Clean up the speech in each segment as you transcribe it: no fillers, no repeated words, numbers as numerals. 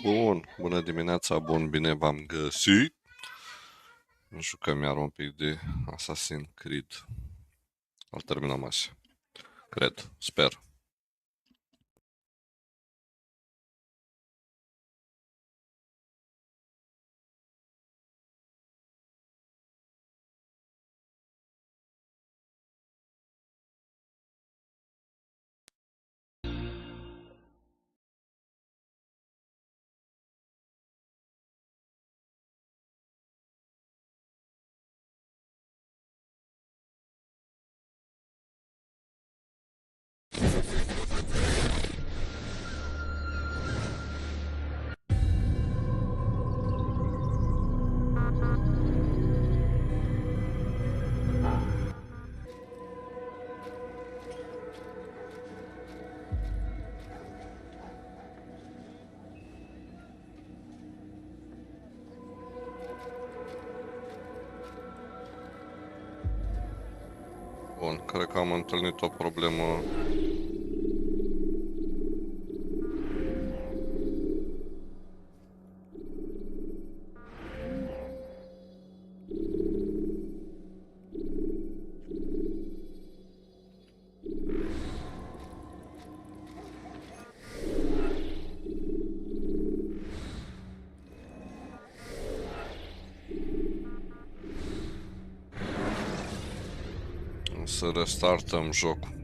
Bun, bună dimineața, bun, bine v-am găsit. Jucăm iar un pic de Assassin's Creed. Al terminăm așa. Cred, sper. Bun, cred că am întâlnit o problemă. Să restartăm jocul.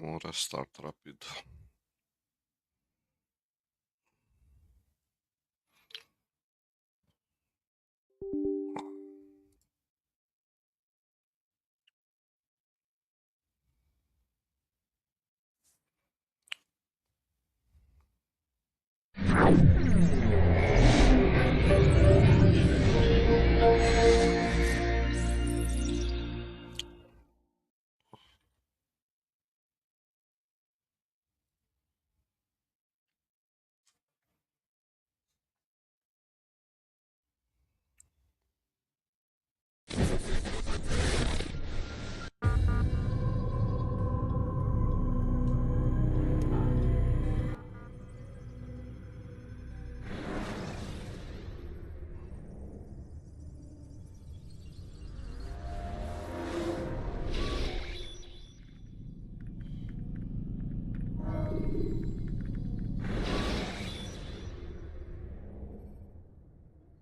Un restart rapid.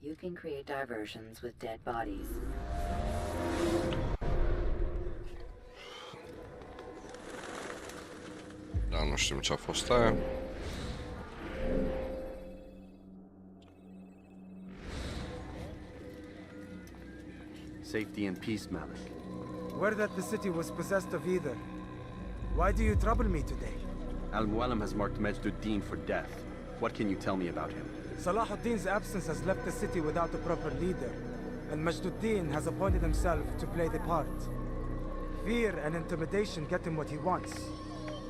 You can create diversions with dead bodies. Da, nu știm ce a fost aia. Safety and peace, Malik. Word that the city was possessed of either. Why do you trouble me today? Al-Mualim has marked Majduddin for death. What can you tell me about him? Salahuddin's absence has left the city without a proper leader, and Majduddin has appointed himself to play the part. Fear and intimidation get him what he wants.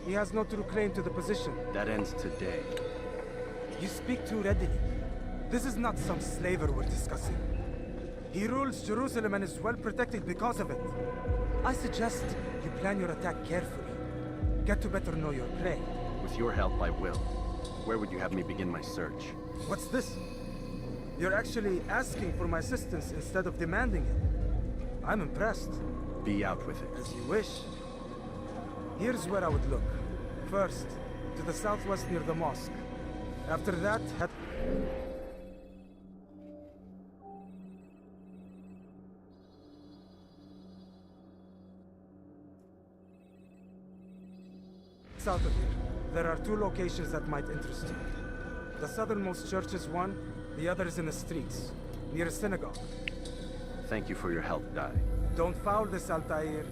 He has no true claim to the position. That ends today. You speak too readily. This is not some slaver we're discussing. He rules Jerusalem and is well protected because of it. I suggest you plan your attack carefully. Get to better know your prey. With your help, I will. Where would you have me begin my search? What's this? You're actually asking for my assistance instead of demanding it. I'm impressed. Be out with it. As you wish. Here's where I would look. First, to the southwest near the mosque. After that, head... south of here. There are two locations that might interest you. The southernmost church is one, the other is in the streets, near a synagogue. Thank you for your help, Dai. Don't foul this, Altair.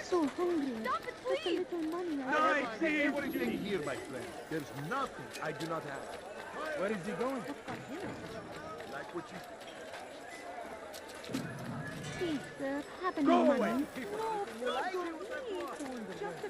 So hungry. Stop it, please! Just a little money. I see what you need here, my friend. There's nothing I do not have. Where is he going? Like what you... Please, sir, have any Go money? away! No, please don't. Please. Just a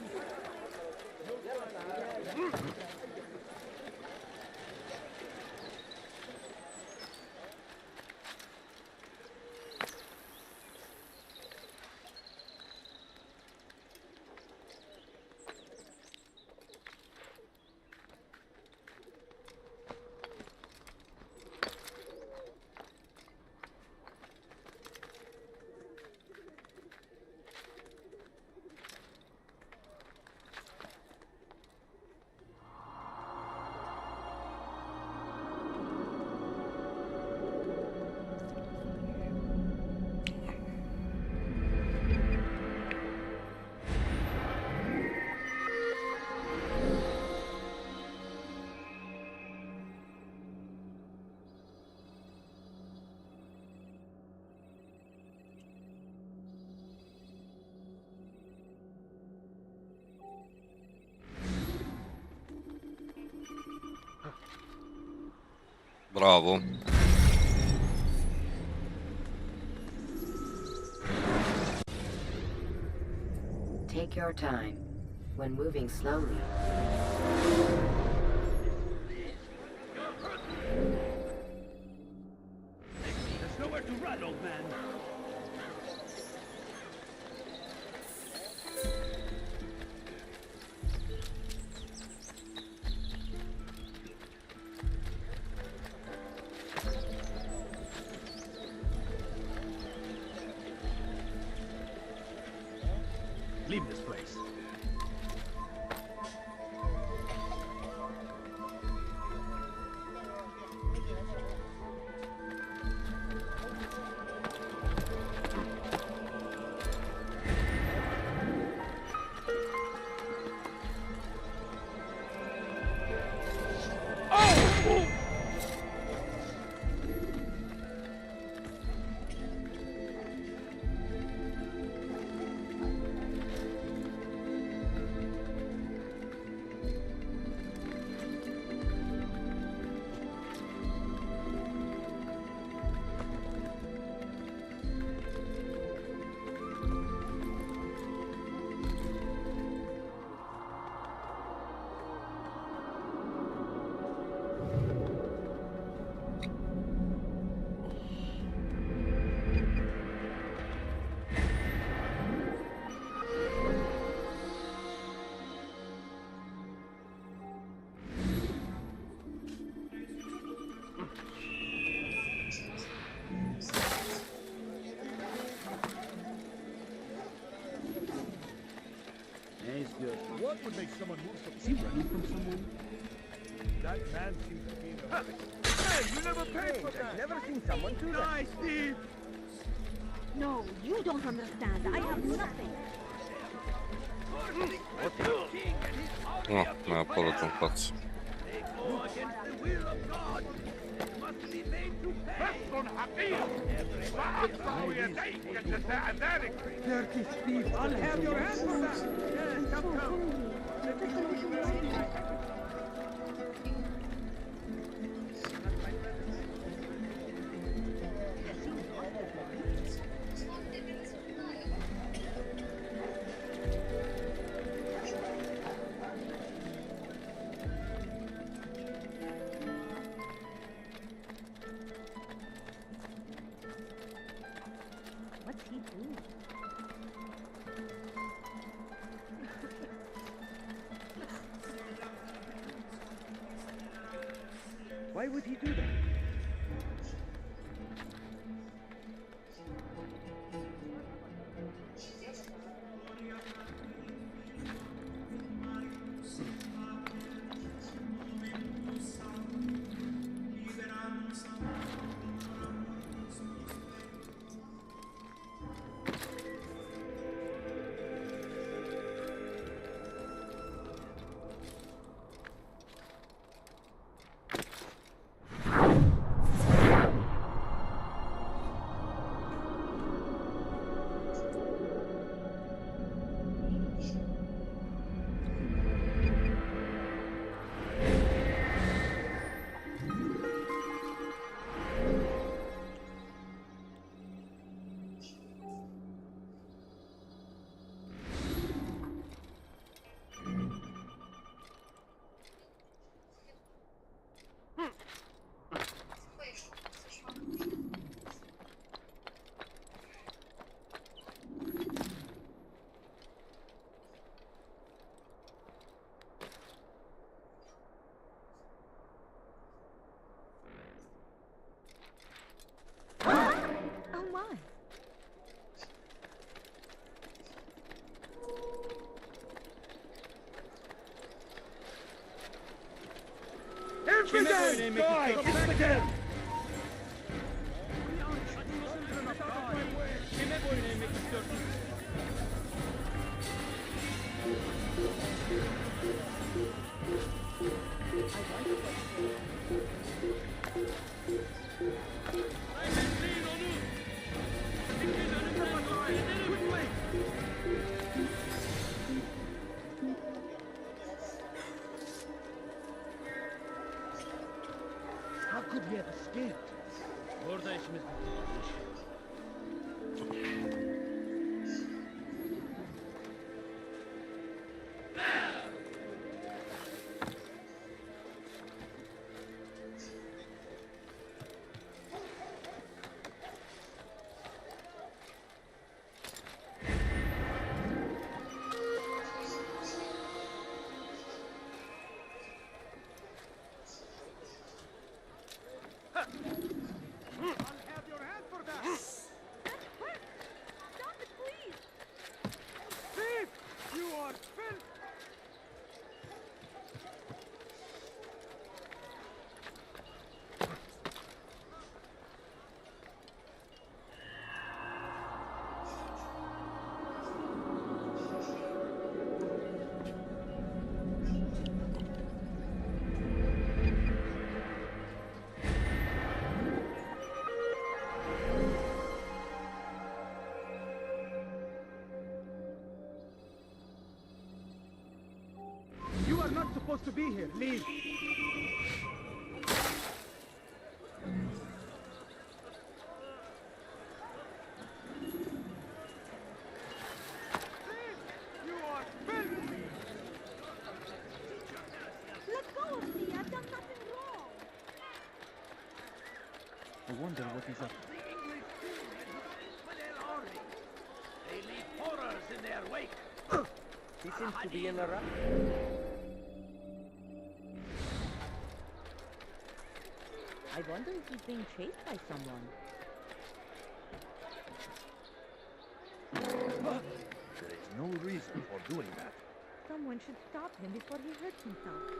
Bravo. Take your time. When moving slowly, There's nowhere to run, old man. Leave this place. Yeah, he's good. What would make someone move from... Is he running from someone? That man seems to be in a hurry. Hey, you never paid for that! I've never seen someone do that. Nice, Steve! No, you don't understand. I have nothing. Ah, mi-a apărut în față. Dirty Steve, I'll have your hand for that! Yes, come, come! Let me show you where he is. What's he doing? Why would he do that? Oh my. Infidel! Die! Infidel! Kime boyun eğmek istiyorsun? How could we have escaped? Orada işimiz bitmiş. Stop it, please! Thief! You are filth! You are not supposed to be here. Leave. You are filthy! Let go of me! I've done nothing wrong! I wonder what he's up to. They leave horrors in their wake. He seems to be in a rush. I wonder if he's being chased by someone. There is no reason for doing that. Someone should stop him before he hurts himself.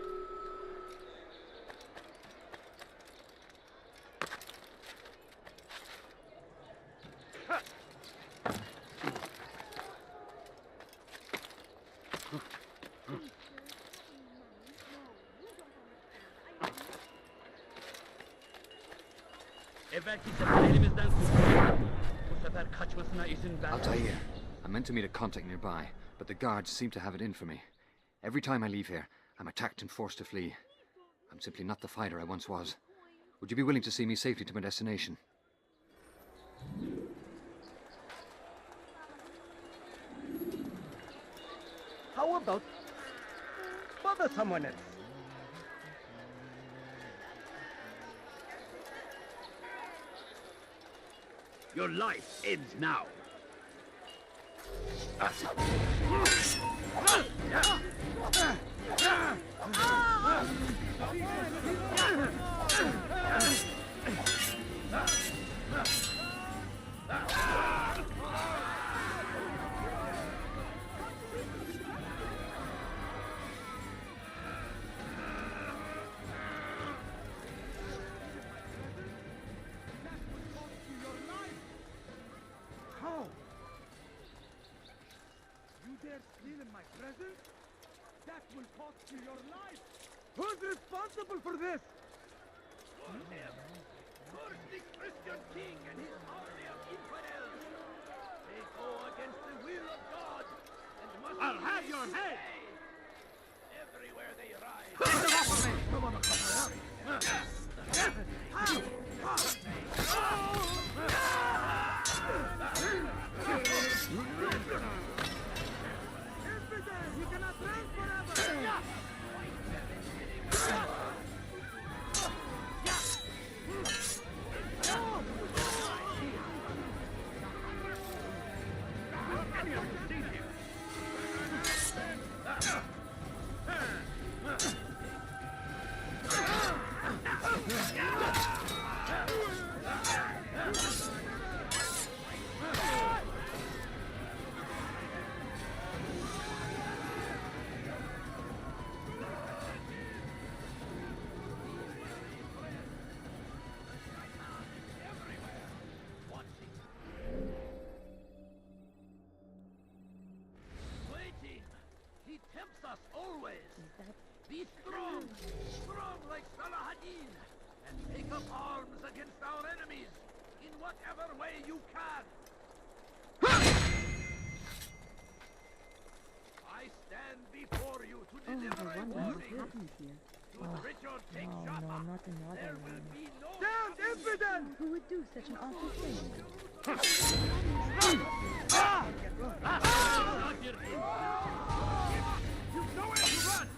Evvelki sefer elimizden kurtuldu. Bu sefer kaçmasına izin verme. Altair, I meant to meet a contact nearby, but the guards seem to have it in for me. Every time I leave here, I'm attacked and forced to flee. I'm simply not the fighter I once was. Would you be willing to see me safely to my destination? How about bother someone else? Your life ends now. How? You dare steal in my presence? That will cost you your life! Who's responsible for this? Curse the Christian king and his army of infidels. They go against the will of God and must I'll have your head! Everywhere they ride. You cannot reign forever! Waiting. He tempts us always. Be strong, strong like Salahadin, and take up arms against our enemies in whatever way you can. I stand before you to Oh, deliver I a wonder warning. what happened here. Should Richard take No, Jaffa, no, not another there will one. be no Stand, infidel! Who would do such an awful thing? You've nowhere to run!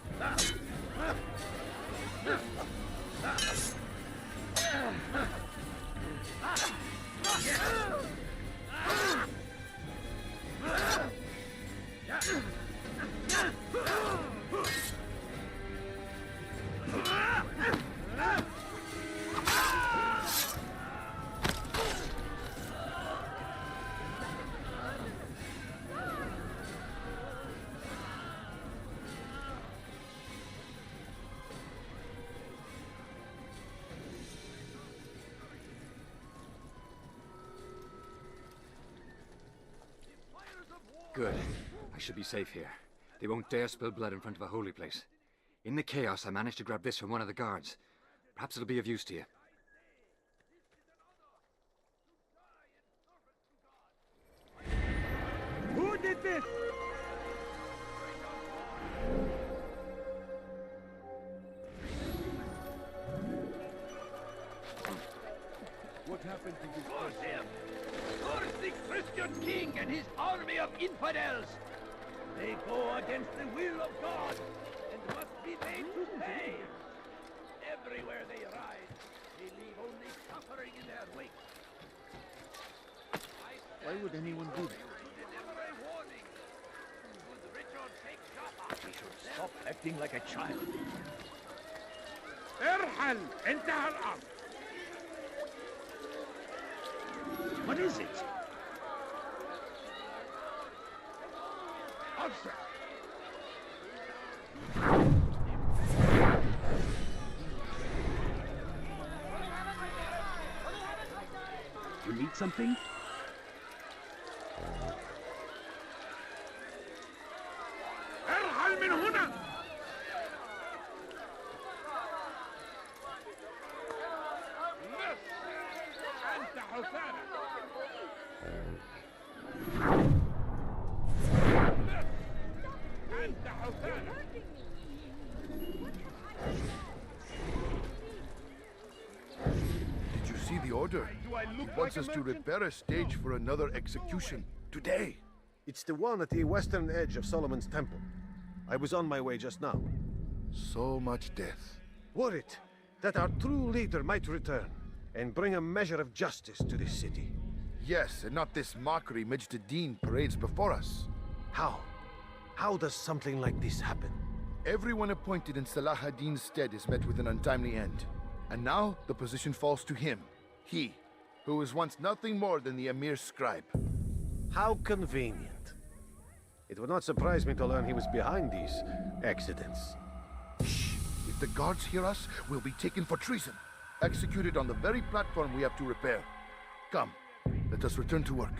Good. I should be safe here. They won't dare spill blood in front of a holy place. In the chaos, I managed to grab this from one of the guards. Perhaps it'll be of use to you. Who did this? What happened to you? Curse him! Curse the Christian king and his army of infidels! They go against the will of God and must be made to pay! Everywhere they ride, they leave only suffering in their wake. Why would anyone do that? Deliver a warning! Should Richard take Jaffa, He should stop acting like a child. ارحل! انتهى الأمر! What is it? Answer! You need something? ارحل من هنا! أنت حسانة! أنت حسانة! Did you see the order? He wants us to repair a stage for another execution. Today. It's the one at the western edge of Solomon's Temple. I was on my way just now. So much death. Worried that our true leader might return and bring a measure of justice to this city. Yes, and not this mockery Majd ad-Din parades before us. How? How does something like this happen? Everyone appointed in Salah ad-Din's stead is met with an untimely end. And now the position falls to him. He, who was once nothing more than the Emir's scribe. How convenient. It would not surprise me to learn he was behind these accidents. Shh! If the guards hear us, we'll be taken for treason. Executed on the very platform we have to repair. Come, let us return to work.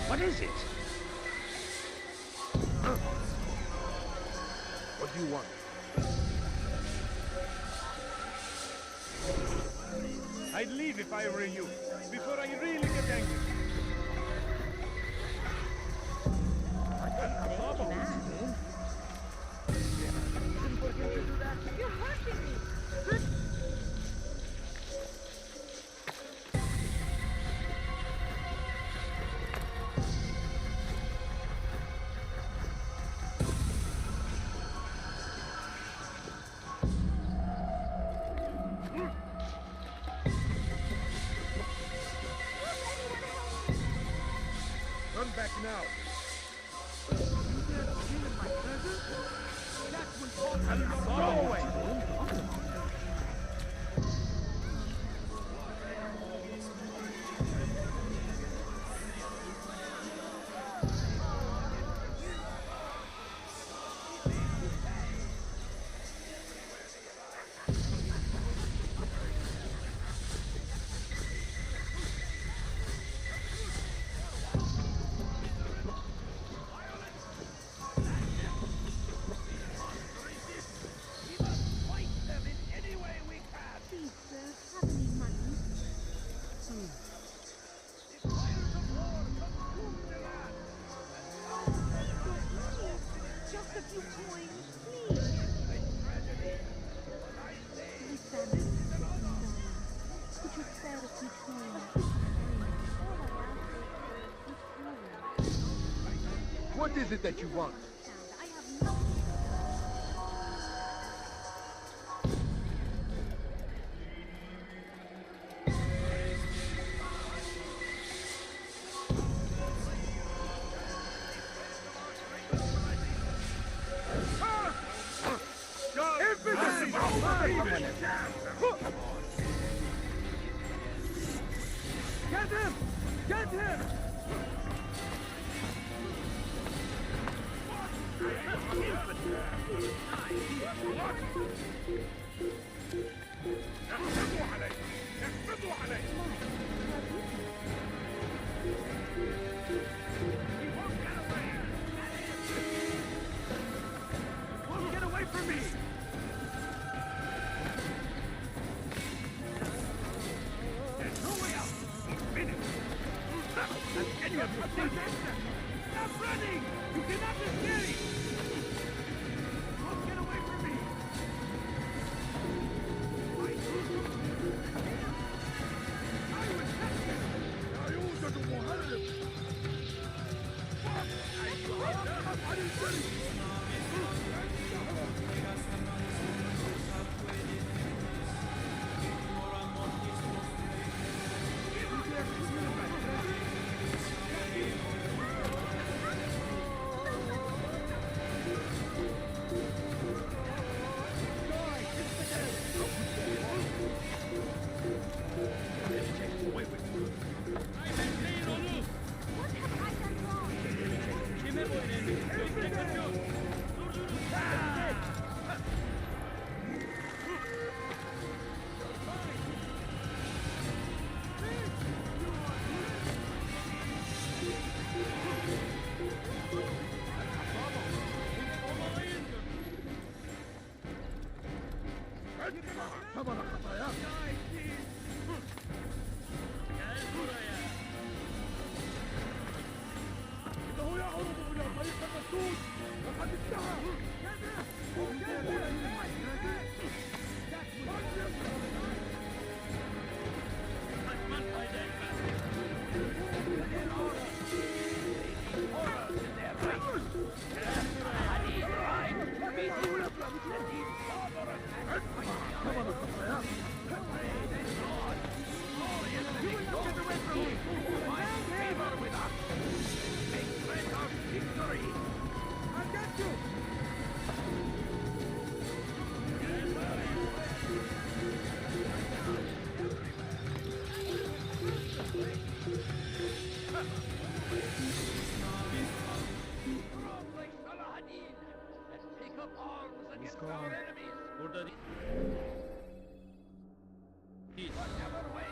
What is it? What do you want? I'd leave if I were you, before I really get angry. You're hurting me! Run back now. Go away. What is it that you want? Get him! Get him! Get away from me! There's no way out! He's finished! That's any of your things! Stop running! You cannot escape! Don't get away from me! I will catch him! أعوذ بمهرب!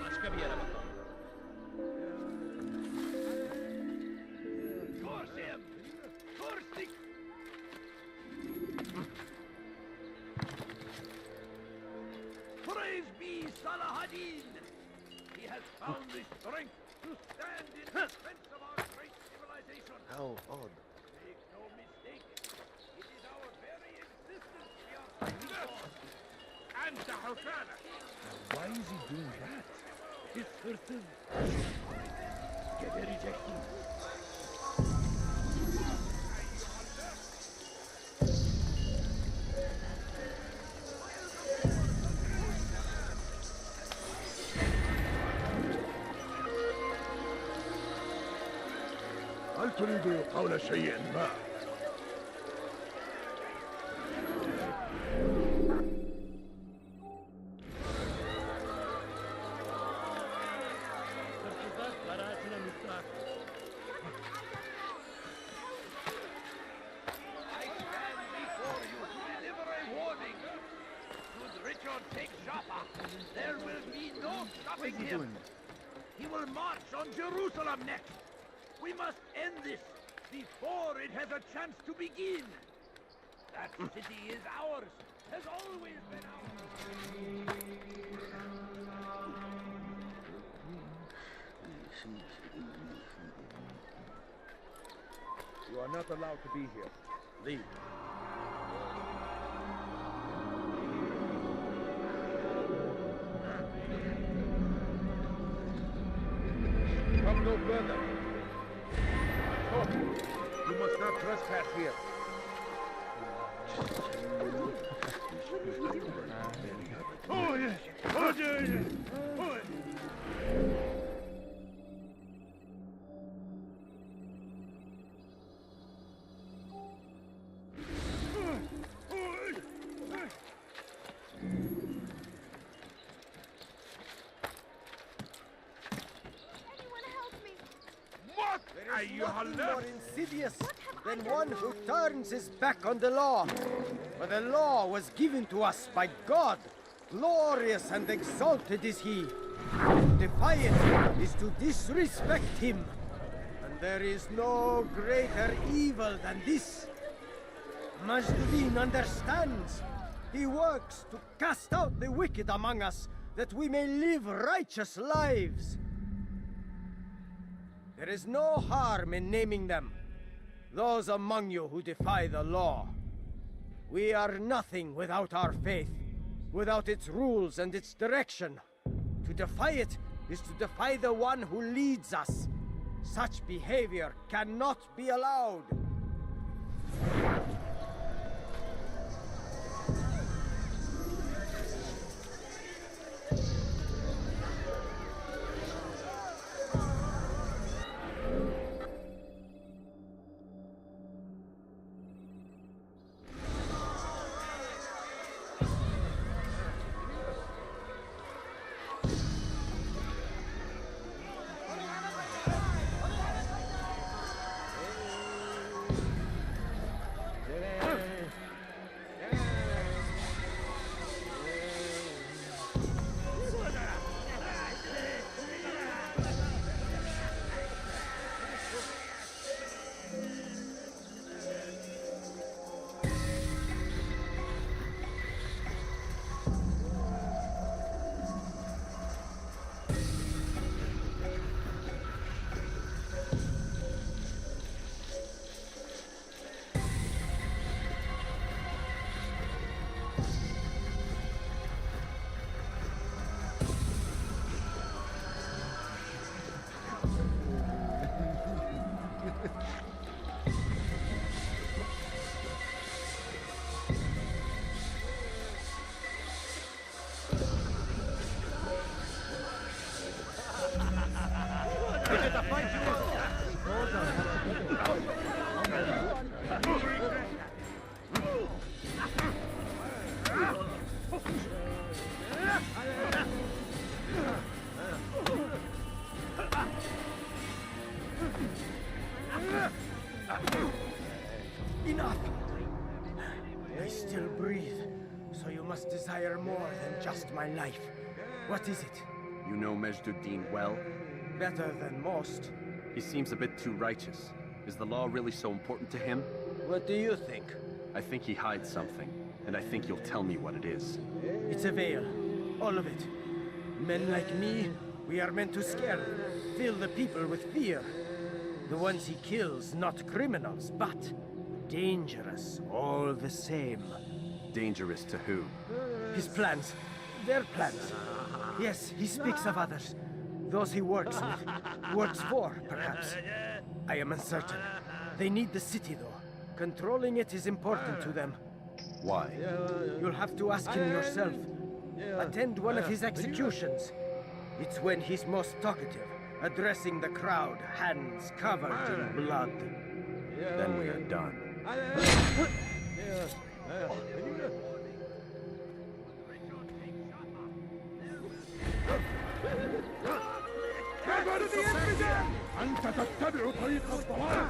Başka bir yere bakalım. Praise be Salahadin! He has found the strength to stand in defense of our great civilization. How odd. Make no mistake, it is our very existence we are fighting for. And the Hokana! Why is he doing that? It's certain. Gebereceksin. هل تريد قول شيء ما؟ Hırsızlar garajına müstahak. I stand before you to deliver a warning. Should Richard take Jaffa, there will be no stopping him. He will march on Jerusalem next. We must end this before it has a chance to begin. That city is ours, has always been ours. You are not allowed to be here. Leave. Come no further. You must not trespass here. Oh, yes. Oh, yes. Oh, yes. Nothing more insidious than one who turns his back on the law. For the law was given to us by God. Glorious and exalted is he. To defy it is to disrespect him. And there is no greater evil than this. Majduddin understands. He works to cast out the wicked among us, that we may live righteous lives. There is no harm in naming them, those among you who defy the law. We are nothing without our faith, without its rules and its direction. To defy it is to defy the one who leads us. Such behavior cannot be allowed. still breathe, so you must desire more than just my life. What is it? You know Majd-ud-Din well? Better than most. He seems a bit too righteous. Is the law really so important to him? What do you think? I think he hides something, and I think you'll tell me what it is. It's a veil. All of it. Men like me, we are meant to scare them, fill the people with fear. The ones he kills, not criminals, but dangerous all the same. Dangerous to who? His plans. Their plans. Yes, he speaks of others. Those he works with. Works for, perhaps. I am uncertain. They need the city, though. Controlling it is important to them. Why? You'll have to ask him yourself. Attend one of his executions. It's when he's most talkative, addressing the crowd, hands covered in blood. Then we are done. أنت تتبع طريق الضلال.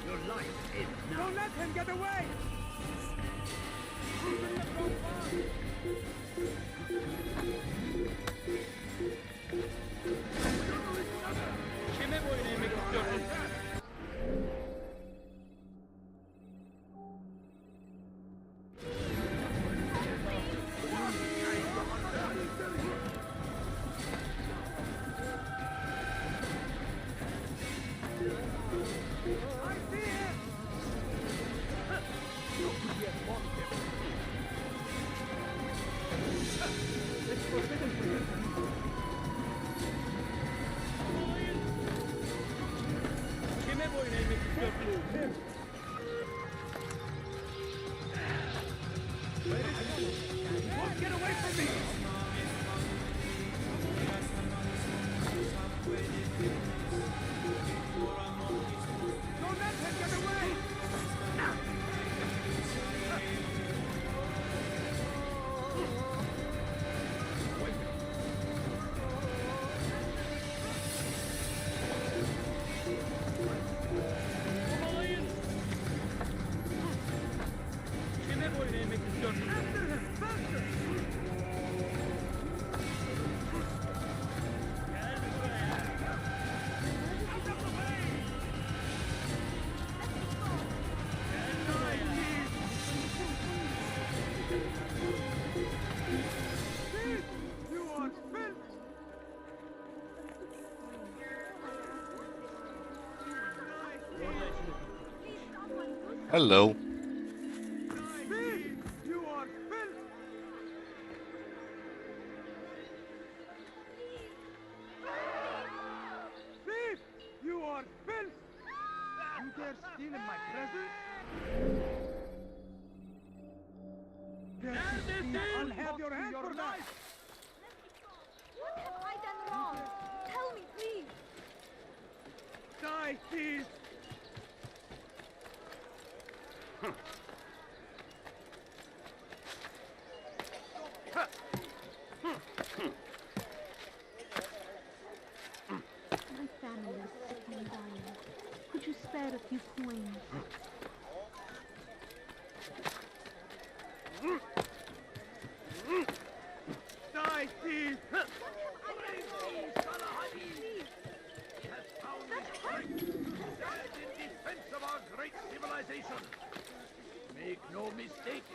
Your life is now. Don't let him get away. Kime boyun eğmek istiyorsun? Kime boyun eğmek istiyorsun? Won't get away from me. Don't let him get away. Kovalayın! Kime boyun eğmek istiyorsun? Gel buraya! Out of the way! Gel buraya! You are filth. Hello. You are filth. Thief! You are filth. You dare steal in my presence? Dare to steal? I'll have your hand for that. What have I done wrong? Tell me, please. Die, thief! My family is sick and dying. Could you spare a few coins? Die, thief! In defense of our great civilization. Make no mistake.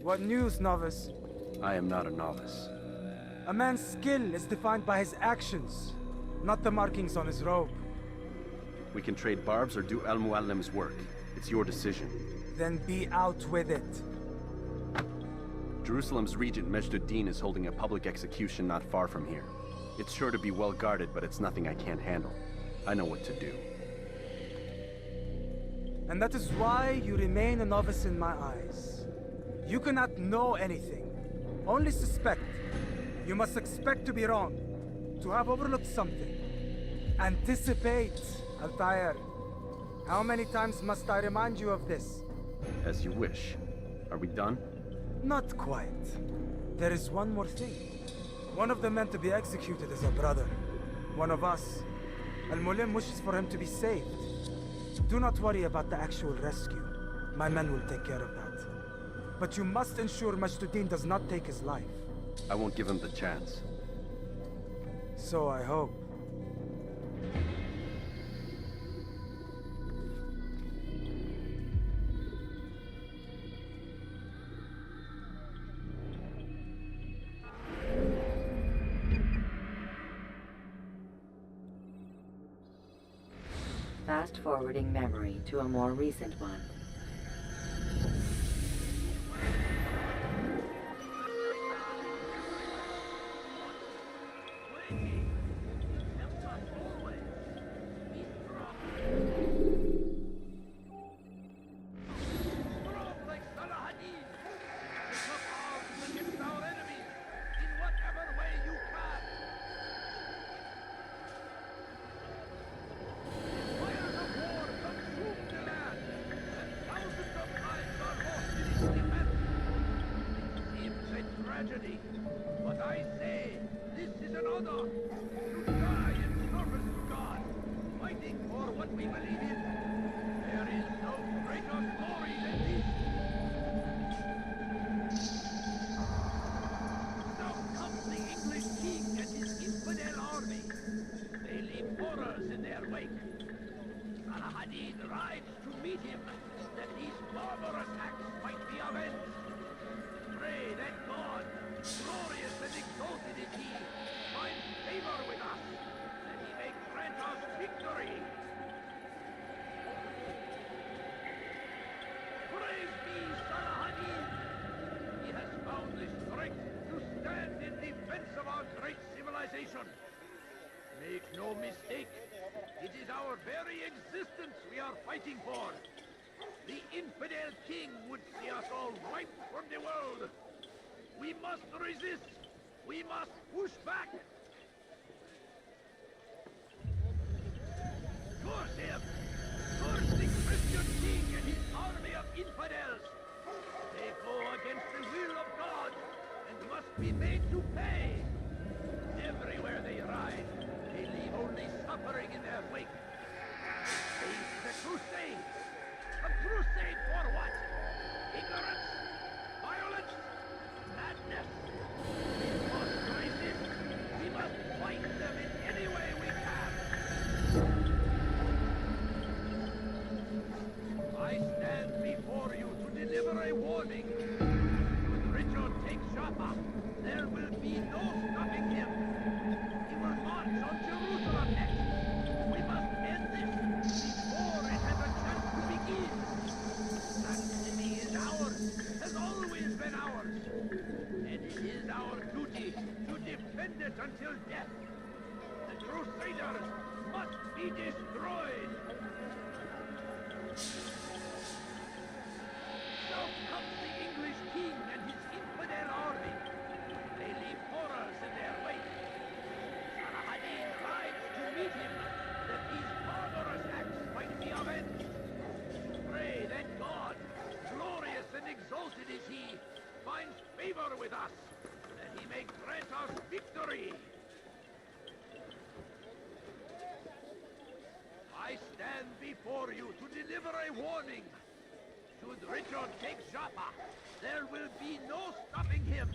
What news, novice? I am not a novice. A man's skill is defined by his actions, not the markings on his robe. We can trade barbs or do Al-Muallim's work. It's your decision. Then be out with it. Jerusalem's regent Majd-ud-Din is holding a public execution not far from here. It's sure to be well guarded, but it's nothing I can't handle. I know what to do. And that is why you remain a novice in my eyes. You cannot know anything, only suspect. You must expect to be wrong, to have overlooked something. Anticipate, Altair. How many times must I remind you of this? As you wish. Are we done? Not quite. There is one more thing. One of the men to be executed is a brother. one of us. Al-Mulim wishes for him to be saved. Do not worry about the actual rescue. My men will take care of that. But you must ensure Majduddin does not take his life. I won't give him the chance. So I hope. Fast-forwarding memory to a more recent one. But I say, this is an honor to die in service to God, fighting for what we believe in. There is no greater glory than this. Now comes the English king and his infidel army. They leave horrors in their wake. Saladin rides to meet him, that these barbarous acts might be avenged. Pray that God, glorious and exalted is he, finds favor with us, that he may grant us victory. Praise be Saladin! He has found the strength to stand in defense of our great civilization. Make no mistake, it is our very existence we are fighting for. The infidel king would see us all wiped from the world. We must resist. We must push back. Curse him! Curse the Christian king and his army of infidels. They go against the will of God and must be made to pay. Everywhere they ride, they leave only suffering in their wake. Face the crusade! A crusade for what? Ignorance? Violence? Madness? We must resist. We must fight them in any way we can. I stand before you to deliver a warning. Should Richard take Jaffa, there will be no stopping him. He will march on Jerusalem next. We must end this before it has a chance to begin. That city is ours, has always been ours. And it is our duty to defend it until death. The Crusaders must be destroyed. Now comes the English king and his infidel army. They leave horrors in their wake. Saladin rides to meet him, that these barbarous acts might be avenged. Pray that God, glorious and exalted is he, finds favor with us, that he may grant us victory. I stand before you to deliver a warning. Should Richard take Jaffa, there will be no stopping him.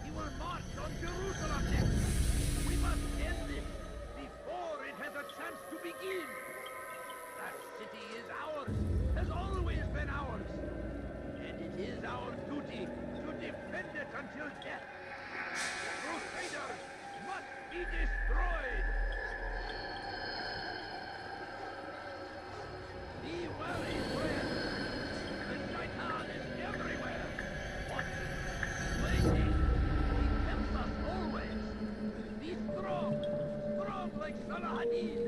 He will march on Jerusalem next. We must end this before it has a chance to begin. That city is ours, has always been ours. And it is our duty to defend it until death. The Crusaders must be destroyed. Be wary, friend. The Shaitan is everywhere. Watching, waiting. He tempts us always. Be strong, strong like Saladin,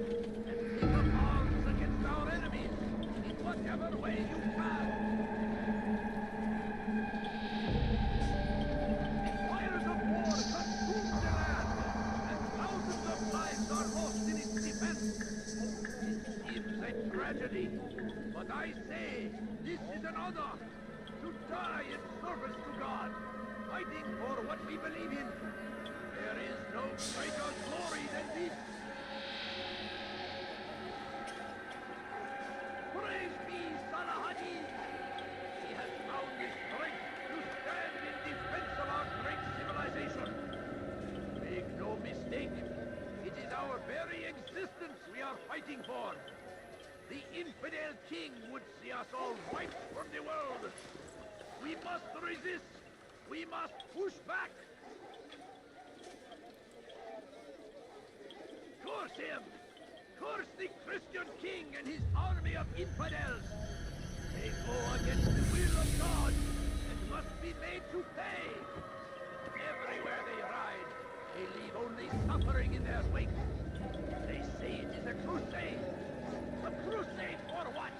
and take up arms against our enemies in whatever way you can. The fires of war consume the land, and thousands of lives are lost in its defense. It seems a tragedy, but I say this is an honor to die in service to God, fighting for what we believe in. There is no greater glory than this. existence we are fighting for. The infidel king would see us all wiped from the world. We must resist. We must push back. Curse him! Curse the Christian king and his army of infidels! They go against the will of God and must be made to pay. Everywhere they ride, they leave only suffering in their wake. They say it is a crusade. A crusade for what?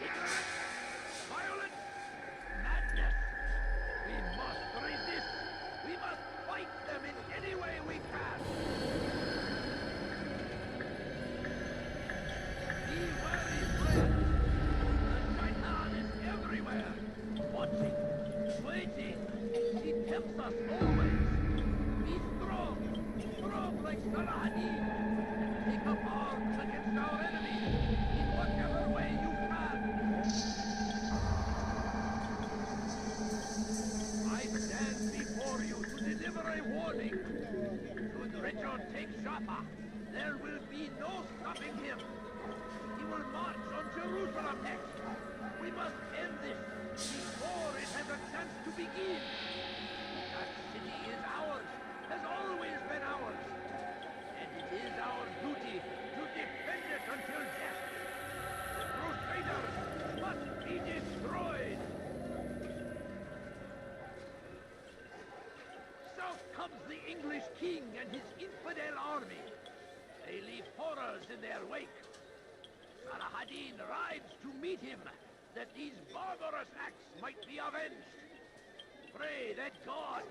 Ignorance? Violence? Madness? We must resist. We must fight them in any way we can. Be wary, friends. The Shaitan is everywhere. Watching. Waiting. He tempts us always. Be strong. Strong like Salahadin. Take up arms against our enemies in whatever way you can. I stand before you to deliver a warning. Should Richard take Jaffa, there will be no stopping him. He will march on Jerusalem next. We must end this before it has a chance to begin. That city is ours, has always been ours. And it is our duty to defend it until death. The Crusaders must be destroyed. South comes the English king and his infidel army. They leave horrors in their wake. Salahadin rides to meet him, that these barbarous acts might be avenged. Pray that God,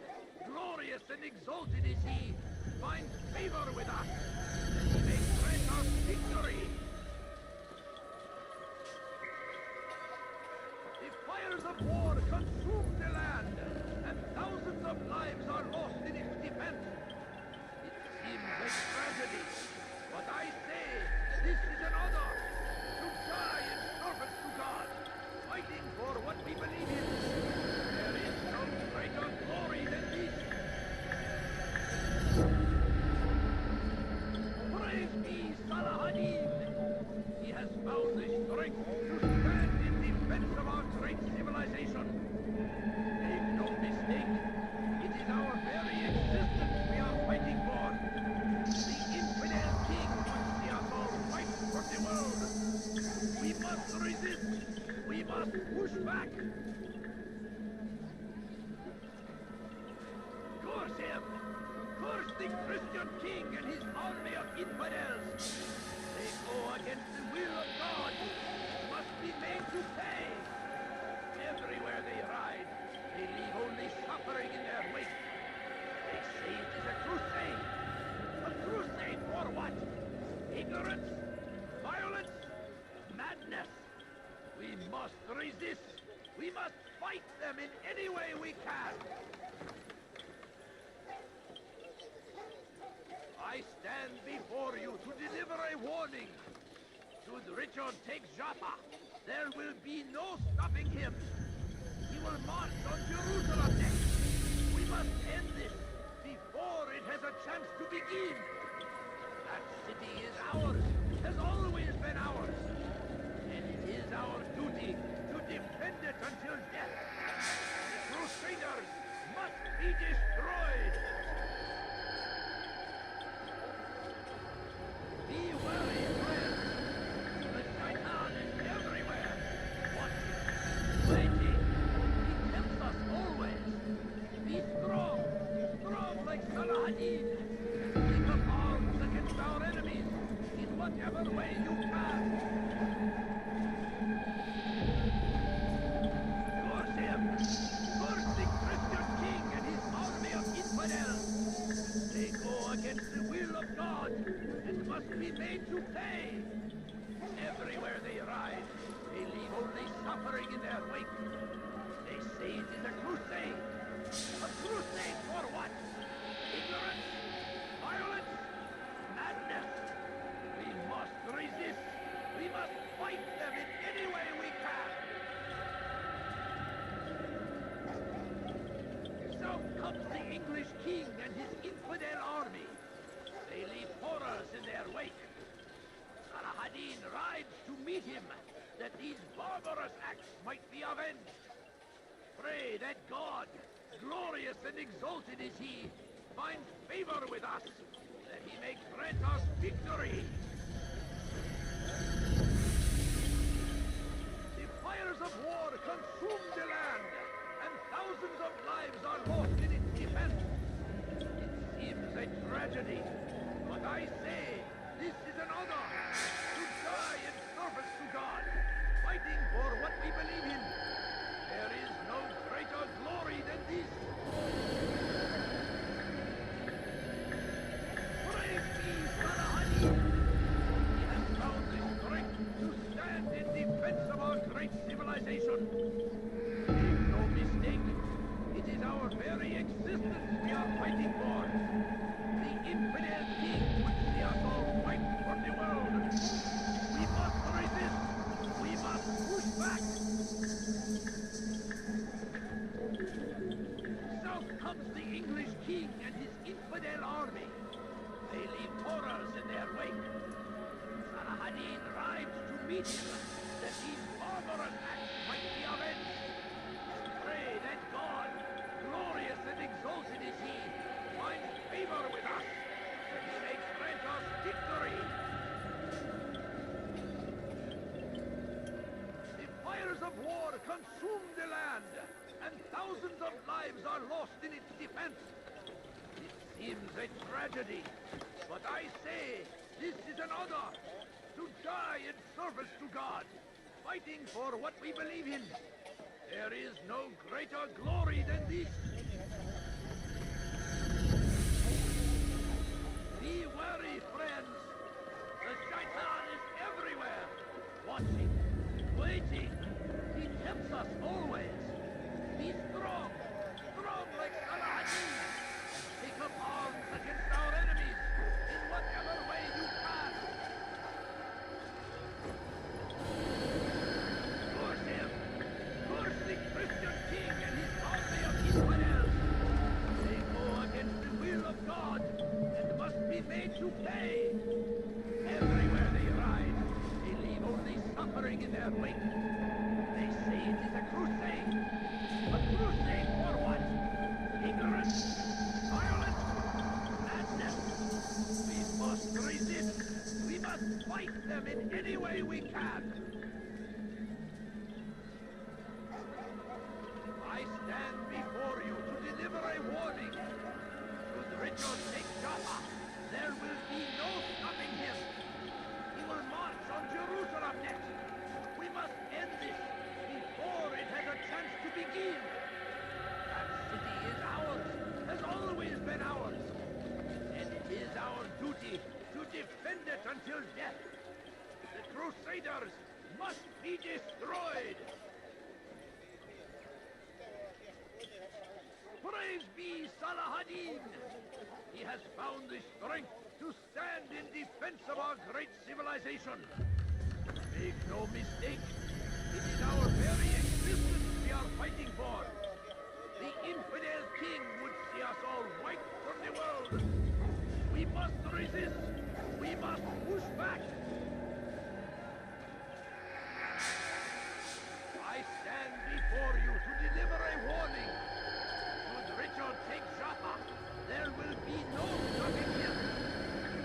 glorious and exalted is he, find favor with us, that he may grant us victory. The fires of war consume the land, and thousands of lives are lost in its defense. It seems a tragedy, but I say this is an honor, to die in service to God, fighting for what we believe in. There is no greater glory than this. Praise be Salahadin! He has found the strength to stand in defense of our great civilization. Make no mistake, it is our very existence we are fighting for. The infidel king would see us all wiped from the world. We must resist. We must push back. Curse him! Curse the Christian king and his army of infidels! They go against the will of God and must be made to pay. Everywhere they ride, they leave only suffering in their wake. They say it is a crusade. A crusade for what? Ignorance? Violence? Madness? We must resist. We must fight them in any way we can. I stand before you to deliver a warning. Should Richard take Jaffa, there will be no stopping him. He will march on Jerusalem next. We must end this before it has a chance to begin. That city is ours, has always been ours. And it is our duty to defend it until death. The Crusaders must be destroyed. Be wary, friends. The Shaitan is everywhere. Watching, waiting. He tempts us always. Be strong. Strong like Salahadin. Take up arms against our enemies in whatever way you can. Curse him. Curse the Christian king and his army of infidels. They go against the will of God and must be made to pay. Everywhere they ride, they leave only suffering in their wake. They say it is a crusade. A crusade for what? Ignorance? Violence? Madness? We must resist. We must fight them in any way we can. So comes the English king and his infidel army. They leave horrors in their wake. rides to meet him, that these barbarous acts might be avenged. Pray that God, glorious and exalted is he, finds favor with us, that he may grant us victory. The fires of war consume the land, and thousands of lives are lost in its defense. It seems a tragedy, but I say this is an honor, to die in service to God, fighting for what we believe in. There is no greater glory than this. Praise be Valhalla! He has found the strength to stand in defense of our great civilization. Make no mistake, it is our very existence we are fighting for. The infidel king would see us all wiped from the world. We must resist. We must push back. South comes the English king and his infidel army. They leave horrors in their wake. Saladin rides to meet him, that these barbarous acts might be avenged. Pray that God, glorious and exalted is he, finds favor with us, that he may grant us victory. The fires of war consume the land, and thousands of lives are lost in its defense. It seems a tragedy, but I say this is an honor, to die in service to God, fighting for what we believe in. There is no greater glory than this. Be wary, friends. The shaitan is everywhere, watching, waiting. He tempts us always. Be strong, strong like Saladin. Take up arms against our enemies in whatever way you can. Curse him! Curse the Christian king and his army of infidels! They go against the will of God and must be made to pay. Everywhere they ride, they leave only suffering in their wake. They say it is a crusade. A crusade for what? Ignorance? Violence? Madness? We must resist. We must fight them in any way we can. I stand before you to deliver a warning. Should Richard take Jaffa, there will be no stopping him. He will march on Jerusalem next. We must end this before it has a chance to begin. That city is ours, has always been ours. And it is our duty to defend it until death. The Crusaders must be destroyed. Praise be Saladin! He has found the strength to stand in defense of our great civilization. Make no mistake, it is our very existence we are fighting for. The infidel king would see us all wiped from the world. We must resist. We must push back. I stand before you to deliver a warning. Should Richard take Jaffa, there will be no stopping him.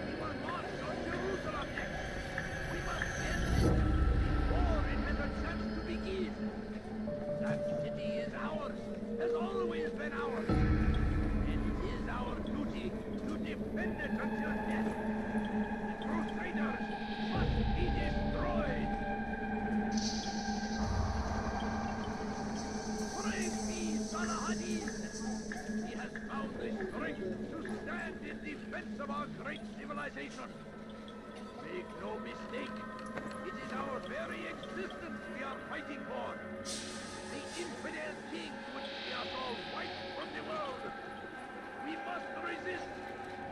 He will march on Jerusalem next. We must end this before it has a chance to begin. That city is ours, has always been ours. And it is our duty to defend it until death. The Crusaders must be destroyed. Praise be Saladin! He has found the strength to stand in defense of our great civilization. Make no mistake, it is our very existence we are fighting for. The infidel king would see us all wiped from the world. We must resist.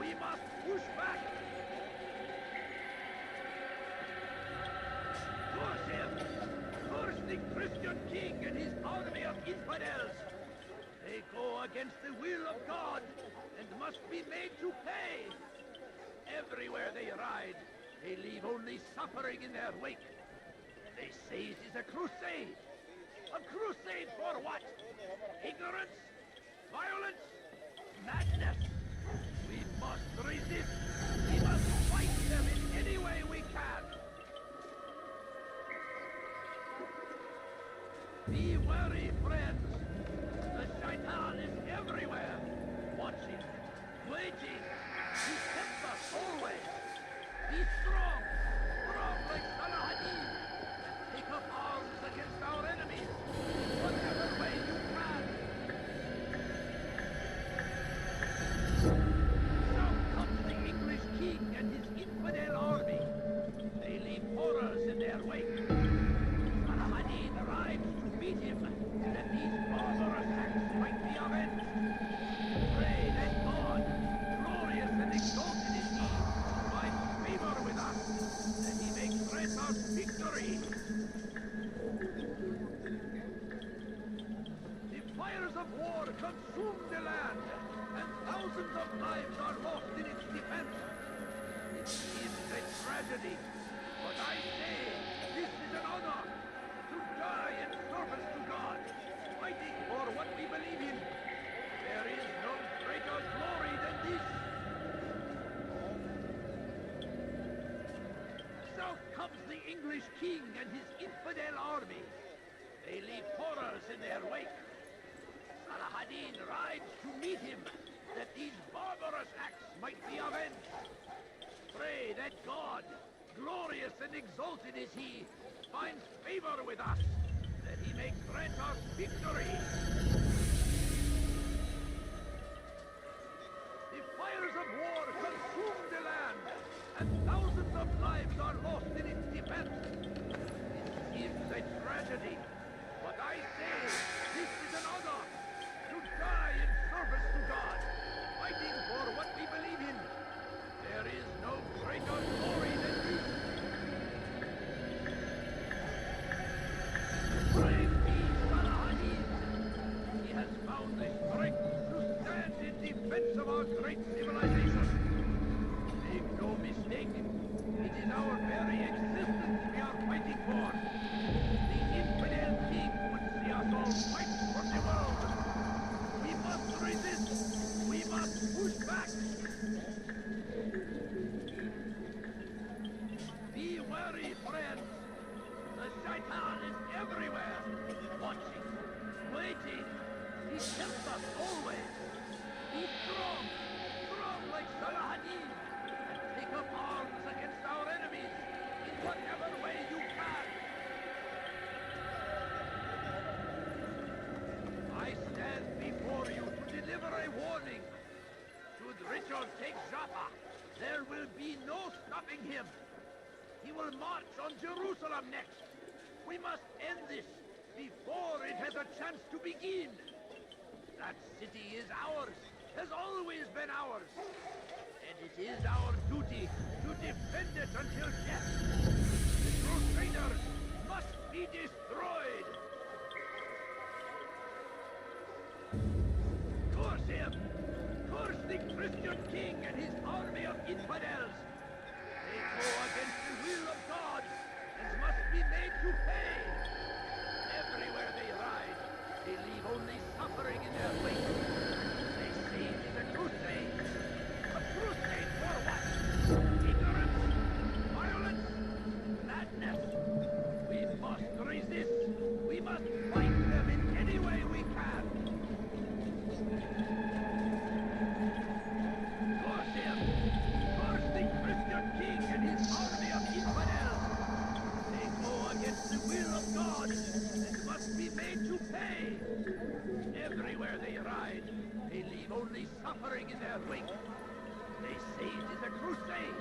We must push back. Curse him! Curse the Christian king and his army of infidels! They go against the will of God and must be made to pay. Everywhere they ride, They leave only suffering in their wake. They say it is a crusade. A crusade for what? Ignorance? Violence? Madness? We must resist. We must fight them in any way we can. Be wary, friends. The shaitan is everywhere. Watching, waiting. He tempts us always. Be strong. Strong like Salahadin. And take up arms against our enemies. Whatever way you can. Now comes the English king and his infidel army. They leave horrors in their wake. Salahadin arrives to meet him, that these barbarous acts might be avenged. Pray that God, glorious and exalted is he, finds favor with us, that he may grant us victory. The fires of war consume the land, and thousands of lives are lost in its defense. It seems a tragedy, but I say this is an honor, to die in service to God, fighting for what we believe in. There is no greater glory than this. South comes the English king and his infidel army. They leave horrors in their wake. Salahadin rides to meet him, that these barbarous acts might be avenged. Pray that God, glorious and exalted is he, finds favor with us, that he may grant us victory. The fires of war consume the land, and thousands of lives are lost in its defense. It seems a tragedy, but I say this is an honor, to die in service to God, fighting for what we believe in. There is no greater glory than this. Brave be Salahadin. He has found the strength to stand in defense of our great civilization. Make no mistake, it is our very existence we are fighting for. The infidel king would see us all fight for the world. We must resist. We must push back. Be wary, friends. The shaitan is everywhere, watching, waiting. He tempts us always. Be strong, strong like Salahadin, and take up arms against our enemies in whatever way you can. I stand before you to deliver a warning. Should Richard take Jaffa, there will be no stopping him. He will march on Jerusalem next. We must end this before it has a chance to begin. That city is ours, has always been ours. And it is our duty to defend it until death. The Crusaders must be destroyed. Curse him! Curse the Christian king and his army of infidels! They go against the will of God and must be made to pay. Everywhere they ride, they leave only suffering in their wake. They say it is a crusade. A crusade for what? Ignorance? Violence? Madness? We must resist. We must fight them in any way we can. Curse him! Curse the Christian king and his army of infidels! They go against the will of God and must be made to pay! Everywhere they ride, they leave only suffering in their wake. They say it is a crusade!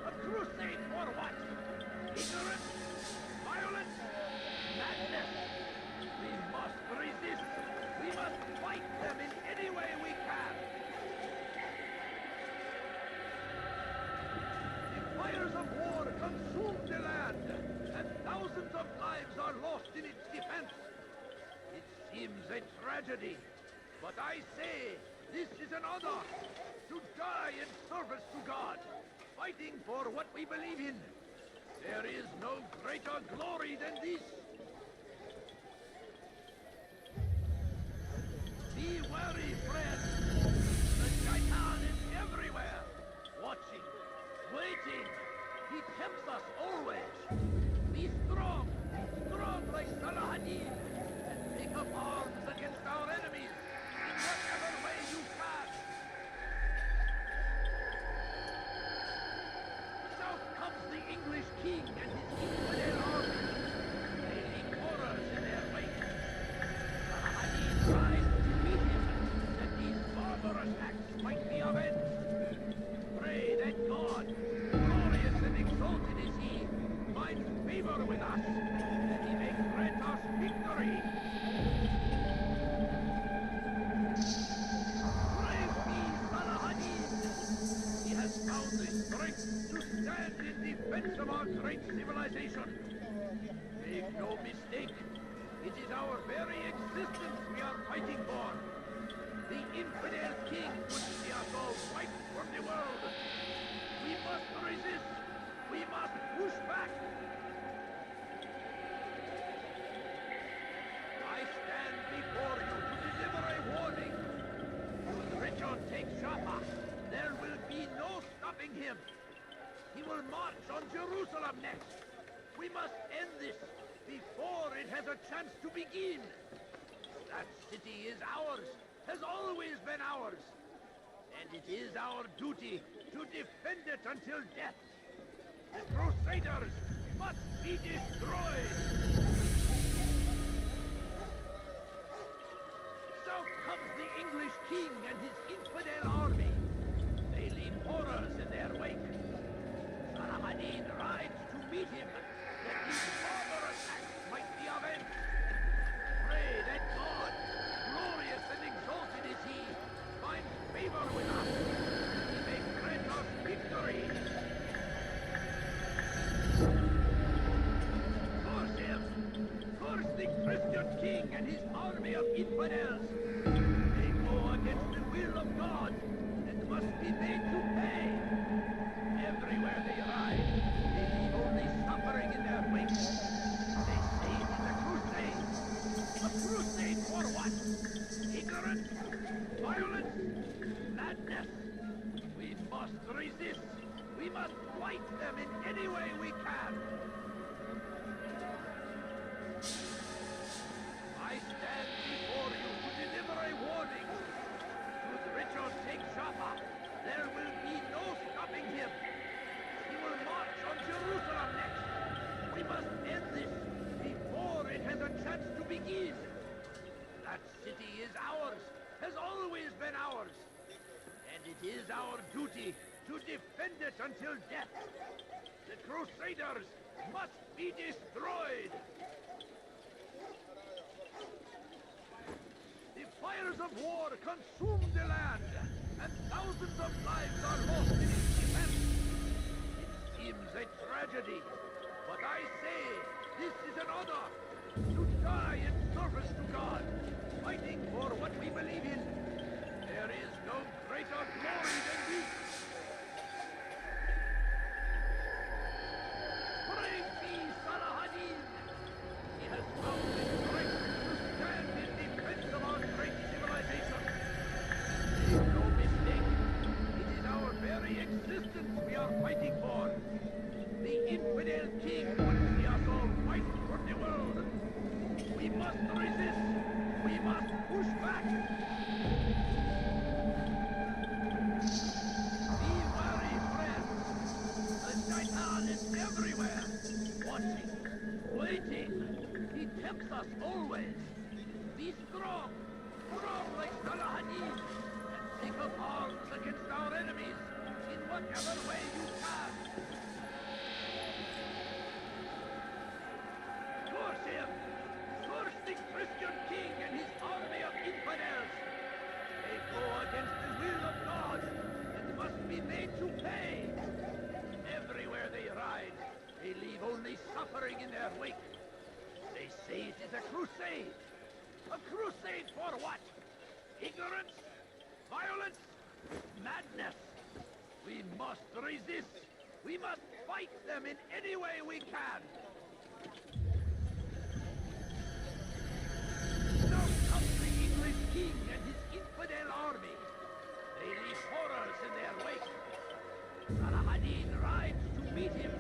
A crusade for what? Ignorance? Violence? Madness? We must resist! We must fight them in any way we can! Fires of war consume the land, and thousands of lives are lost in its defense. It seems a tragedy, but I say this is an honor, to die in service to God, fighting for what we believe in. There is no greater glory than this. Be wary, friends. The Titan is everywhere, watching, waiting. He tempts us always. Be strong, strong like Salahadin, and take up arms against our enemies in whatever way you can. South comes the English king and his infidel army. They leave horrors in their wake. Salahadin rides to meet him, that these barbarous acts might be avenged. Pray that God, glorious and exalted is he, finds favor with us, that he may grant us victory. Praise be Salahadin! He has found the strength to stand in defense of our great civilization. Make no mistake, it is our very existence we are fighting for. The infidel king would see us all wiped from the world. We must resist. We must push back. I stand before you to deliver a warning. Should Richard take Jaffa, there will be no stopping him. He will march on Jerusalem next. We must end this before it has a chance to begin. That city is ours, has always been ours. And it is our duty to defend it until death. The Crusaders must be destroyed! South comes the English king and his infidel army. They leave horrors in their wake. Salahadin rides to meet him, that these barbarous acts might be avenged. Pray that God, glorious and exalted is he, finds favor with us, that he may grant us victory. Curse him! Curse the Christian king and his army of infidels! They go against the will of God and must be made to pay. Everywhere they ride, they leave only suffering in their wake. They say it is a crusade. A crusade for what? Ignorance? Violence? Madness? We must resist. We must fight them in any way we can. I stand before you to deliver a warning. Should Richard take Jaffa, there will be no stopping him. He will march on Jerusalem next. We must end this before it has a chance to begin. That city is ours, has always been ours. And it is our duty to defend it until death. The Crusaders must be destroyed. The fires of war consume the land, and thousands of lives are lost in its defense. It seems a tragedy, but I say this is an honor. To die in service to God, fighting for what we believe in. There is no greater glory than this. Praise be Salahadin! He has found the strength to stand in defense of our great civilization. Make no mistake, it is our very existence we are fighting for. The infidel king would see us all fight for the world. We must resist. We must push back. Be wary, friends. The Titan is everywhere, watching, waiting. He tempts us always. Be strong, strong like Salahadin, and take up arms against our enemies in whatever way you can. Curse him! Curse the Christian king and his army of infidels! They go against the will of God and must be made to pay. Everywhere they ride, they leave only suffering in their wake. They say it is a crusade. A crusade for what? Ignorance? Violence? Madness? We must resist. We must fight them in any way we can. Now comes the English king and his infidel army. They leave horrors in their wake. Saladin rides to meet him,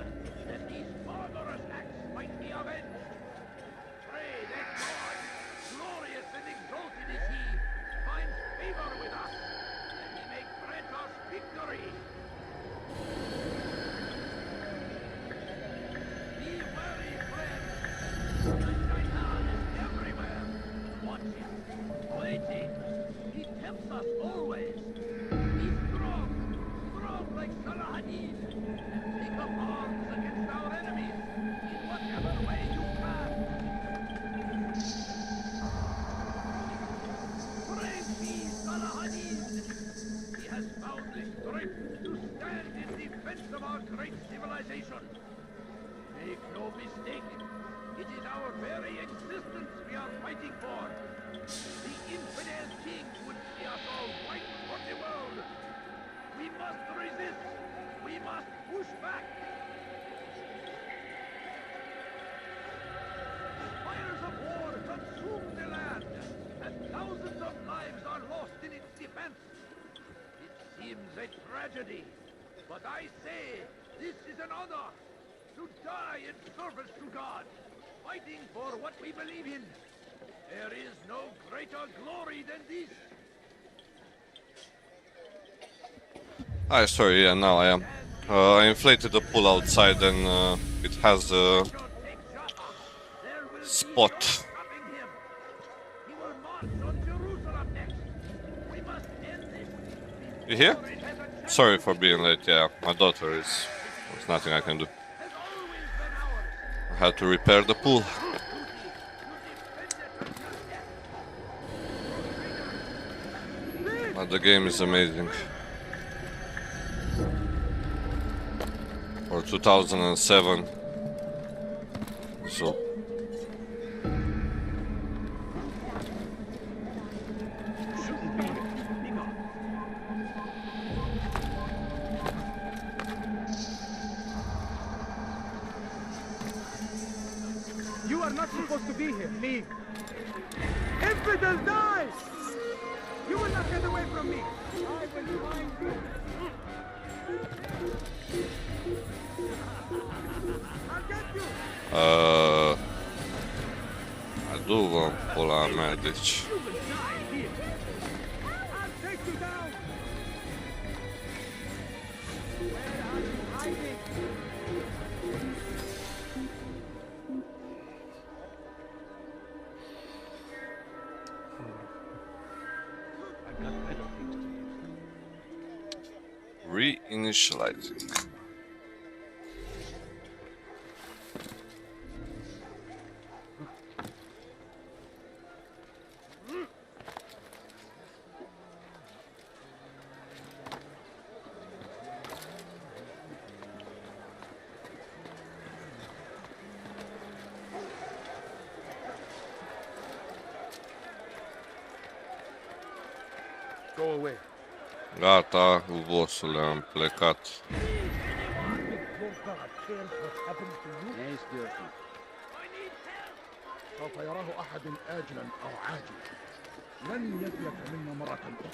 that these barbarous acts might be avenged. Pray that God, glorious and exalted is he, finds favor with us, that he may grant us victory. Be wary, friends. The Shaitan is everywhere. Watch him, waiting. He tempts us always. Be strong, strong like Saladin, and take up arms against our enemies in whatever way you can. Brave be Saladin. He has found the strength to stand in defense of our great civilization. Make no mistake, it is our very existence we are fighting for. The infidel king would see us all white from the world. We must resist. We must push back. Fires of war consume the land, and thousands of lives are lost in its defense. It seems a tragedy, but I say this is an honor. To die in service to God, fighting for what we believe in. There is no greater glory than this. Sorry, yeah, now I am. I inflated the pool outside and it has a spot. You here? Sorry for being late, yeah, my daughter is... There's nothing I can do. I had to repair the pool. But the game is amazing. For 2007. So... You are not supposed to be here. Leave. Infidel, die! You will not get away from me. I will find you. I'll get you. Adu vă pula mea, deci... Reinitializing. Go away. Gata, bossule, am plecat. سوف يراه أحد آجلا أو عاجلا لن يجلك منا مرة أخرى.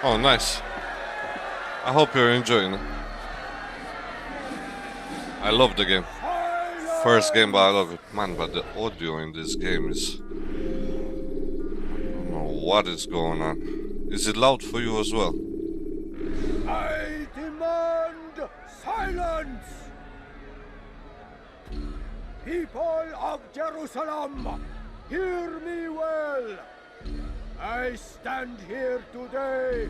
Oh, nice. I hope you're enjoying it. I love the game. First game, but I love it. Man, but the audio in this game is... I don't know what is going on. Is it loud for you as well? I demand silence! People of Jerusalem, hear me well. I stand here today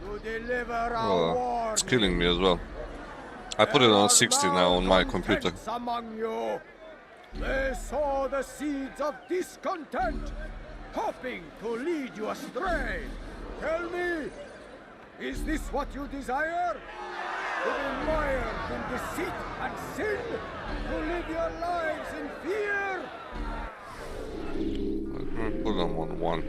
to deliver our Oh, warning. it's killing me as well. I put it on 60 now on my computer. Among you, they sow the seeds of discontent, hoping to lead you astray. Tell me, is this what you desire? To be mired in deceit and sin? To live your lives in fear? Let me put them on 1.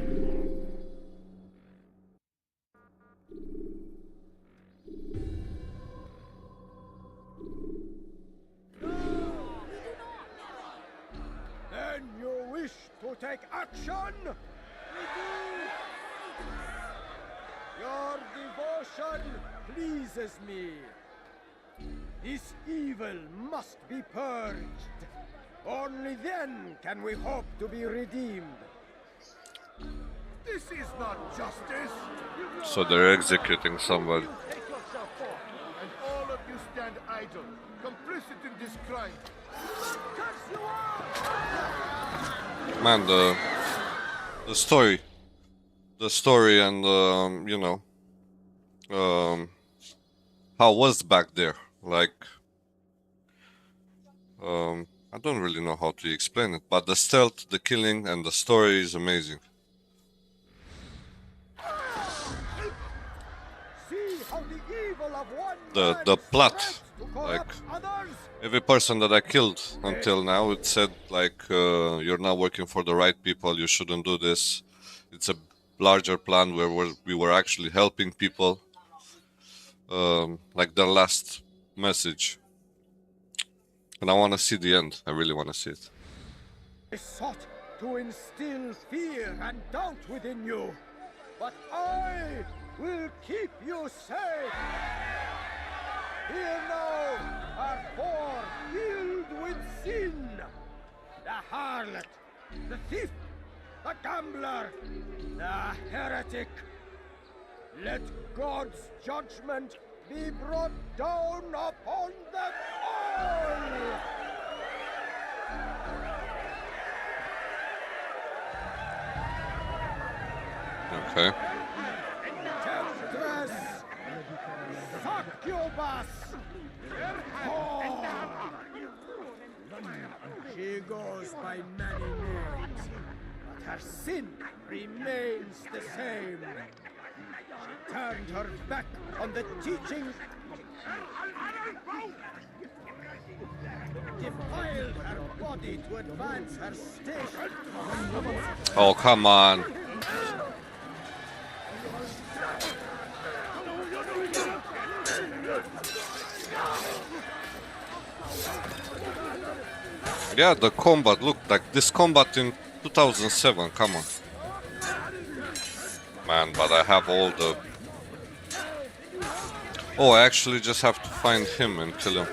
Then you wish to take action? Your devotion pleases me. This evil must be purged. Only then can we hope to be redeemed. This is not justice. So they're executing somebody. And all of you stand idle, complicit in this crime. Man, the story and you know, how was back there, like, I don't really know how to explain it, but the stealth, the killing, and the story is amazing. The plot, like, every person that I killed until now, it said like, you're not working for the right people, you shouldn't do this. It's a larger plan where we were actually helping people. Like the last message. And I want to see the end. I really want to see it. I sought to instill fear and doubt within you, but I will keep you safe. Here now are 4 filled with sin. The harlot, the thief, the gambler, the heretic. Let God's judgment be brought down upon them all! Okay. Temptress! Succubus! She goes by many names, but her sin remains the same. She turned her back on the teaching, defiled her body to advance her station. Oh, come on. Yeah, the combat, look, like this combat in 2007, come on. Man, but I have all the... Oh, I actually just have to find him and kill him.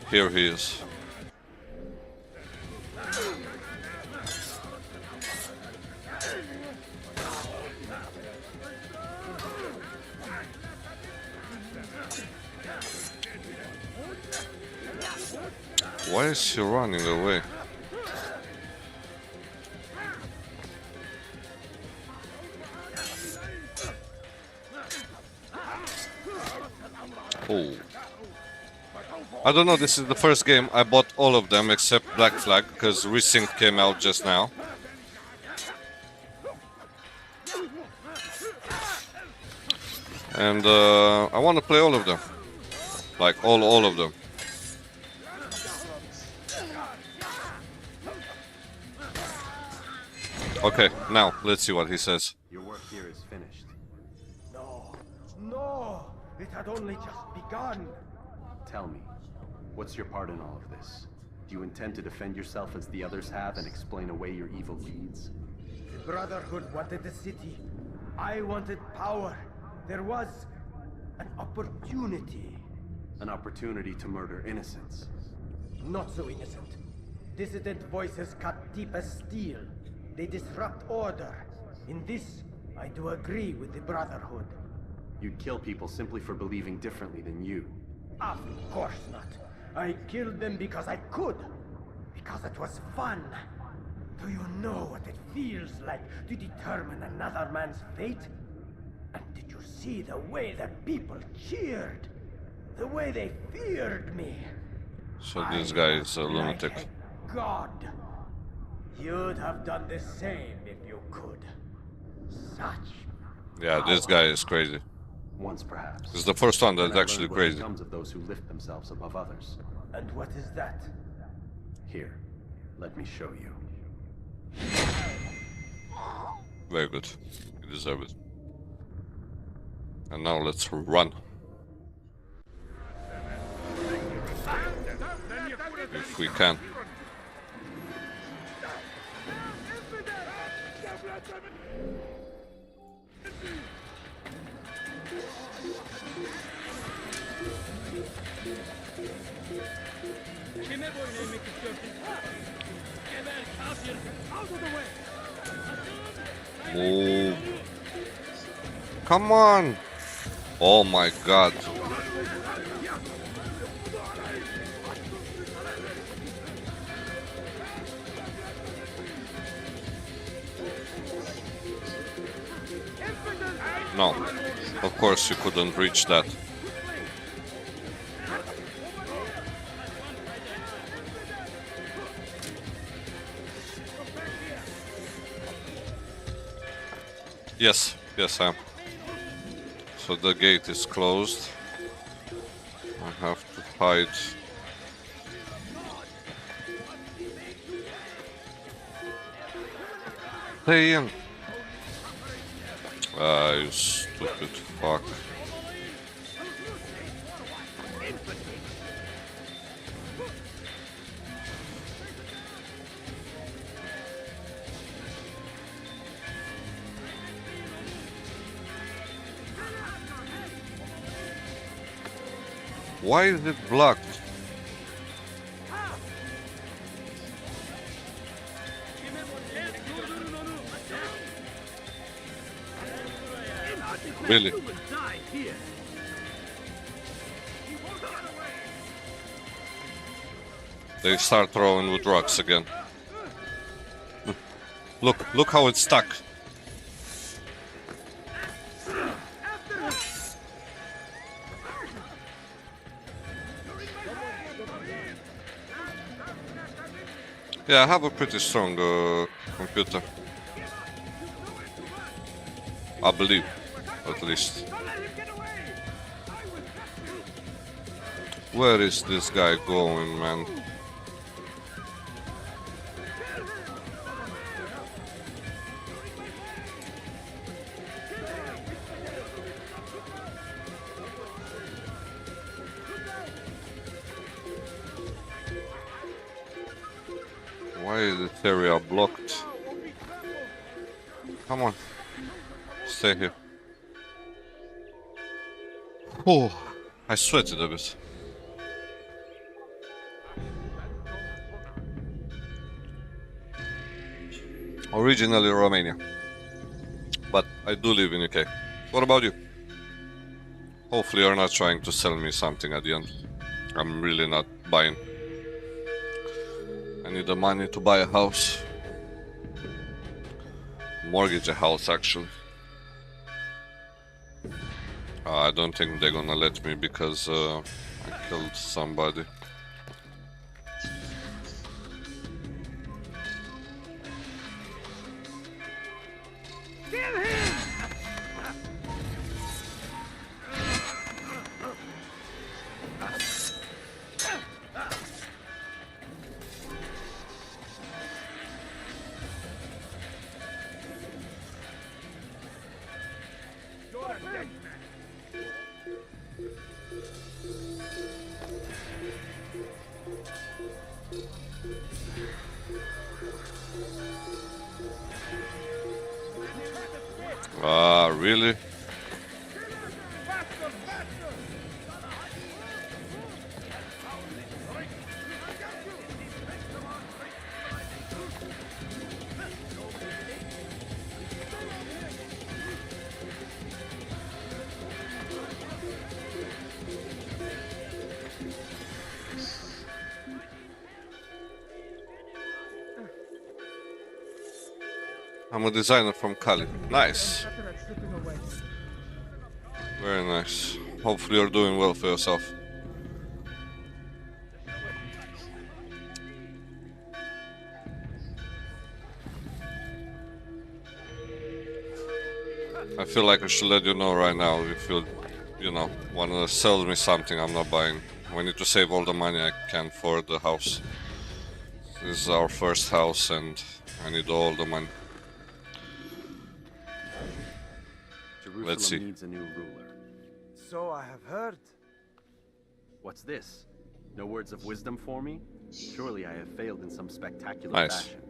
Here he is. Why is she running away? Oh. I don't know, this is the first game I bought all of them except Black Flag because Resynced came out just now. And I want to play all of them. Like all of them. Okay, now let's see what he says. Your work here is finished. No, it had only just begun. Tell me, what's your part in all of this? Do you intend to defend yourself as the others have and explain away your evil deeds? The Brotherhood wanted the city. I wanted power. There was an opportunity. An opportunity to murder innocents. Not so innocent. Dissident voices cut deep as steel. They disrupt order. In this, I do agree with the Brotherhood. You'd kill people simply for believing differently than you. Of course not. I killed them because I could. Because it was fun. Do you know what it feels like to determine another man's fate? And did you see the way the people cheered? The way they feared me? So this guy is a lunatic. Like a god. You'd have done the same if you could. Such. Yeah, this guy is crazy. Once, perhaps. This is the first one that's But I actually learned what crazy. becomes of those who lift themselves above others. And what is that? Here, let me show you. Very good. You deserve it. And now let's run. If we can. Kime boyun eğmek istiyorsun? Geber kafir! Out of the way! Oh. Come on! Oh my god. No, of course you couldn't reach that. Yes, yes I am. So the gate is closed. I have to hide. Stay in. Ah, you stupid fuck. Why is it blocked? Really? They start throwing with rocks again. Look how it's stuck. Yeah, I have a pretty strong computer. I believe, at least. Where is this guy going, man? Why is this area blocked? Come on. Stay here. Oh, I sweated a bit. Originally Romania, but I do live in UK. What about you? Hopefully you're not trying to sell me something at the end. I'm really not buying. I need the money to buy a house. Mortgage a house, actually. I don't think they're gonna let me because I killed somebody. Kill him! Really? I'm a designer from Cali. Nice. Very nice. Hopefully you're doing well for yourself. I feel like I should let you know right now if you know, wanna sell me something, I'm not buying. We need to save all the money I can for the house. This is our first house and I need all the money. Jerusalem Let's see. needs a new ruler. So I have heard. What's this? No words of wisdom for me? Surely I have failed in some spectacular Nice. fashion.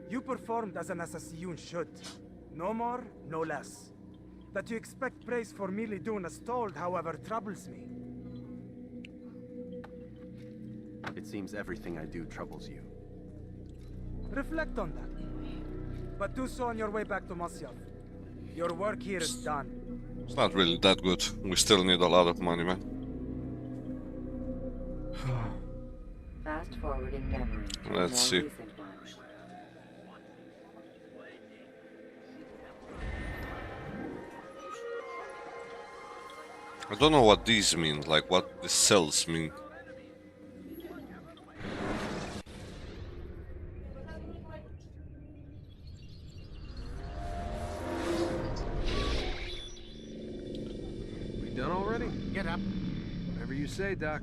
You performed as an assassin should. No more, no less. That you expect praise for merely doing as told, however, troubles me. It seems everything I do troubles you. Reflect on that. But do so on your way back to Masyaf. Your work here is done. It's not really that good. We still need a lot of money, man. Fast forwarding memory. to a Let's more see. recent one. I don't know what these mean, like what the cells mean. We done already? Get up. Whatever you say, Doc.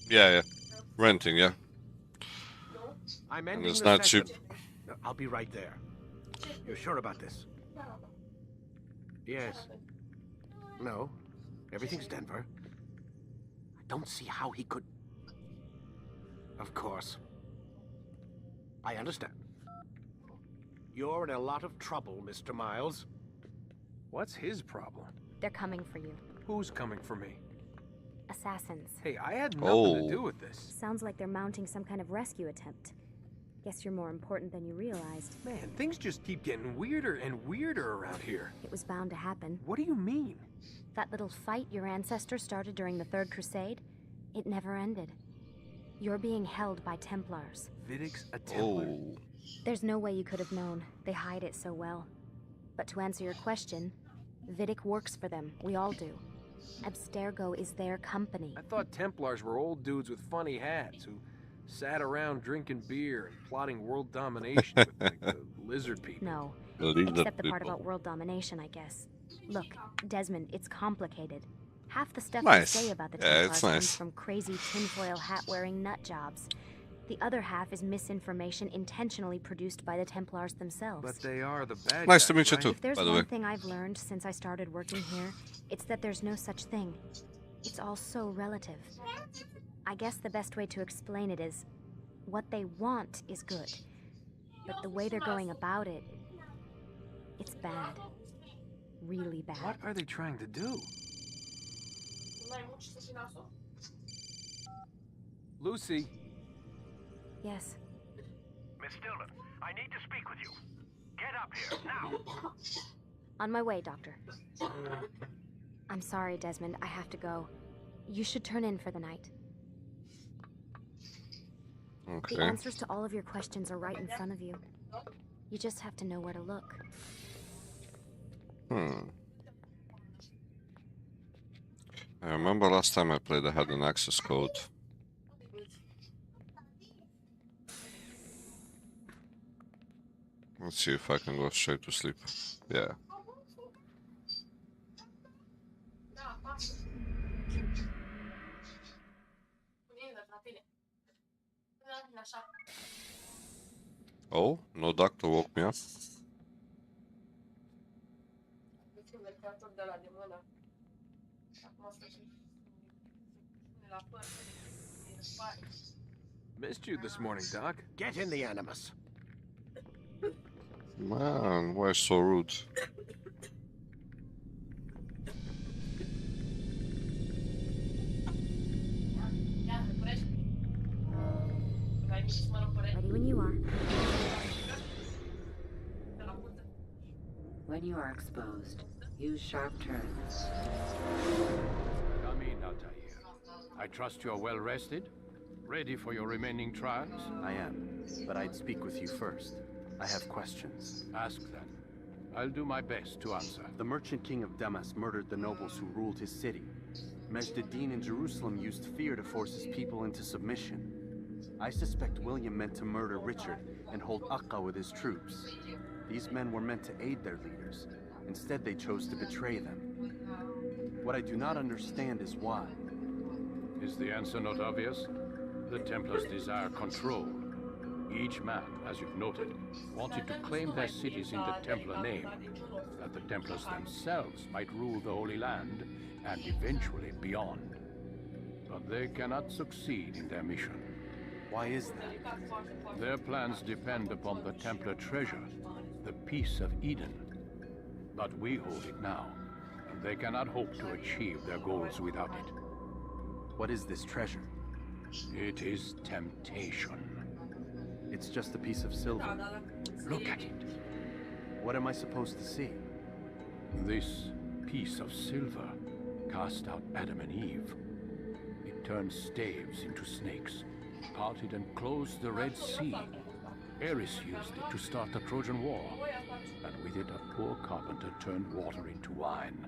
Yeah. Renting, yeah. I'm And ending it's the not session. cheap. I'll be right there. You're sure about this? Yes. No. Everything's Denver. I don't see how he could... Of course. I understand. You're in a lot of trouble, Mr. Miles. What's his problem? They're coming for you. Who's coming for me? Assassins. Hey, I had nothing to do Oh. with this. Sounds like they're mounting some kind of rescue attempt. Guess you're more important than you realized. Man, things just keep getting weirder and weirder around here. It was bound to happen. What do you mean? That little fight your ancestors started during the Third Crusade, it never ended. You're being held by Templars. Vidic's a Templar. Oh. There's no way you could have known. They hide it so well. But to answer your question, Vidic works for them. We all do. Abstergo is their company. I thought Templars were old dudes with funny hats who sat around drinking beer and plotting world domination with like the lizard people. No. Lizard Except the part people. about world domination, I guess. Look, Desmond, it's complicated. Half the stuff Nice. they say about the Yeah, Templars it's comes nice. from crazy tinfoil hat-wearing nut jobs. The other half is misinformation intentionally produced by the Templars themselves. But they are the bad Nice to guys, meet you right? too, If there's by the one way. thing I've learned since I started working here, it's that there's no such thing. It's all so relative. I guess the best way to explain it is, what they want is good. But the way they're going about it, it's bad. Really bad. What are they trying to do? Lucy. Yes. Miss Stillman, I need to speak with you. Get up here, now! On my way, Doctor. I'm sorry, Desmond. I have to go. You should turn in for the night. Okay. The answers to all of your questions are right in front of you. You just have to know where to look. I remember last time I played I had an access code. Let's see if I can go straight to sleep. Yeah. Oh, no doctor woke me up. Missed you this morning, Doc. Get in the Animus. Man, why so rude? Ready when you are. When you are exposed, use sharp turns. Come in, Altair. I trust you are well rested? Ready for your remaining trials? I am, but I'd speak with you first. I have questions. Ask them. I'll do my best to answer. The merchant king of Damas murdered the nobles who ruled his city. Majd-ad-Din in Jerusalem used fear to force his people into submission. I suspect William meant to murder Richard and hold Akka with his troops. These men were meant to aid their leaders. Instead, they chose to betray them. What I do not understand is why. Is the answer not obvious? The Templars desire control. Each man, as you've noted, wanted to claim their cities in the Templar name, that the Templars themselves might rule the Holy Land, and eventually beyond. But they cannot succeed in their mission. Why is that? Their plans depend upon the Templar treasure, the Peace of Eden. But we hold it now, and they cannot hope to achieve their goals without it. What is this treasure? It is temptation. It's just a piece of silver. Look at it. What am I supposed to see? This piece of silver cast out Adam and Eve. It turned staves into snakes, parted and closed the Red Sea. Ares used it to start the Trojan War, and with it a poor carpenter turned water into wine.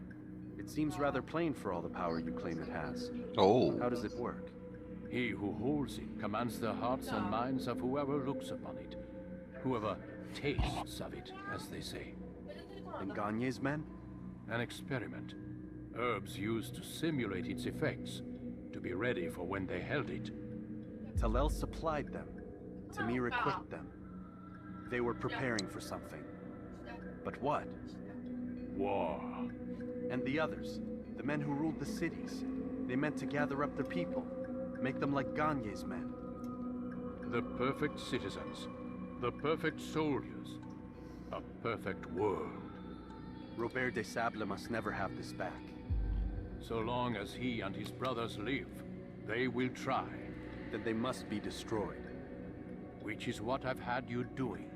It seems rather plain for all the power you claim it has. Oh. How does it work? He who holds it commands the hearts and minds of whoever looks upon it, whoever tastes of it, as they say. And Gagne's men? An experiment. Herbs used to simulate its effects, to be ready for when they held it. Talel supplied them. Tamir equipped them. They were preparing for something. But what? War. And the others, the men who ruled the cities, they meant to gather up their people, make them like Gagne's men. The perfect citizens, the perfect soldiers, a perfect world. Robert de Sable must never have this back. So long as he and his brothers live, they will try. Then they must be destroyed. Which is what I've had you doing.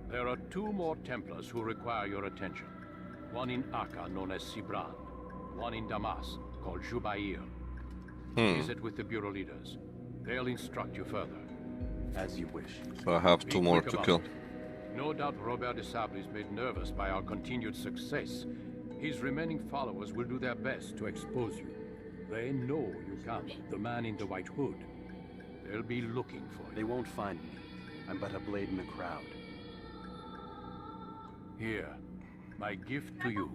There are 2 more Templars who require your attention. One in Akka, known as Sibran. One in Damas, called Jubair. Visit with the Bureau leaders. They'll instruct you further. As you wish. So I have 2 more to kill. No doubt Robert de Sable is made nervous by our continued success. His remaining followers will do their best to expose you. They know Jucam, the man in the white hood. They'll be looking for you. They won't find me. I'm but a blade in the crowd. Here, my gift to you,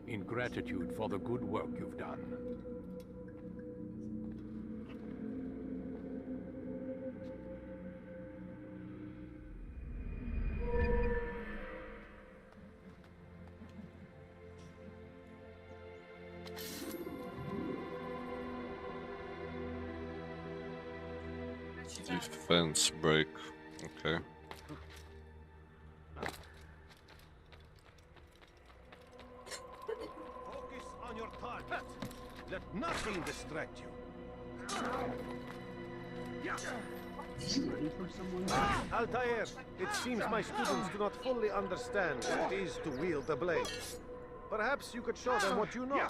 in gratitude for the good work you've done. Defense break. Okay. Focus on your target. Let nothing distract you. Altair, it seems my students do not fully understand what it is to wield the blade. Perhaps you could show them what you know.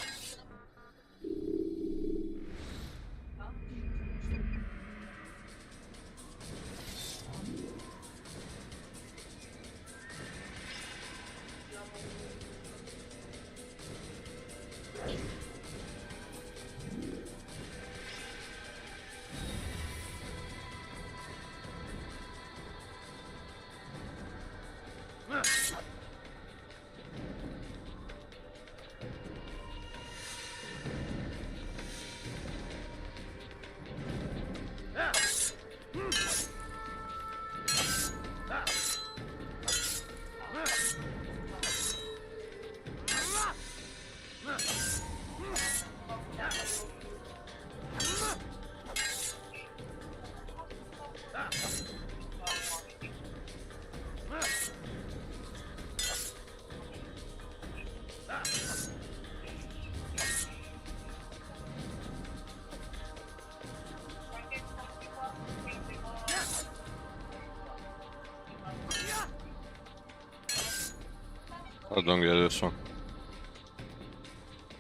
I don't get this one.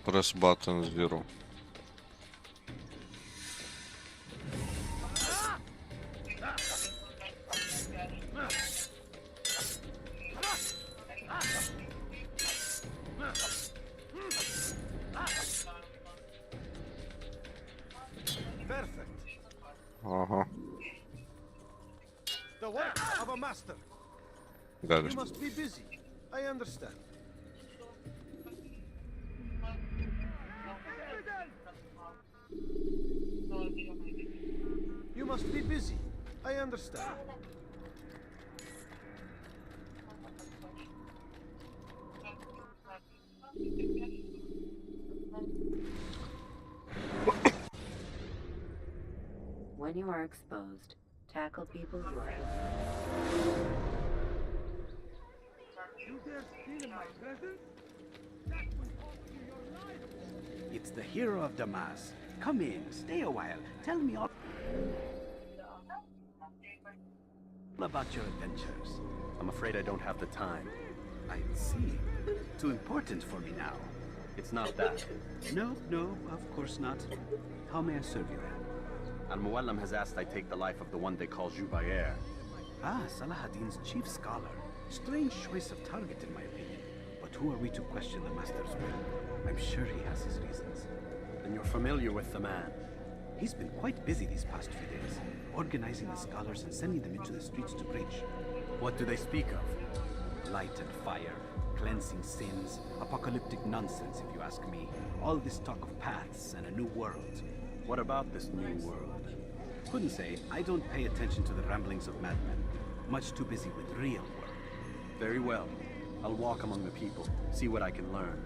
Press button 0. Uh-huh. The work of a master. Got You it. must be busy. I understand. You must be busy. I understand. When you are exposed, tackle people who are. You dare steal in my presence? That will cost you your life! It's the hero of Damas. Come in, stay a while. Tell me all about your adventures. I'm afraid I don't have the time. I see. Too important for me now. It's not that. No, of course not. How may I serve you then? Al-Muallam has asked I take the life of the one they call Jubair. Ah, Salahadin's chief scholar. Strange choice of target in my opinion. But who are we to question the master's will? I'm sure he has his reasons. Then you're familiar with the man. He's been quite busy these past few days, organizing the scholars and sending them into the streets to preach. What do they speak of? Light and fire, cleansing sins, apocalyptic nonsense if you ask me. All this talk of paths and a new world. What about this new world? Couldn't say. I don't pay attention to the ramblings of madmen. Much too busy with real work. Very well. I'll walk among the people, see what I can learn.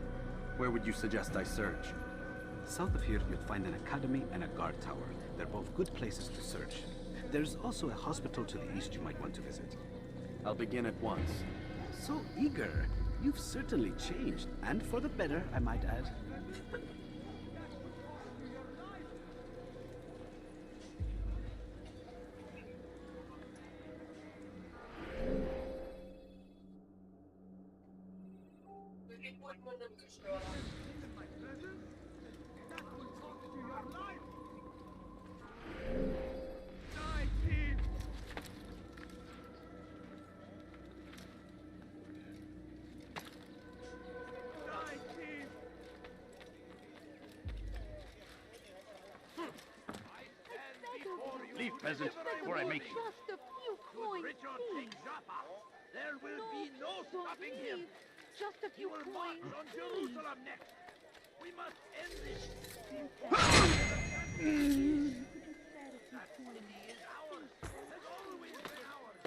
Where would you suggest I search? South of here, you'd find an academy and a guard tower. They're both good places to search. There's also a hospital to the east you might want to visit. I'll begin at once. So eager. You've certainly changed, and for the better, I might add. Leave, peasant, before I make you. Just a few coins, Richard please. take Jaffa. There will be no stopping him. Just a He few will coins. march on Jerusalem next. We must end this. That city is ours. Has always been ours.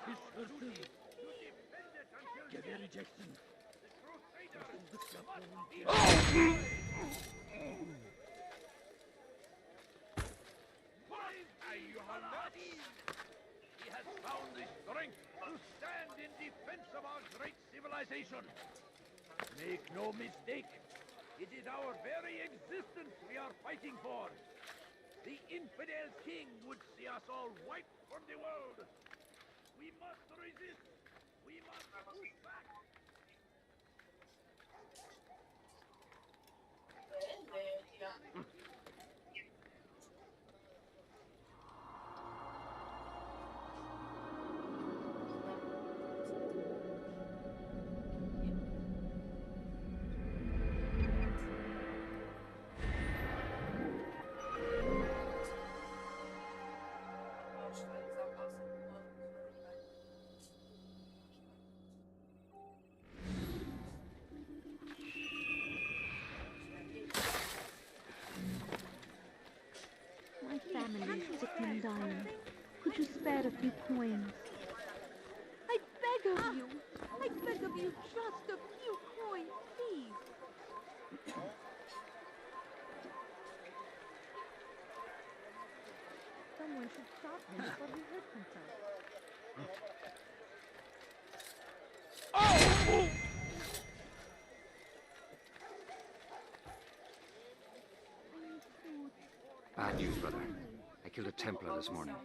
His person. To defend it until Give your rejection. the Crusaders must be He has found the strength to stand in defense of our great civilization. Make no mistake, it is our very existence we are fighting for. The infidel king would see us all wiped from the world. We must resist. We must push back. My family is sick and dying. Could you spare a few coins? I beg of you. I beg of you, just a few coins, please. Someone should stop him before he hurts himself. Bad news, brother. I killed a Templar this morning.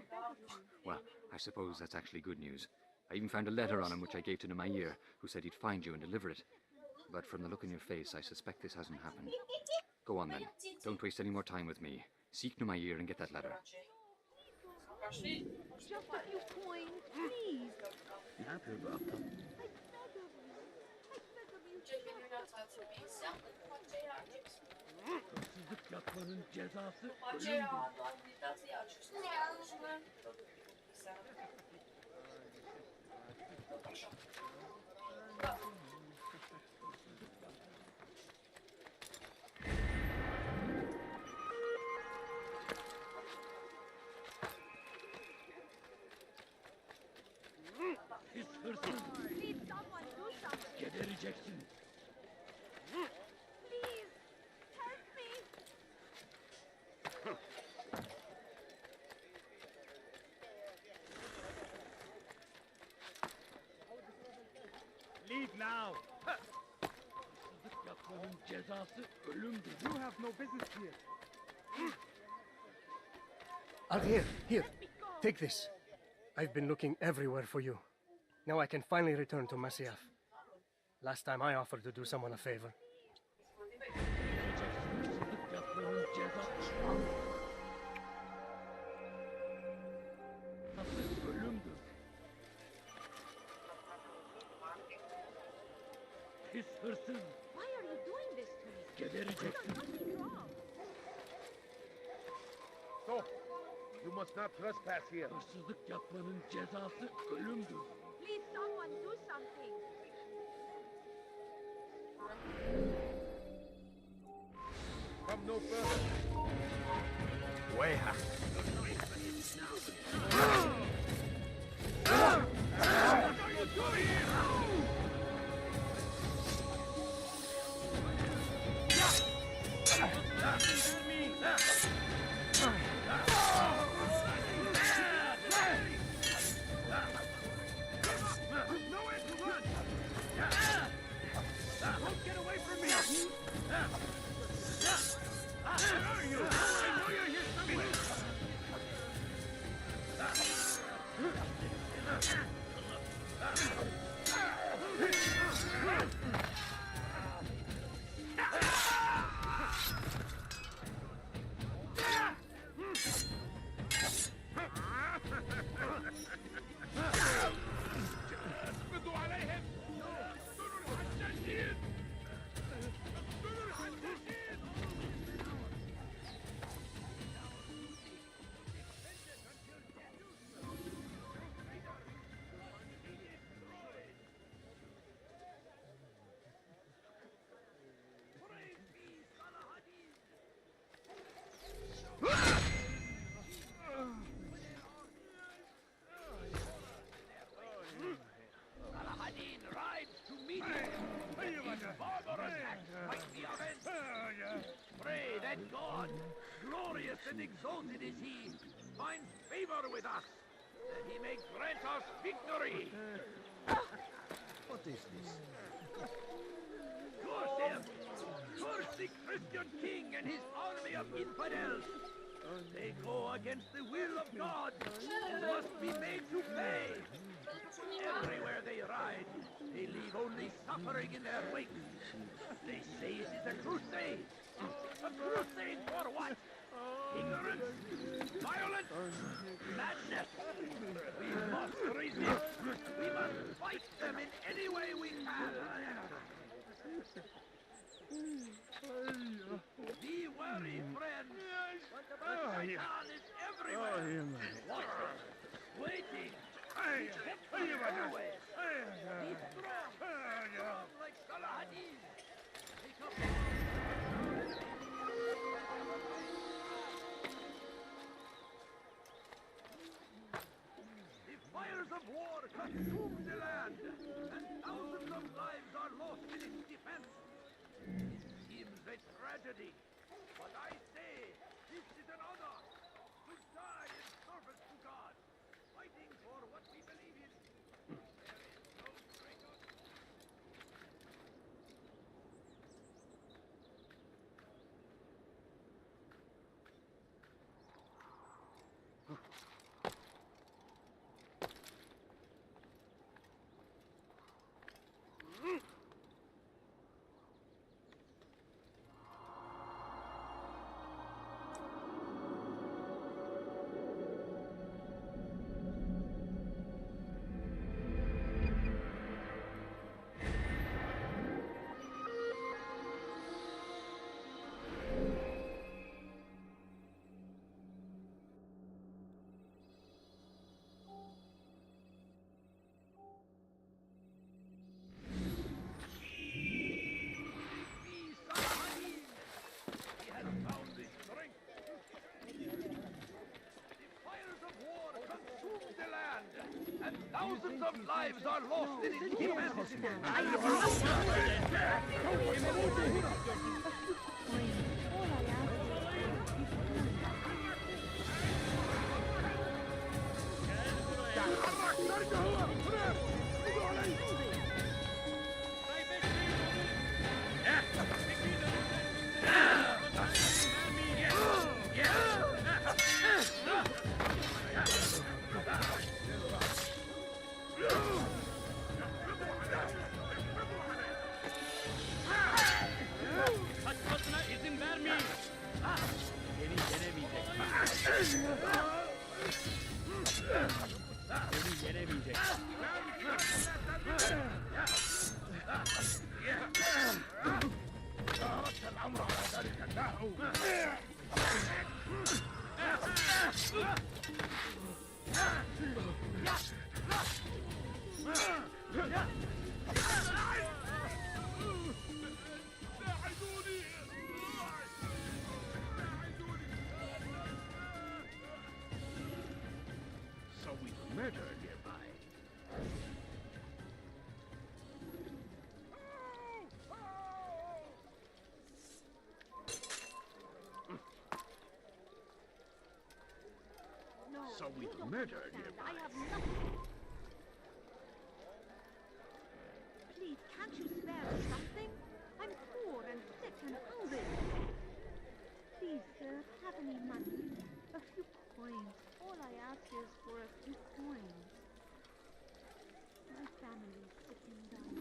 Well, I suppose that's actually good news. I even found a letter on him which I gave to Nemair, who said he'd find you and deliver it. But from the look in your face, I suspect this hasn't happened. Go on then. Don't waste any more time with me. Seek Nemair and get that letter. Just a few coins, please. I beg of you, just yapmanın cezası Macie ölümdür. ja do administracji, a czy Pis hırsız. Gebereceksin. Please, help me. Leave now. Hırsızlık yapmanın cezası ölümdür. You have no business here. Here. Take this. I've been looking everywhere for you. Now I can finally return to Masyaf. Last time I offered to do someone a favor. Hırsızlık yapmanın cezası ölümdür. Pis hırsız. Why are you doing this to me? Gebereceksin. Nothing wrong. Stop. You must not trespass here. Hırsızlık yapmanın cezası ölümdür. Please, someone do something. Come no further. Weha. What are you doing here? Nowhere to run! Don't get away from me! Where are you? I know you're here somewhere! اثبتوا عليهم! اقتلوا الحشاشين! اقتلوا الحشاشين! Saladin rides to meet him. His barbarous acts might be avenged. Pray that God, glorious and exalted is he, finds favor with us, that he may grant us victory. What is this? Curse him! Curse the Christian king and his army of infidels! They go against the will of God and must be made to pay. Everywhere they ride, they leave only suffering in their wake. They say it is a crusade. A crusade for what? Ignorance? Violence? Madness? We must resist. We must fight them in any way we can. Be wary, friends. The Shaitan is everywhere. Watching, waiting. Always. Be strong. Strong like Saladin. Take up. The fires of war consume the land, and thousands of lives are lost in its defense. It seems a tragedy, but I say this is an honor to die in service to God, fighting for what we believe in. There is no greater. Thousands of lives are lost in its defense. Kaçmasına izin vermeyin. Beni yenemeyecek. Beni yenemeyecek. So we murder nearby. So we murder nearby. I have nothing. Please, can't you spare us something? I'm poor and sick and hungry. Please, sir, have any money? A few coins. All I ask is for a few coins. My family's sick and dying.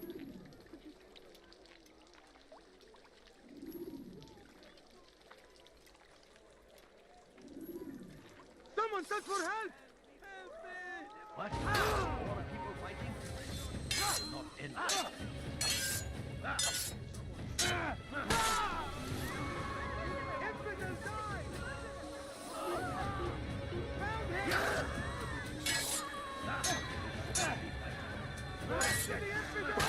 Could you... Someone send for help! What? More people fighting? Not in. Infidel die! Found him! To the infidel!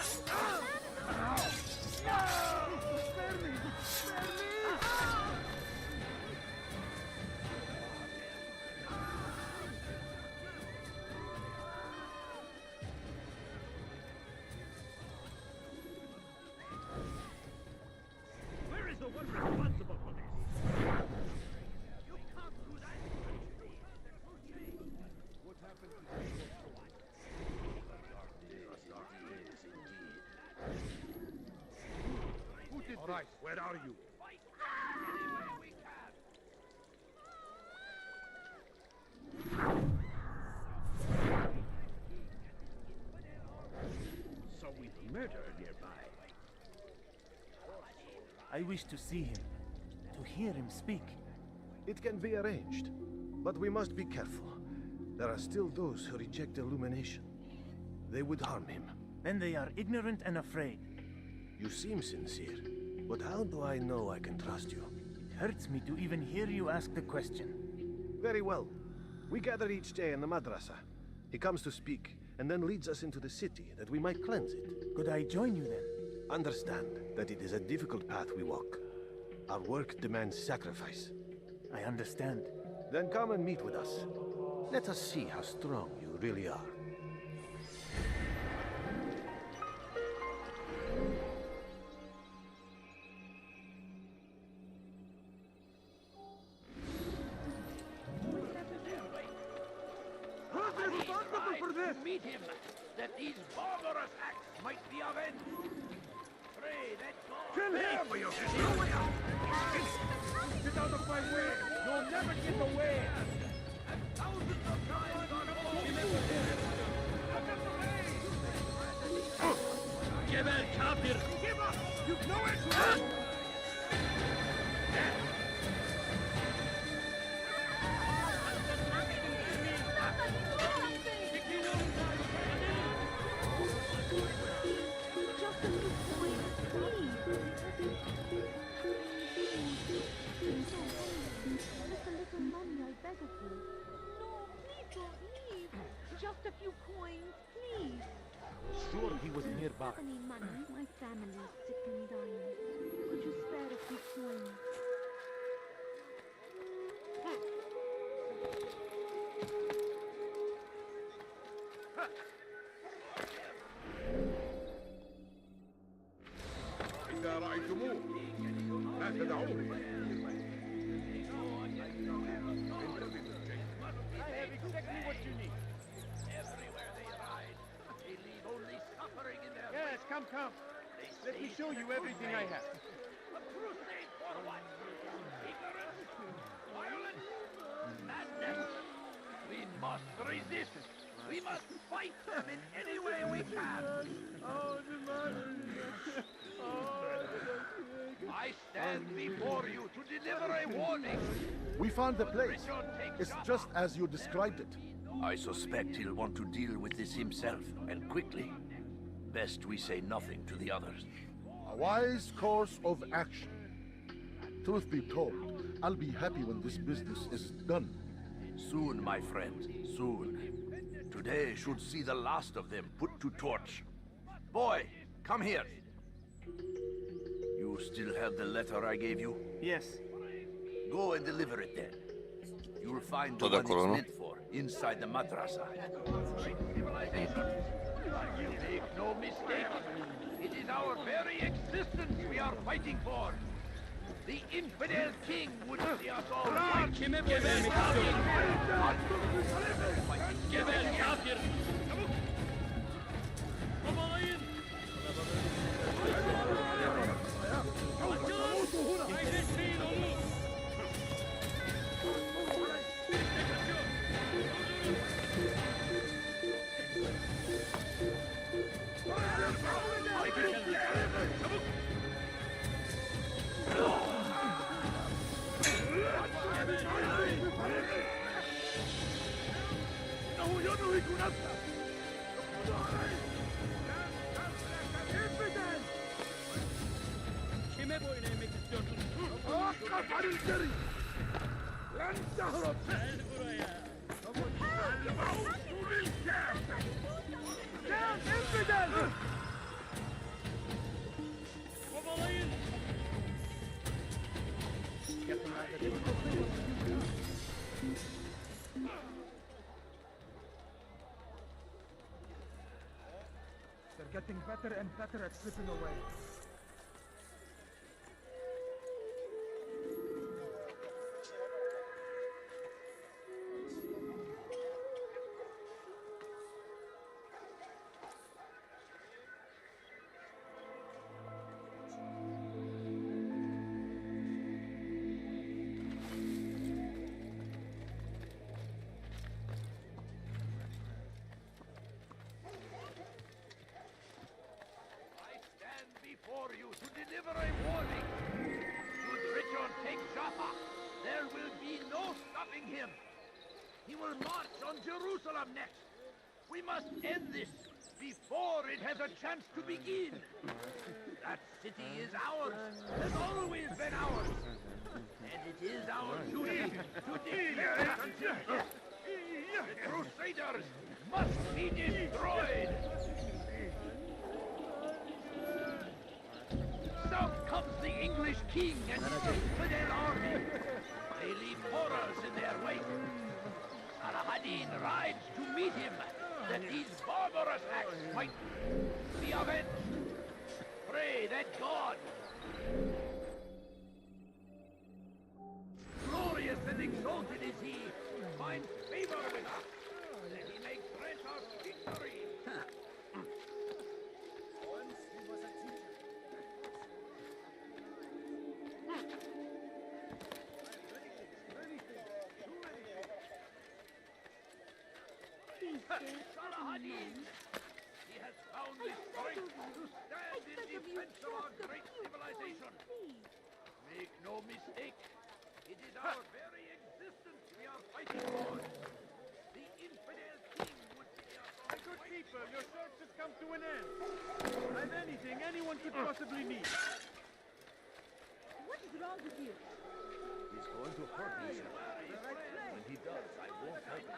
Spare me! Spare me! Where is the one responsible for this? You can't do that. What happened to Who did all right, where are you? So we murder nearby. I wish to see him, to hear him speak. It can be arranged, but we must be careful. There are still those who reject illumination. They would harm him. Then they are ignorant and afraid. You seem sincere, but how do I know I can trust you? It hurts me to even hear you ask the question. Very well. We gather each day in the madrasa. He comes to speak, and then leads us into the city, that we might cleanse it. Could I join you then? Understand that it is a difficult path we walk. Our work demands sacrifice. I understand. Then come and meet with us. Let us see how strong you really are. Who's responsible for this? Meet him, that these barbarous acts might be avenged. Pray that God... Kill him! For you. Get out of my way! You'll never get away! And thousands of times on all... Geber kafir! Give up! You know it! Just a few coins, please. Sure he was nearby. Have any money? My family's sick and dying. Could you spare a few coins? إذا رأيتموه لا تدعوه. I have exactly what you need. Everywhere they ride, they leave only suffering in their Yes, come, come. Let me show you everything I have. A crusade for what? Ignorance? Violence? Madness? We must resist. We must fight them in any way we can. I stand before you to deliver a warning. We found the place. It's just as you described it. I suspect he'll want to deal with this himself, and quickly. Best we say nothing to the others. A wise course of action. Truth be told, I'll be happy when this business is done. Soon, my friend, soon. Today should see the last of them put to torch. Boy, come here. You still have the letter I gave you? Yes. Go and deliver it then. You'll find the Tot de one acolo, it's nu? meant for, inside the madrasa. Make no mistake, it is our very existence we are fighting for. The infidel king would see us all fight. Gebel kafir! Babalayın! Kaybetmeyin onu! Kime boyun eğmek istiyorsun? لن تهرب. Gel buraya! Down, infidel! Babalayın! They're getting better and better at slipping away. Before you to deliver a warning. Should Richard take Jaffa, there will be no stopping him. He will march on Jerusalem next. We must end this before it has a chance to begin. That city is ours, has always been ours. And it is our duty to defend it until death. The Crusaders must be destroyed. South comes the English king and infidel army. They leave horrors in their wake. Saladin rides to meet him, that these barbarous acts might be avenged. Pray that God, glorious and exalted is he, finds favor with us, that he may grant us victory. Saladin! He has found the strength to stand in defense of our great civilization. Make no mistake, it is our very existence we are fighting for. The infidel king would be our... My good people, your search has come to an end. I've anything anyone could possibly need. What is wrong with you? He's going to hurt me, sir. When he does, I won't help him.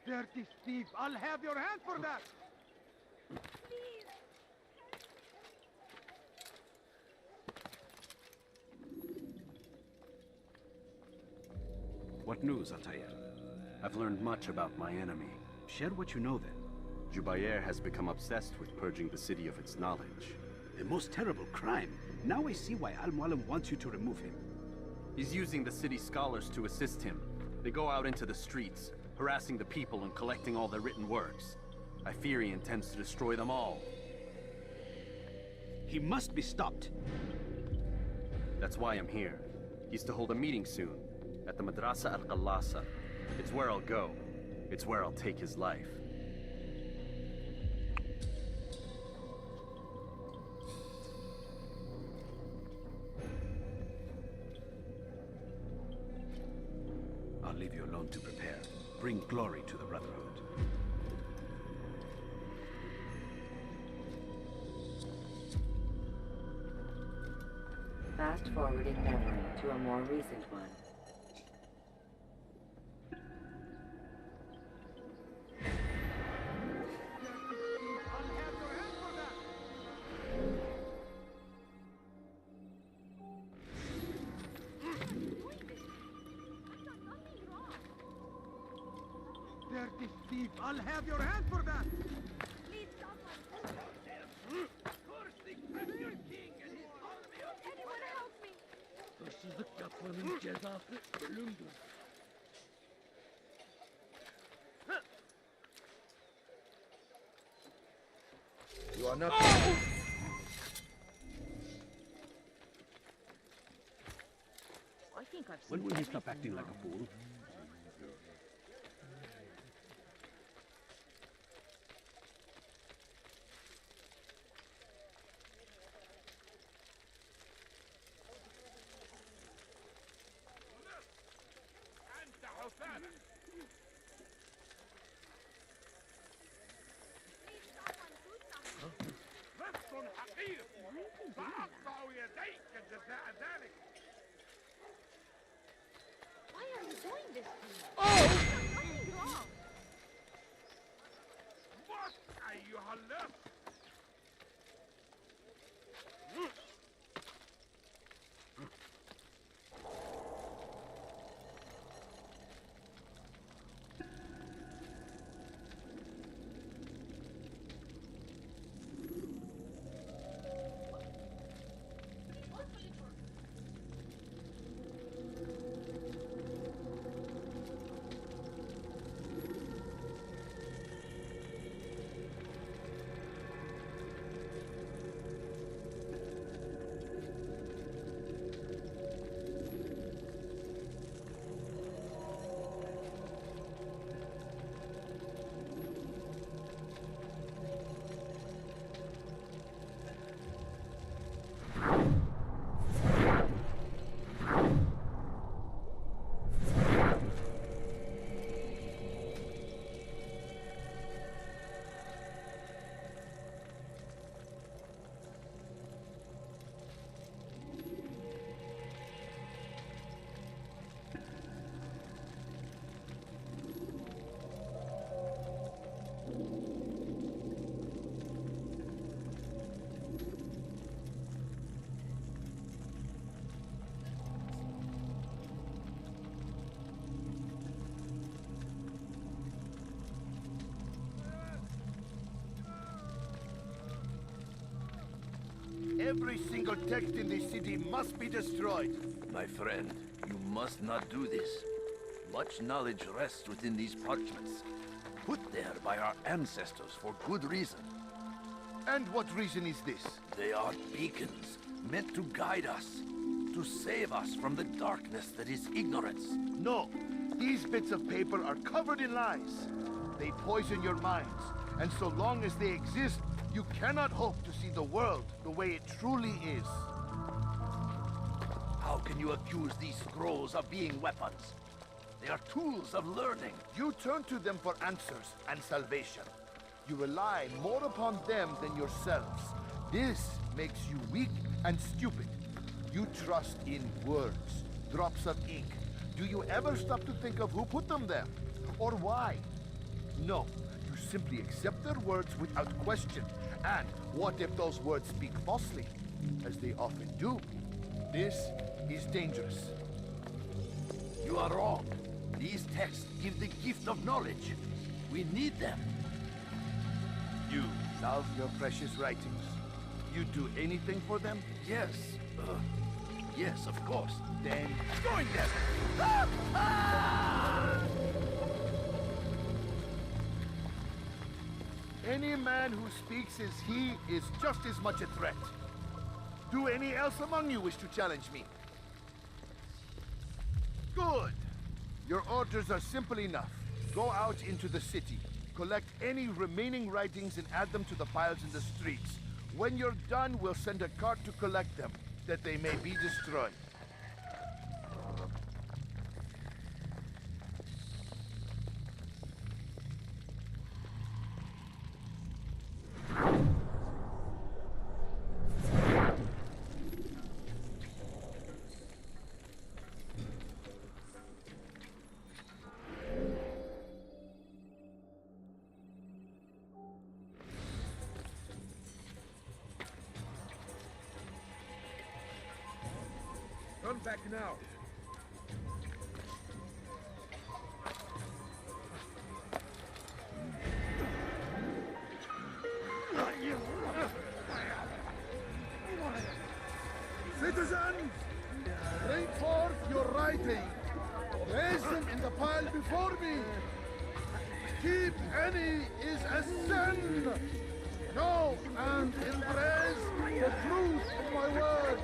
Dirty thief! I'll have your hand for that! What news, Altair? I've learned much about my enemy. Share what you know then. Jubair has become obsessed with purging the city of its knowledge. The most terrible crime. Now I see why Al-Mualim wants you to remove him. He's using the city scholars to assist him. They go out into the streets, harassing the people and collecting all their written works. I fear he intends to destroy them all. He must be stopped. That's why I'm here. He's to hold a meeting soon, at the Madrasa al-Qallasa. It's where I'll go. It's where I'll take his life. I'll leave you alone to prepare. Bring glory to the Brotherhood. Fast-forwarding memory to a more recent one. Dirty thief! I'll have your hand for that! Please, someone! Curse the Christian king and his army of Anyone help me! Hırsızlık yapmanın cezası ölümdür. You are not... I think I've seen When will you stop everything acting like now. a fool? أنت حسانا رفض حقير سأقطع يديك جزاء ذلك Why are you doing this to me? Oh! There's nothing wrong. موت أيها اللص Every single text in this city must be destroyed. My friend, you must not do this. Much knowledge rests within these parchments, put there by our ancestors for good reason. And what reason is this? They are beacons, meant to guide us, to save us from the darkness that is ignorance. No, these bits of paper are covered in lies. They poison your minds, and so long as they exist, you cannot hope to see the world the way it truly is. How can you accuse these scrolls of being weapons? They are tools of learning. You turn to them for answers and salvation. You rely more upon them than yourselves. This makes you weak and stupid. You trust in words, drops of ink. Do you ever stop to think of who put them there? Or why? No, you simply accept their words without question. And what if those words speak falsely? As they often do. This is dangerous. You are wrong. These texts give the gift of knowledge. We need them. You love your precious writings. You'd do anything for them? Yes. Yes, of course. Then join them! Any man who speaks as he is just as much a threat. Do any else among you wish to challenge me? Good. Your orders are simple enough. Go out into the city, collect any remaining writings and add them to the piles in the streets. When you're done, we'll send a cart to collect them, that they may be destroyed. Come back now. Citizens, bring forth your writing. Place them in the pile before me. Keep any is a sin. Know and embrace the truth of my words.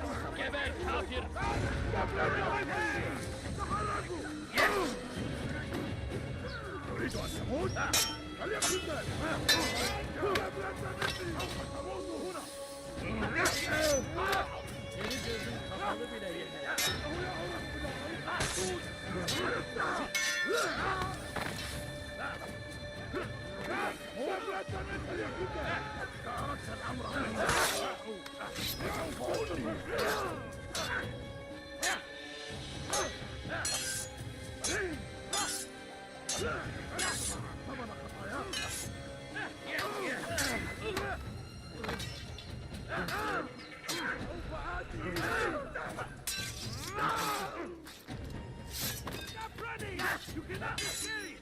You cannot escape!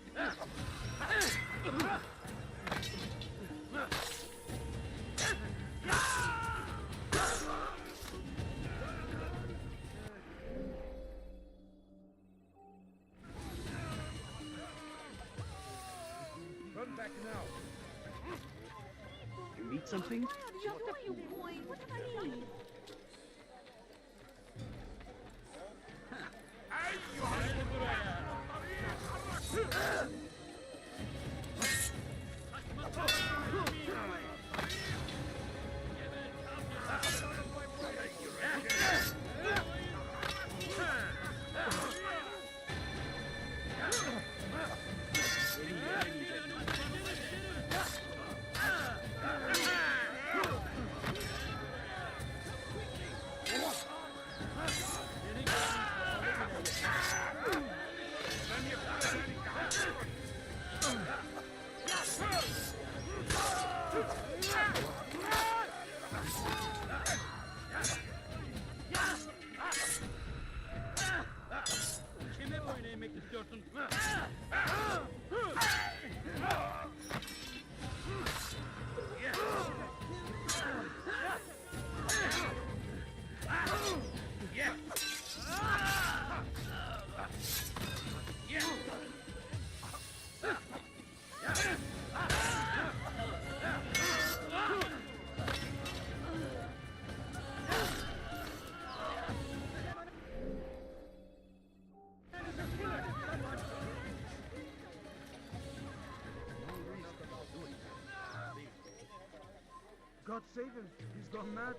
Run back now. You need something? You boy, what do I need? God save him. He's gone mad.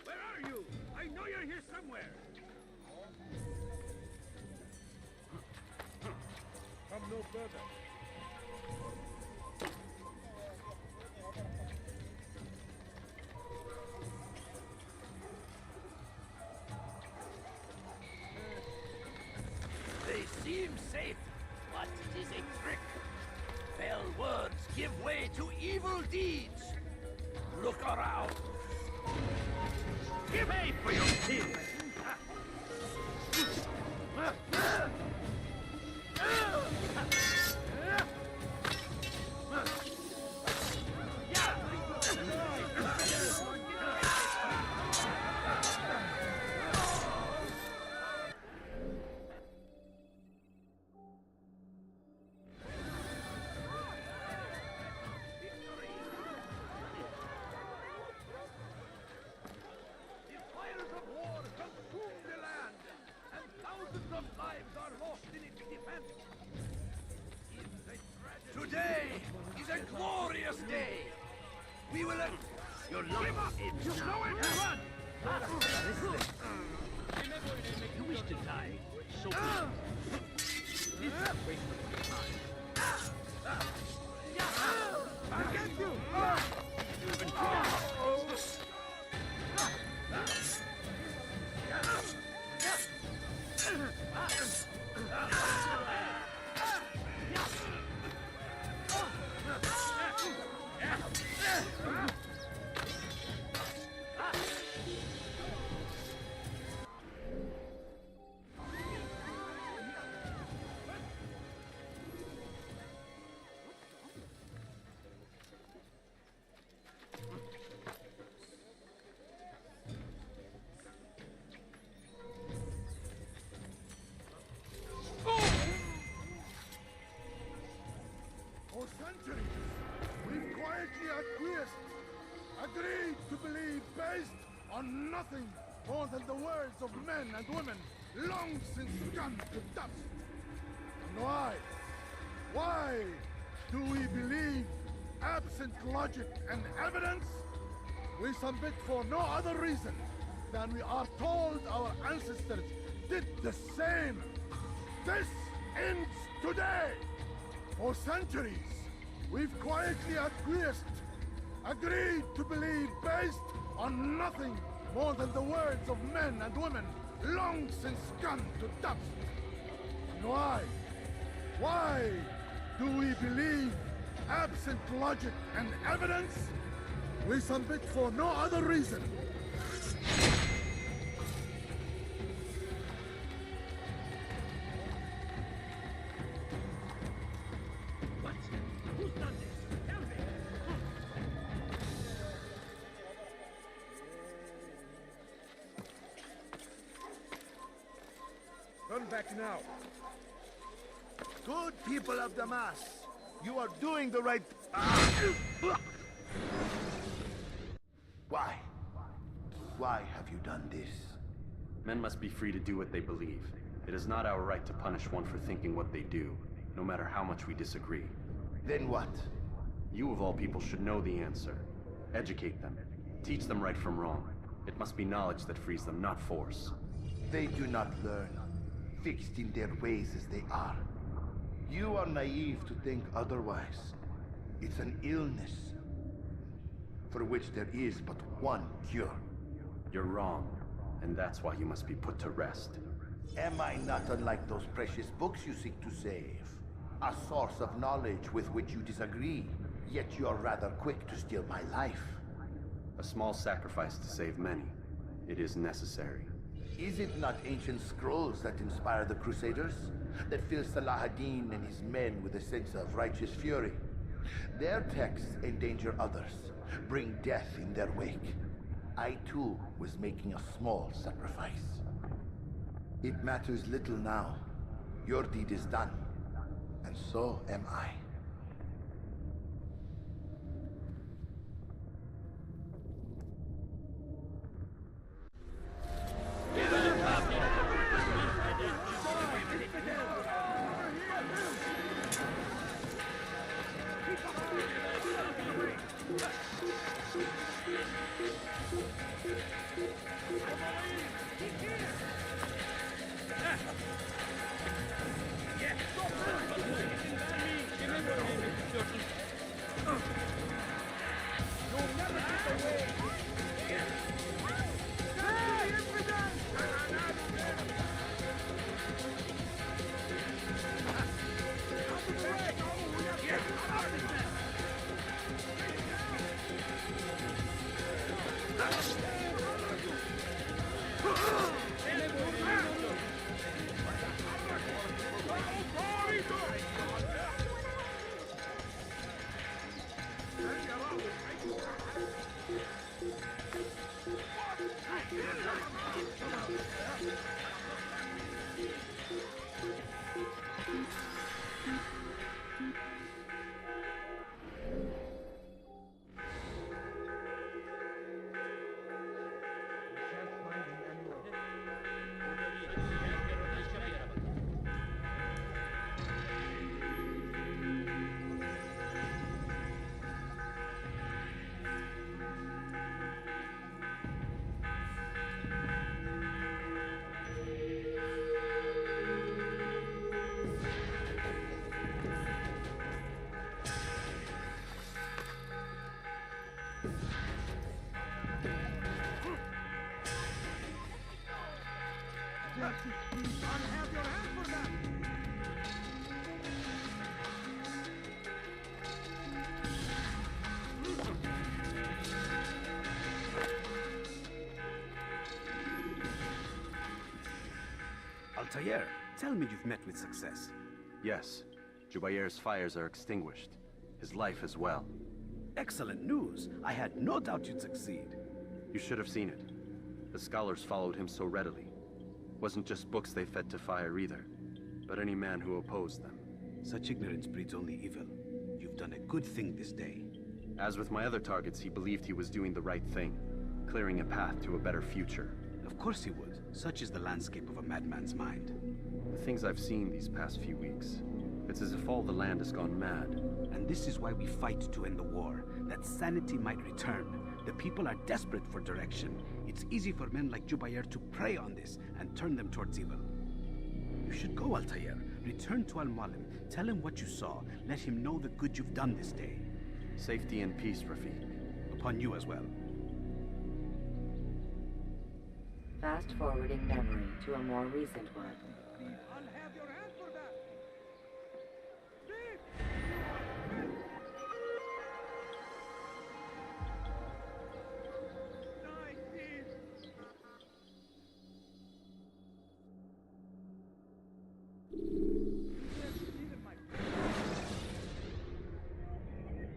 Where are you? I know you're here somewhere. Come no further. They seem safe, but it is a trick. Fell words give way to evil deeds. Look around. Give aid for your sins. a glorious day! We will... Your life is nowhere to run! You wish to die, so be it. This is a waste of your time. I get you! For centuries, we've quietly acquiesced, agreed to believe based on nothing more than the words of men and women long since gone to dust. And why? Why do we believe absent logic and evidence? We submit for no other reason than we are told our ancestors did the same. This ends today. For centuries, we've quietly acquiesced, agreed to believe based on nothing more than the words of men and women long since gone to dust. And why? Why do we believe absent logic and evidence? We submit for no other reason. What? Who's done this? Tell me! Run back now. Good people of Damas, you are doing the right... Why? Why have you done this? Men must be free to do what they believe. It is not our right to punish one for thinking what they do, no matter how much we disagree. Then what? You of all people should know the answer. Educate them. Teach them right from wrong. It must be knowledge that frees them, not force. They do not learn, fixed in their ways as they are. You are naive to think otherwise. It's an illness for which there is but one cure. You're wrong, and that's why you must be put to rest. Am I not unlike those precious books you seek to save? A source of knowledge with which you disagree, yet you are rather quick to steal my life. A small sacrifice to save many. It is necessary. Is it not ancient scrolls that inspire the Crusaders? That fill Salah ad-Din and his men with a sense of righteous fury? Their texts endanger others, bring death in their wake. I too was making a small sacrifice. It matters little now. Your deed is done, and so am I. I'll have your hand for that! Altair, tell me you've met with success. Yes. Jubair's fires are extinguished. His life as well. Excellent news. I had no doubt you'd succeed. You should have seen it. The scholars followed him so readily. Wasn't just books they fed to fire either, but any man who opposed them. Such ignorance breeds only evil. You've done a good thing this day. As with my other targets, he believed he was doing the right thing, clearing a path to a better future. Of course he would. Such is the landscape of a madman's mind. The things I've seen these past few weeks, it's as if all the land has gone mad. And this is why we fight to end the war, that sanity might return. The people are desperate for direction. It's easy for men like Jubair to prey on this and turn them towards evil. You should go, Altair. Return to Al-Mualim. Tell him what you saw. Let him know the good you've done this day. Safety and peace, Rafiq. Upon you as well. Fast forwarding memory to a more recent one. I'll have your hand for that!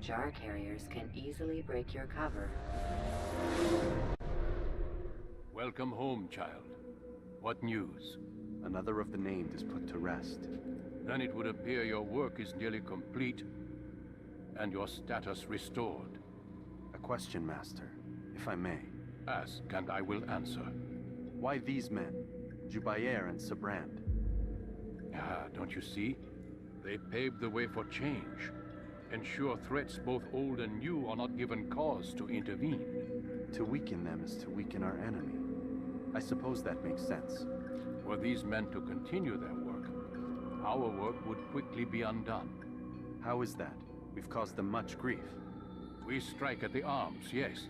Jar carriers can easily break your cover. Welcome home, child. What news? Another of the named is put to rest. Then it would appear your work is nearly complete, and your status restored. A question, Master, if I may. Ask, and I will answer. Why these men? Jubair and Sabrand? Ah, don't you see? They paved the way for change. Ensure threats both old and new are not given cause to intervene. To weaken them is to weaken our enemy. I suppose that makes sense. Were these men to continue their work, our work would quickly be undone. How is that? We've caused them much grief. We strike at the arms, yes,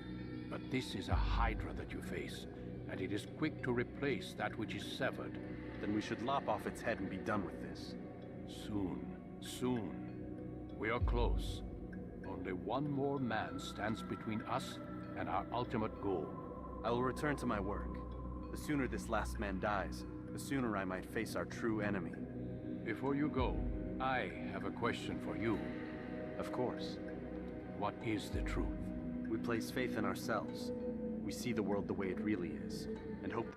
but this is a hydra that you face, and it is quick to replace that which is severed. Then we should lop off its head and be done with this. Soon, soon. We are close. Only one more man stands between us and our ultimate goal. I will return to my work. The sooner this last man dies, the sooner I might face our true enemy. Before you go, I have a question for you. Of course. What is the truth? We place faith in ourselves. We see the world the way it really is, and hope...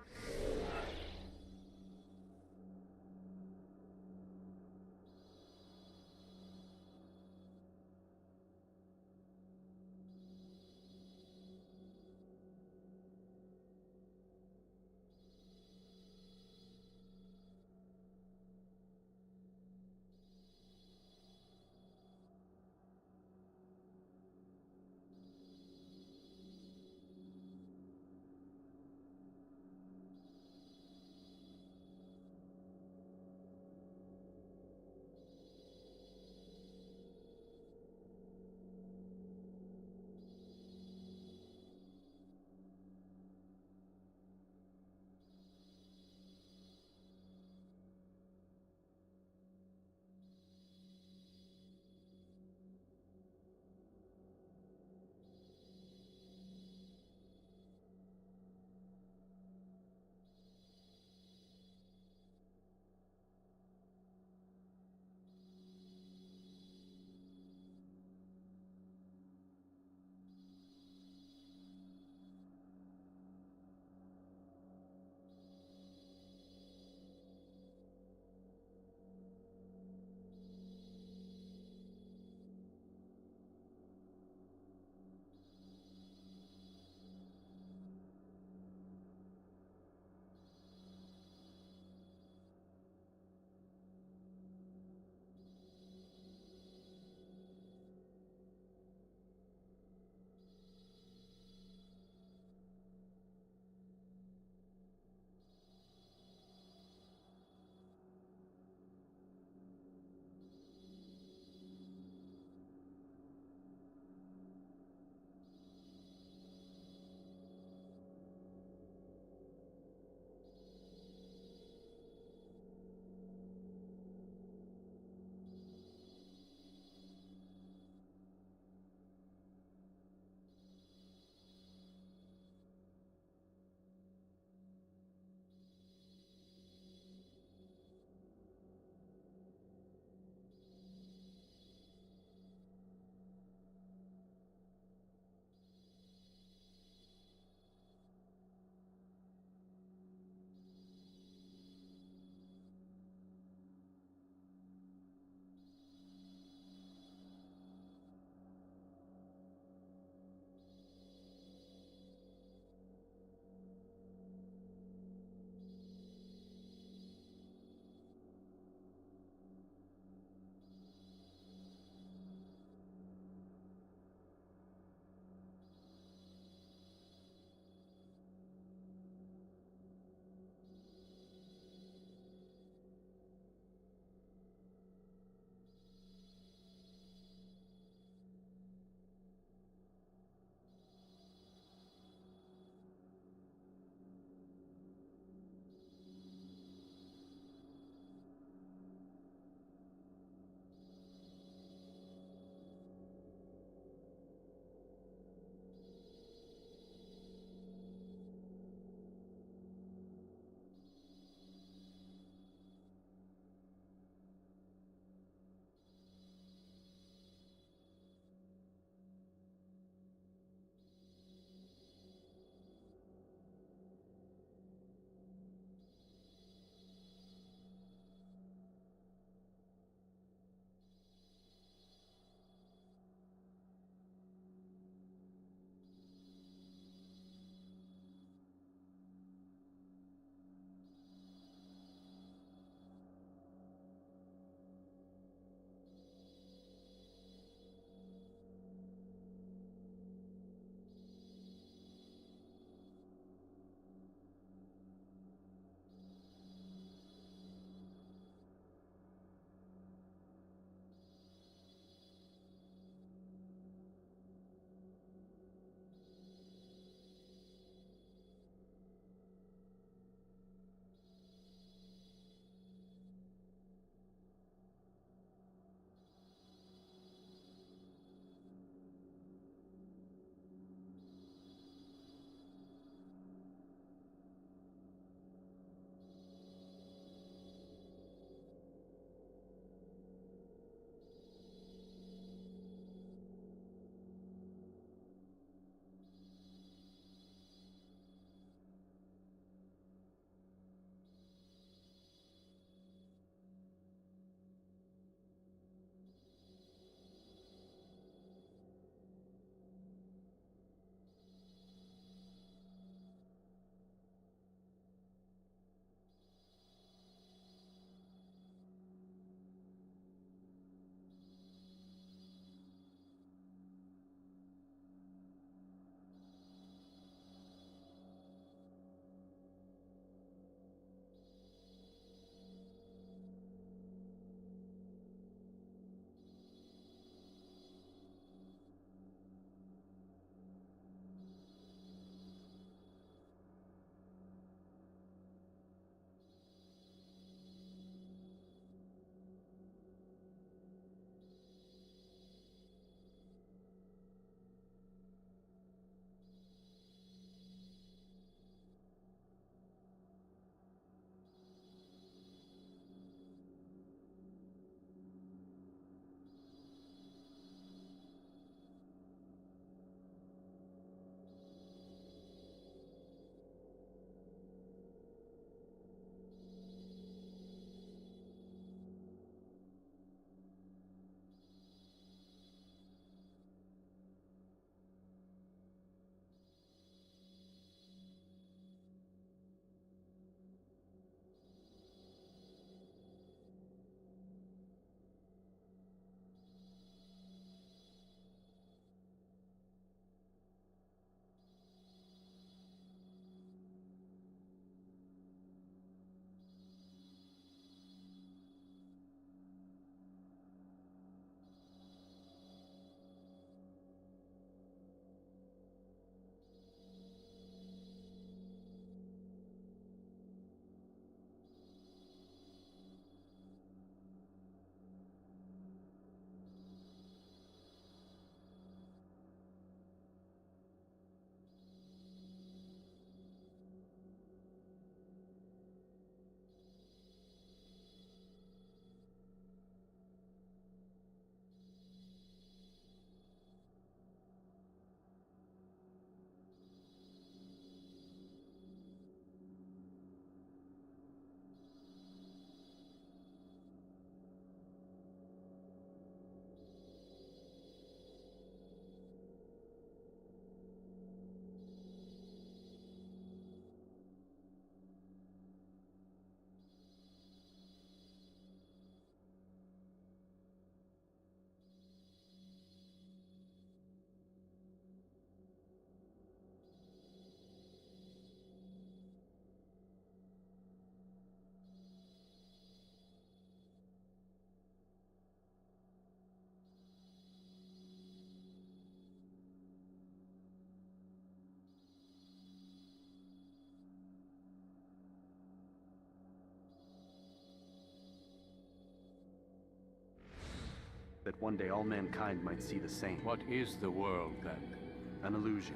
that one day all mankind might see the same. What is the world, then? An illusion.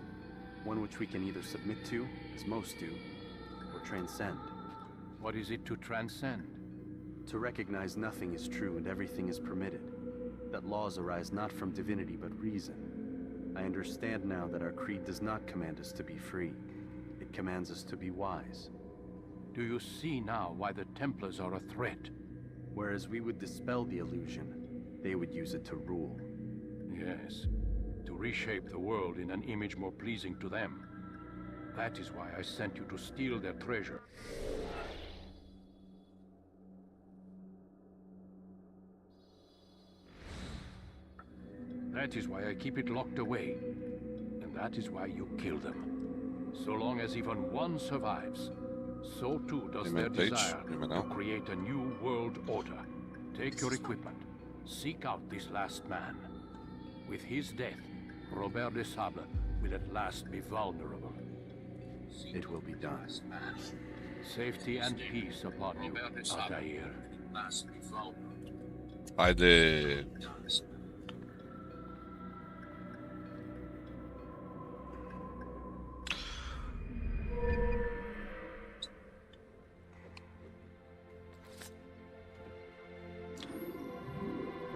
One which we can either submit to, as most do, or transcend. What is it to transcend? To recognize nothing is true and everything is permitted. That laws arise not from divinity but reason. I understand now that our creed does not command us to be free. It commands us to be wise. Do you see now why the Templars are a threat? Whereas we would dispel the illusion, they would use it to rule. Yes, to reshape the world in an image more pleasing to them. That is why I sent you to steal their treasure. That is why I keep it locked away. And that is why you kill them. So long as even one survives, so too does their desire to create a new world order. Take your equipment. Seek out this last man. With his death, Robert de Sable will at last be vulnerable. It will be done. Safety and peace upon you, Altair. Haide.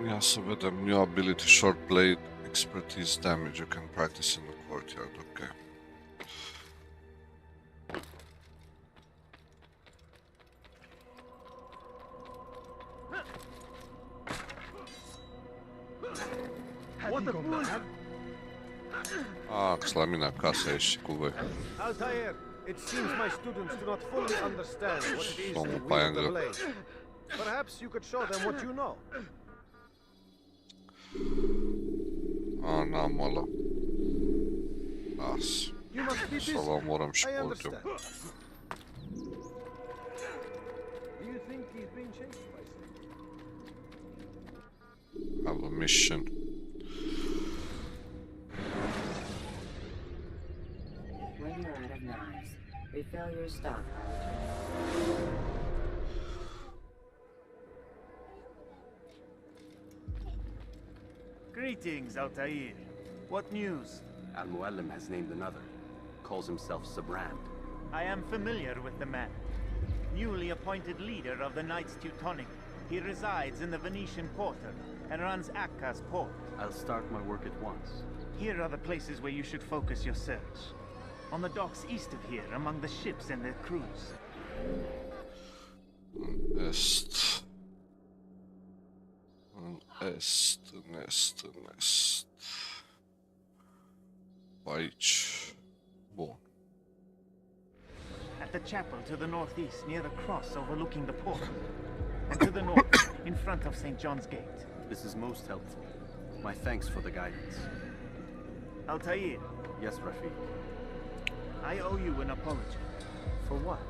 Ia să vedem. New ability, short blade, expertise, damage. You can practice in the courtyard. Okay. What the fuck? La mine acasă ești și cu voi. Altair, it seems my students do not fully understand what it is to Domnul wield Paiangă. the blade. Perhaps you could show them what you know. N-am ăla. Las. You must be Să-l omorăm și I pe understand. ultimul. Do you think he's being chased by something? Have a mission. When you're out of knives, refill your stock. Greetings, Altair. What news? Al-Muallim has named another. Calls himself Sabrand. I am familiar with the man. Newly appointed leader of the Knights Teutonic. He resides in the Venetian Quarter and runs Akka's port. I'll start my work at once. Here are the places where you should focus your search. On the docks east of here, among the ships and their crews. Est. Est. Pe aici. Bun. At the chapel to the northeast, near the cross overlooking the port. And to the north, in front of St. John's Gate. This is most helpful. My thanks for the guidance. Altair. Yes, Rafiq. I owe you an apology. For what?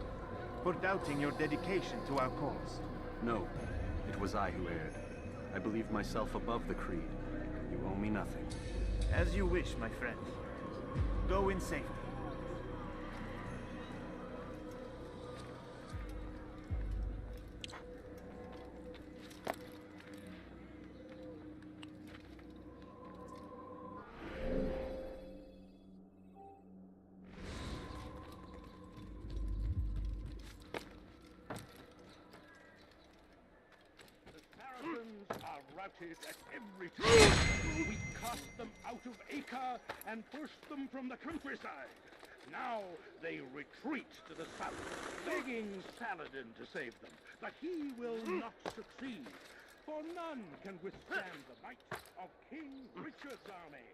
For doubting your dedication to our cause. No, it was I who erred. I believe myself above the creed. You owe me nothing. As you wish, my friend. Go in safety. At every turn. We cast them out of Acre and pushed them from the countryside. Now they retreat to the south, begging Saladin to save them. But he will not succeed, for none can withstand the might of King Richard's army.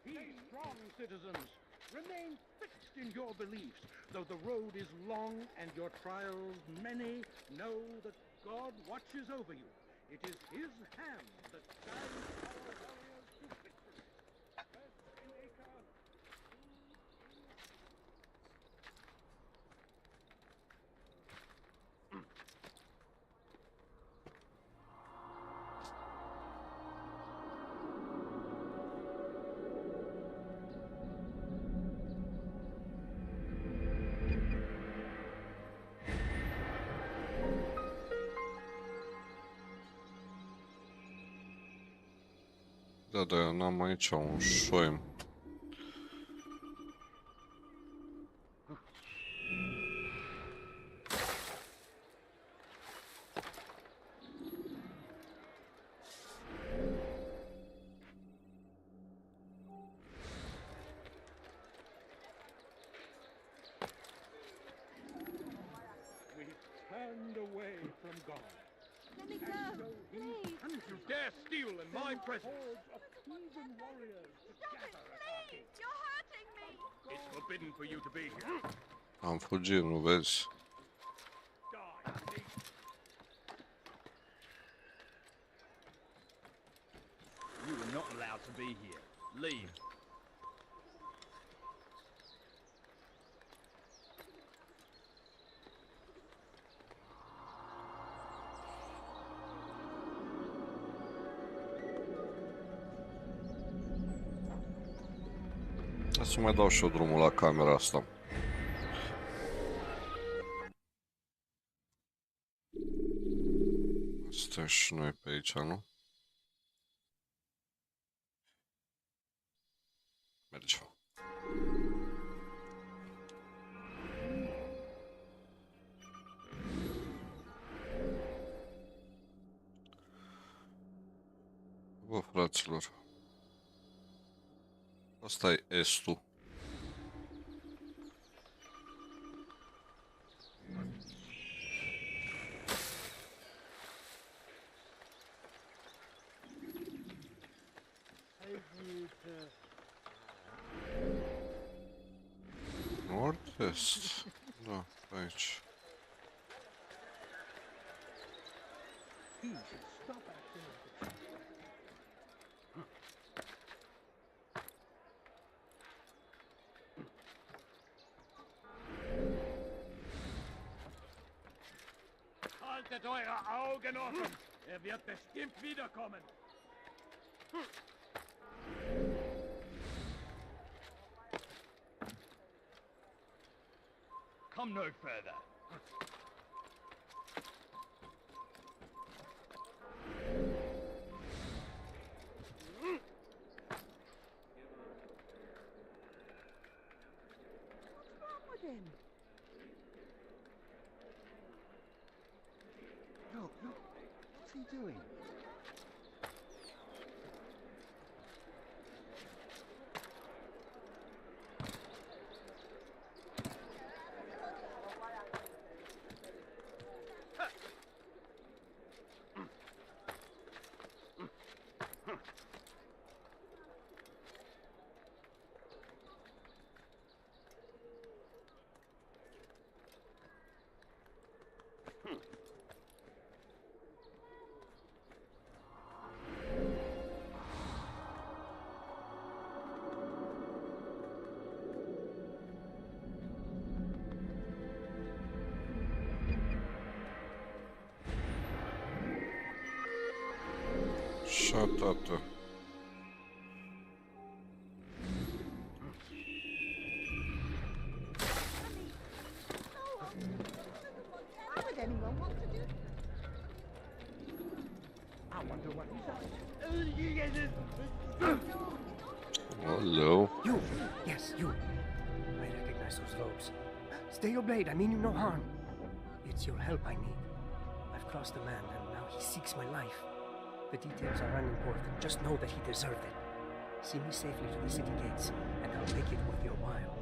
Be strong, citizens. Remain fixed in your beliefs. Though the road is long and your trials many, know that God watches over you. It is his hand that guides our warriors to victory. First in Acre, Da, eu n-am aici un șoim. Turned away from God. Let me go, please. You dare steal in my presence? Of heathen warriors to gather at our Please, you're hurting me. It's forbidden for you to be here. Am fugit, nu vezi? You are not allowed to be here. Leave. Hai să mai dau și eu drumul la camera asta. Suntem și noi pe aici, nu? Mergem. Bă, fraților. Asta e estul. Nord-est. Da, aici. Haltet eure Augen offen! Er wird bestimmt wiederkommen! Come no further! What's wrong with him? Look, what's he doing? Așa, tată. Why would anyone want to do? I wonder what he's up Hello. You! Yes, you. I recognize those robes. Stay your blade, I mean you no harm. It's your help I need. I've crossed the man, and now he seeks my life. The details are unimportant. Just know that he deserved it. See me safely to the city gates, and I'll make it worth your while.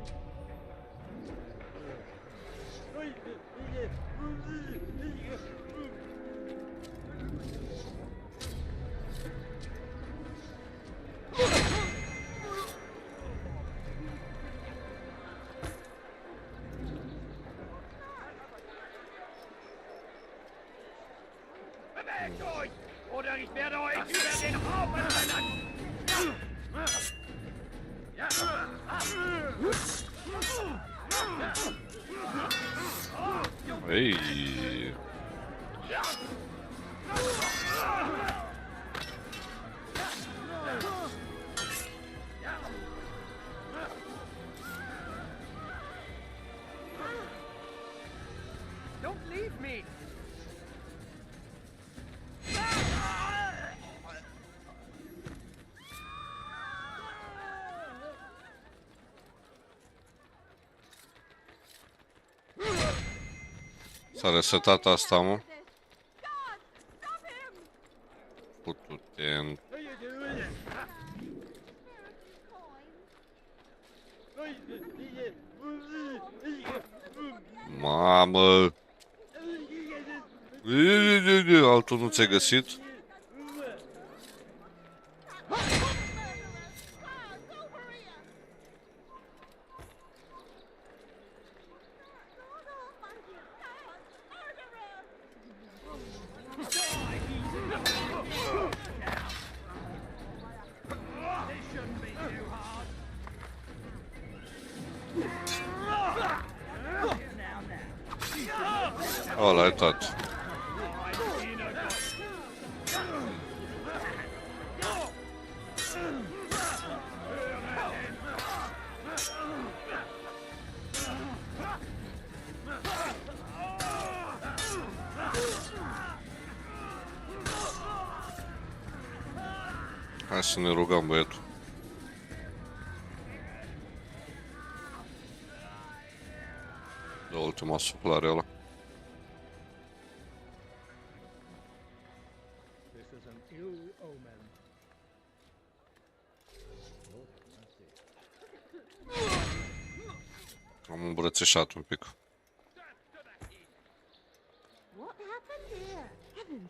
Bewegt euch! Oder ich werde euch über den Haufen rennen! Hey. Don't leave me! S-a resetat asta, mă. Putu-te în... Mamă! Altul nu ți-ai găsit? Ăla e tot. Hai să ne rugăm, băietul. De ultima suflare ăla. Am îmbrățișat un pic. What happened here? Heavens!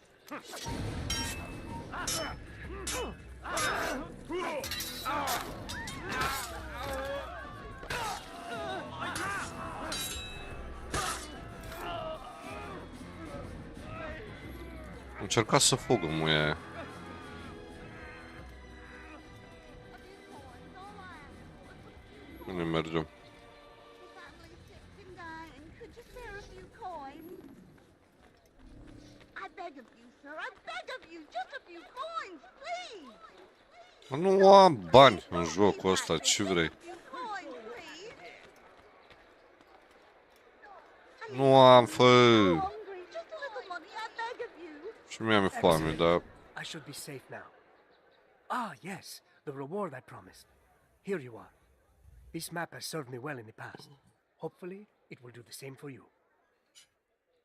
Încerca să fugă muia aia. Unde mergem? Nu am bani în jocul ăsta, ce vrei? Nu am, fă. Și mi-am foame, dar... I should be safe now. Ah, yes, the reward I promised. Here you are. This map has served me well in the past. Hopefully, it will do the same for you.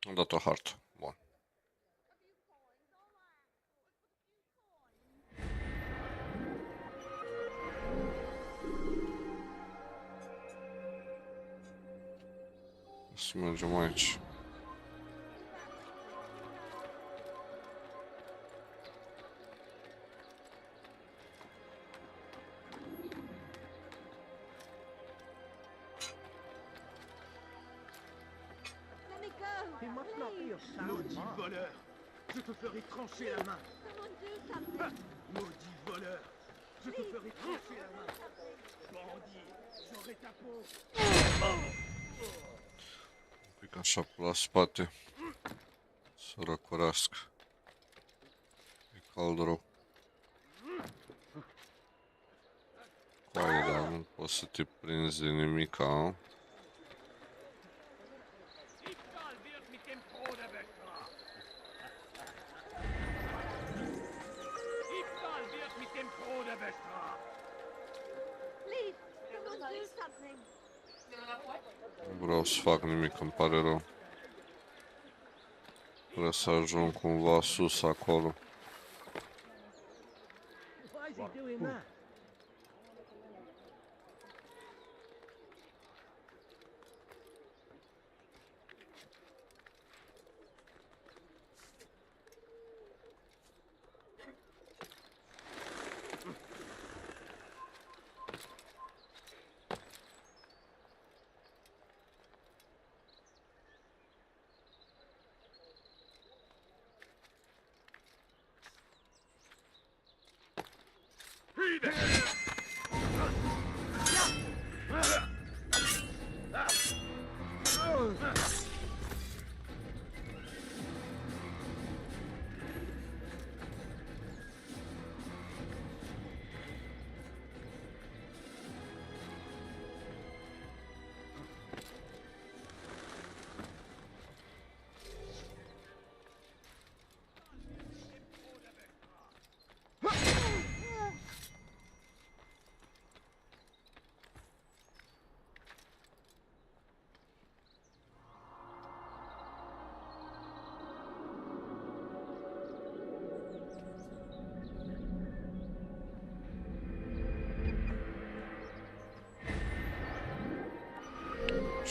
Am dat o hartă. Bun. Să mergem aici. Maudit voleur! Je te ferai trancher la main! Maudit voleur! Je te ferai trancher la main! Bandit! J'aurai ta peau! Un pic așa pe la spate. Să răcorească. E cald rău. Coaie, dar nu poți să te prinzi de nimica. Nu vreau să fac nimic, îmi pare rău. Trebuie să ajung cumva sus acolo.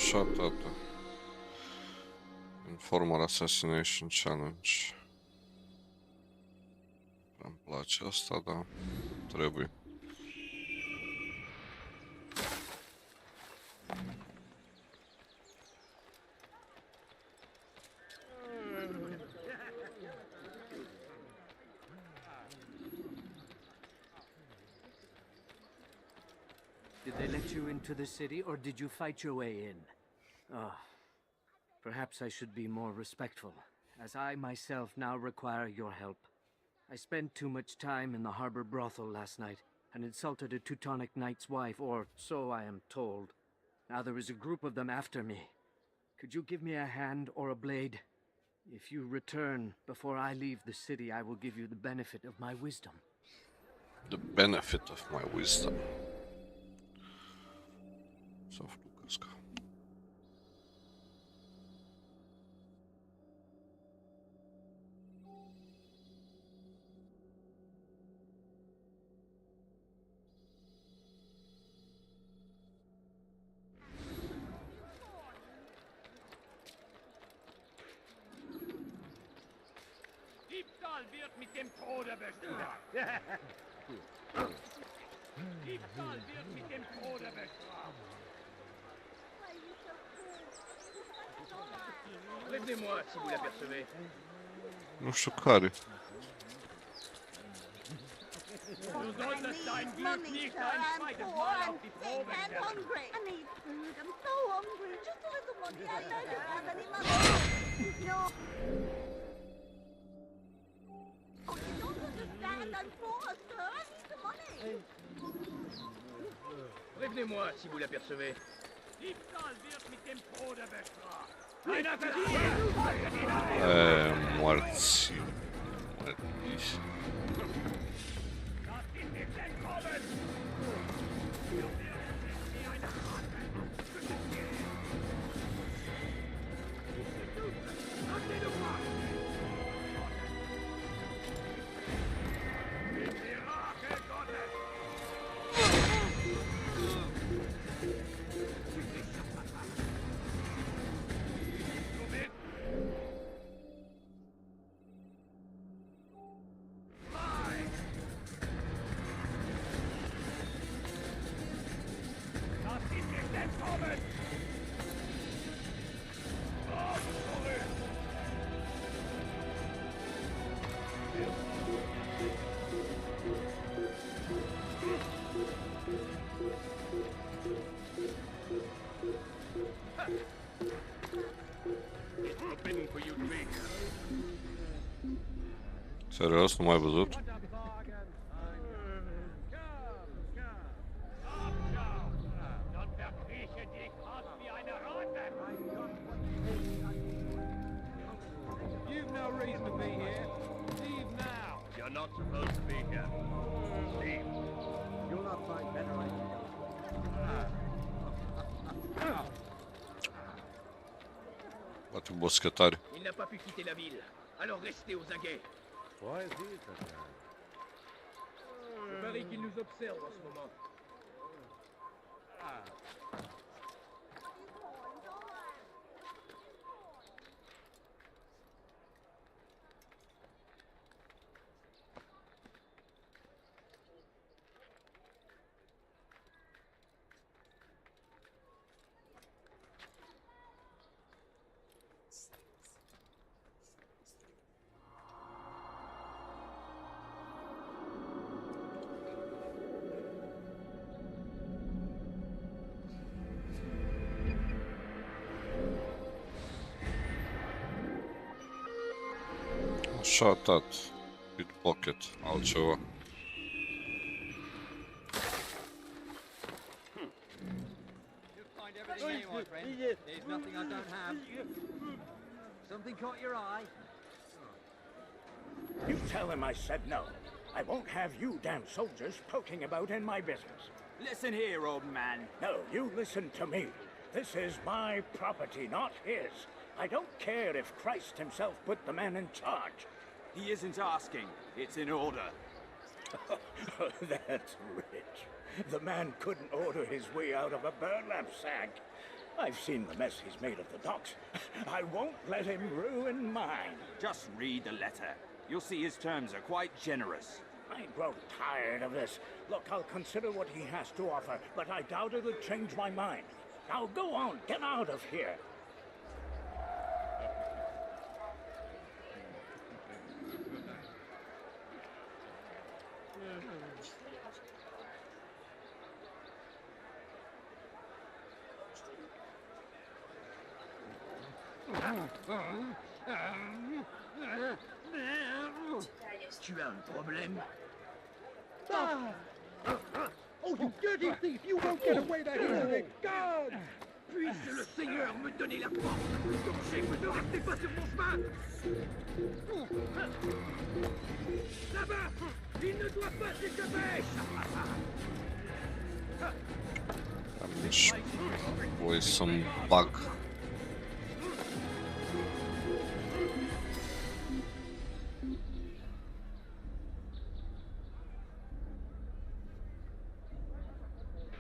Așa, tată. Informal Assassination Challenge. Îmi place asta, da. Trebuie. Did they let you into the city, or did you fight your way in? Oh, perhaps I should be more respectful, as I myself now require your help. I spent too much time in the harbor brothel last night, and insulted a Teutonic knight's wife, or so I am told. Now there is a group of them after me. Could you give me a hand or a blade? If you return before I leave the city, I will give you the benefit of my wisdom. The benefit of my wisdom. Să flucăscă. Diebstahl wird mit dem Tode bestraft. Diebstahl wird mit dem Tode bestraft. Prévenez-moi si vous l'apercevez. Nu știu care. Du solltest dein Glück nicht ein zweites Mal auf die Probe stellen. I need food. I'm so hungry. Just a little money. I don't have any money. No. Oh, you don't understand. I'm poor, sir. I need the money. Prévenez-moi si vous l'apercevez. Diebstahl wird mit dem Tode bestraft. Morți. Serios, nu m-ai văzut? You've no reason to be here. Leave now. You're not supposed to be here. Leave. You'll not find better ideas. Poate boschetari. Il n'a pas pu quitter la ville, alors restez aux aguets. Je parie qu'il nous observe en ce moment. Așa, tat. Pickpocket, altceva. There's nothing I don't have. Something caught your eye? You tell him I said no. I won't have you damn soldiers poking about in my business. Listen here, old man. No, you listen to me. This is my property, not his. I don't care if Christ himself put the man in charge. He isn't asking. It's in order. That's rich. The man couldn't order his way out of a burlap sack. I've seen the mess he's made of the docks. I won't let him ruin mine. Just read the letter. You'll see his terms are quite generous. I grow tired of this. Look, I'll consider what he has to offer, but I doubt it'll change my mind. Now go on, get out of here. Tu as un problème? Oh, you dirty thief! You won't get away that easily! God! Puisse le Seigneur me donner la force pour que ne restez pas sur mon chemin! Là-bas! Il ne doit pas s'échapper! Deci, voi să-mi bag.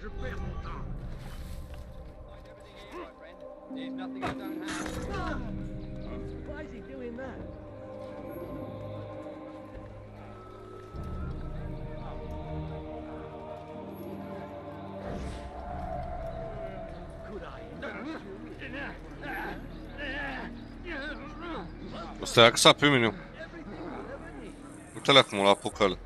Je perds mon temps! There's nothing I don't have. Why is he doing that? Ăsta e axat pe mine. Uite-le acum la apucăl.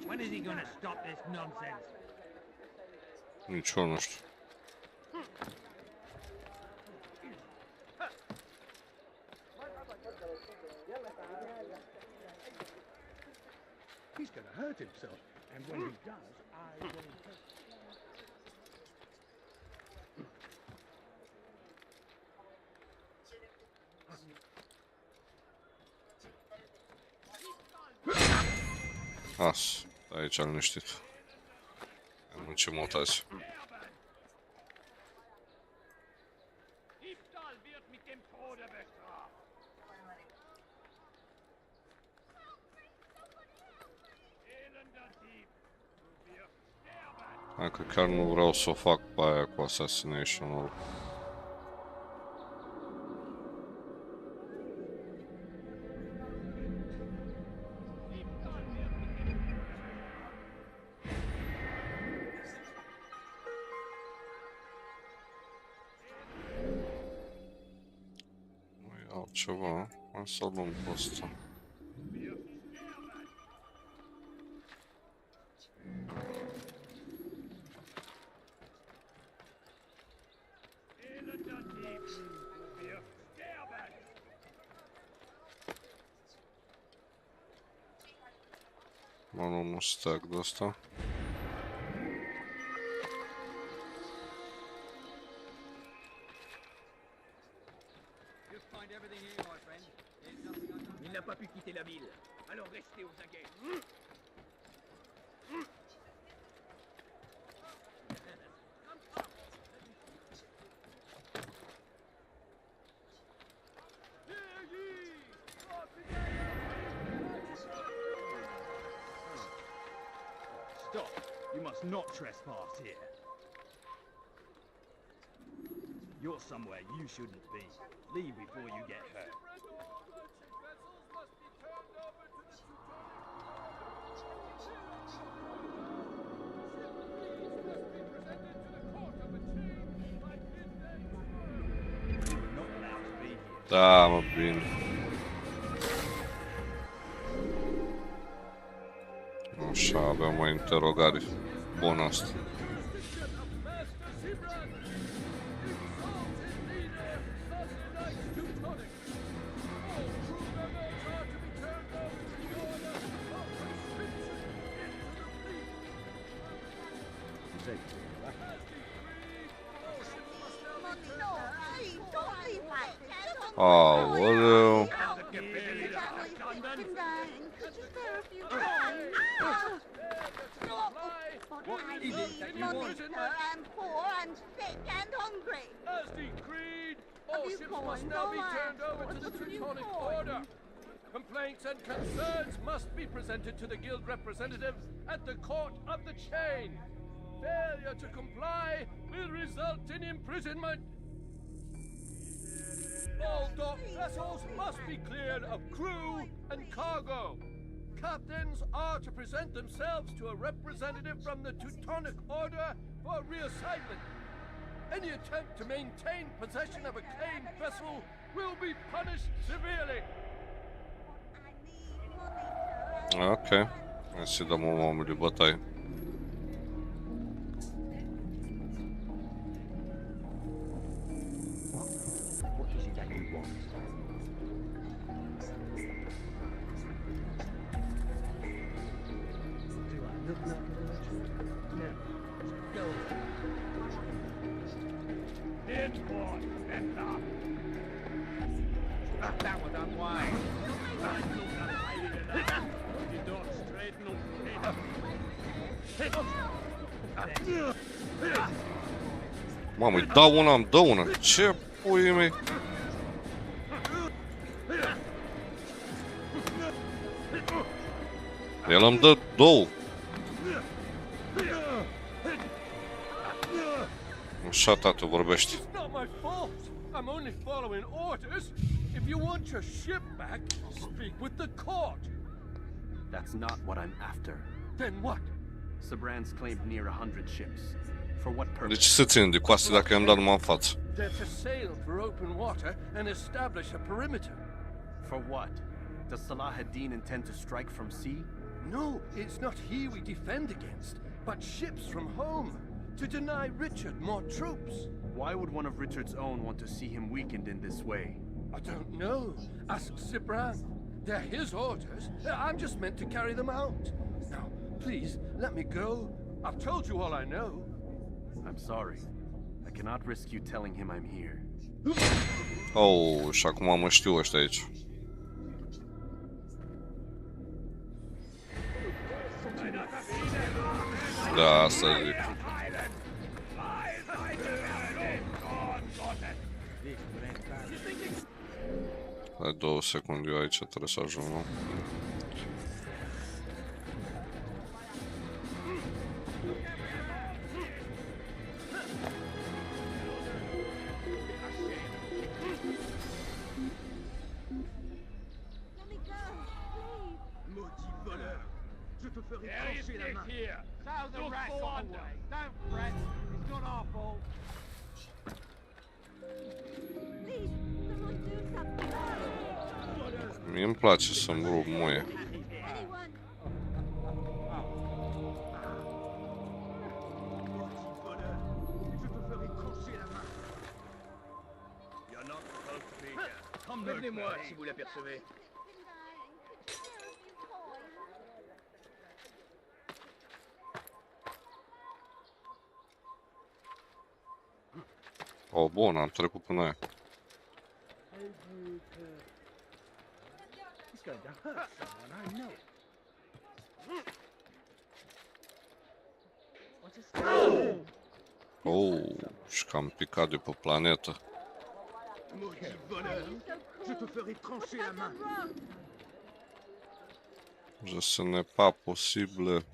When is he gonna stop this nonsense? Nici eu nu știu. He's gonna hurt himself, and when he does, I will... As, aici am liniștit. Am muncit azi. Hai că chiar nu vreau să o fac pe aia cu Assassination-ul. Ceva, hai să luăm pe ăsta. Mă luăm un stack de ăsta. Il n'a pas pu quitter la ville, alors restez aux aguets. Stop! You must not trespass here. You're somewhere you shouldn't be. Leave before you get hurt. Da, mă, bine. Așa, avem o interogare bună asta. Aoleu. I'm poor and sick and hungry. As decreed, all ships must now be turned over to the Teutonic Order. Complaints and concerns must be presented to the guild representative at the Court of the Chain. Failure to comply will result in imprisonment. All dock vessels must be cleared of crew and cargo. Captains are to present themselves to a representative from the Teutonic Order for reassignment. Any attempt to maintain possession of a claimed vessel will be punished severely. Ok. Hai să dăm omului bătaie. Mamă, îi dau una, îmi dă una. Ce puii mei? El îmi dă două. Așa, tată, vorbește. I'm only following orders. If you want your ship back, speak with the court. That's not what I'm after. Then what? Sabrand's claimed near 100 ships. For what purpose? De ce se țin de coaste dacă i-am dat numai în față? They're to sail for open water and establish a perimeter. For what? Does Salah ad-Din intend to strike from sea? No, it's not he we defend against, but ships from home. To deny Richard more troops. Why would one of Richard's own want to see him weakened in this way? I don't know. Ask Sibran. They're his orders. I'm just meant to carry them out. Now, please, let me go. I've told you all I know. I'm sorry. I cannot risk you telling him I'm here. Oh, și acum mă știu ăștia aici. Da, asta zic. Hai 2 secunde, eu aici trebuie să ajung, nu? Mie îmi place să-mi rup muie. Prévenez-moi si vous l'apercevez. Oh, bun, am trecut până aia. Oh, și că am picat de pe planetă. Ce n'est pas posible.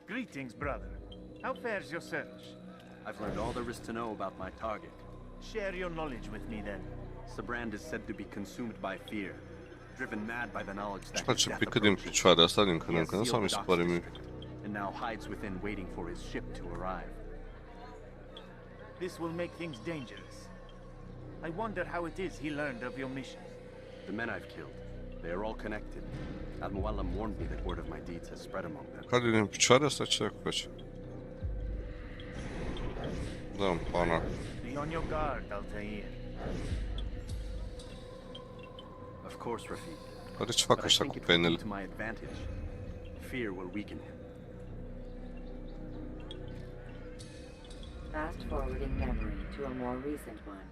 Greetings, brother. How fares your search? I've learned all there is to know about my target. Share your knowledge with me, then. Sabrand is said to be consumed by fear, driven mad by the knowledge that face pică din picioare asta din când în când, sau mi se pare mie? And now hides within, waiting for his ship to arrive. This will make things dangerous. I wonder how it is he learned of your mission. The men I've killed, They are all connected. Al-Muallam warned me that word of my deeds has spread among them. Care din picioare asta ce face? Dă-mi pana. Be on your guard, Altair. Of course, Rafiq. Pare ce fac așa cu penele. To my advantage. Fear will weaken him. Fast forwarding memory to a more recent one.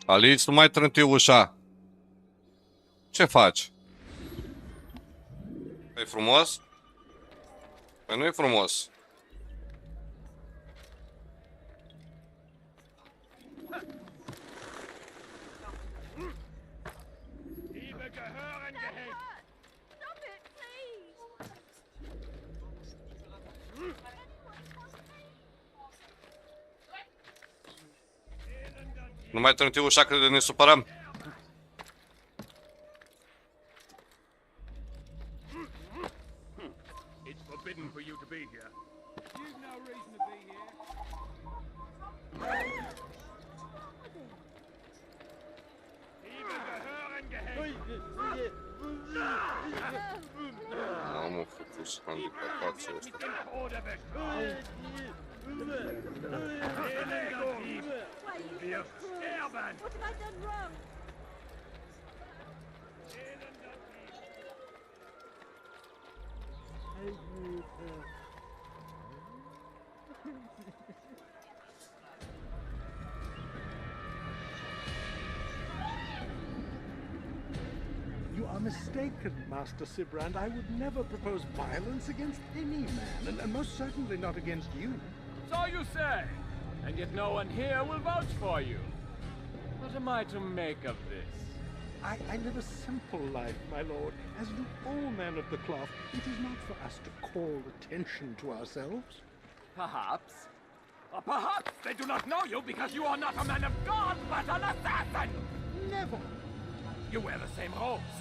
Alice, nu mai trânti ușa. Ce faci? E frumos? Păi nu e frumos. Nu mai trânti ușa că ne supărăm. It's forbidden for you to be here. You've no reason to be here. Mamă, făcut handicapațul ăsta. What have I done wrong? You are mistaken, Master Sibrand. I would never propose violence against any man, and most certainly not against you. So you say, and yet no one here will vouch for you. What am I to make of this? I live a simple life, my lord. As do all men of the cloth, it is not for us to call attention to ourselves. Perhaps. Or perhaps they do not know you because you are not a man of God, but an assassin! Never! You wear the same robes.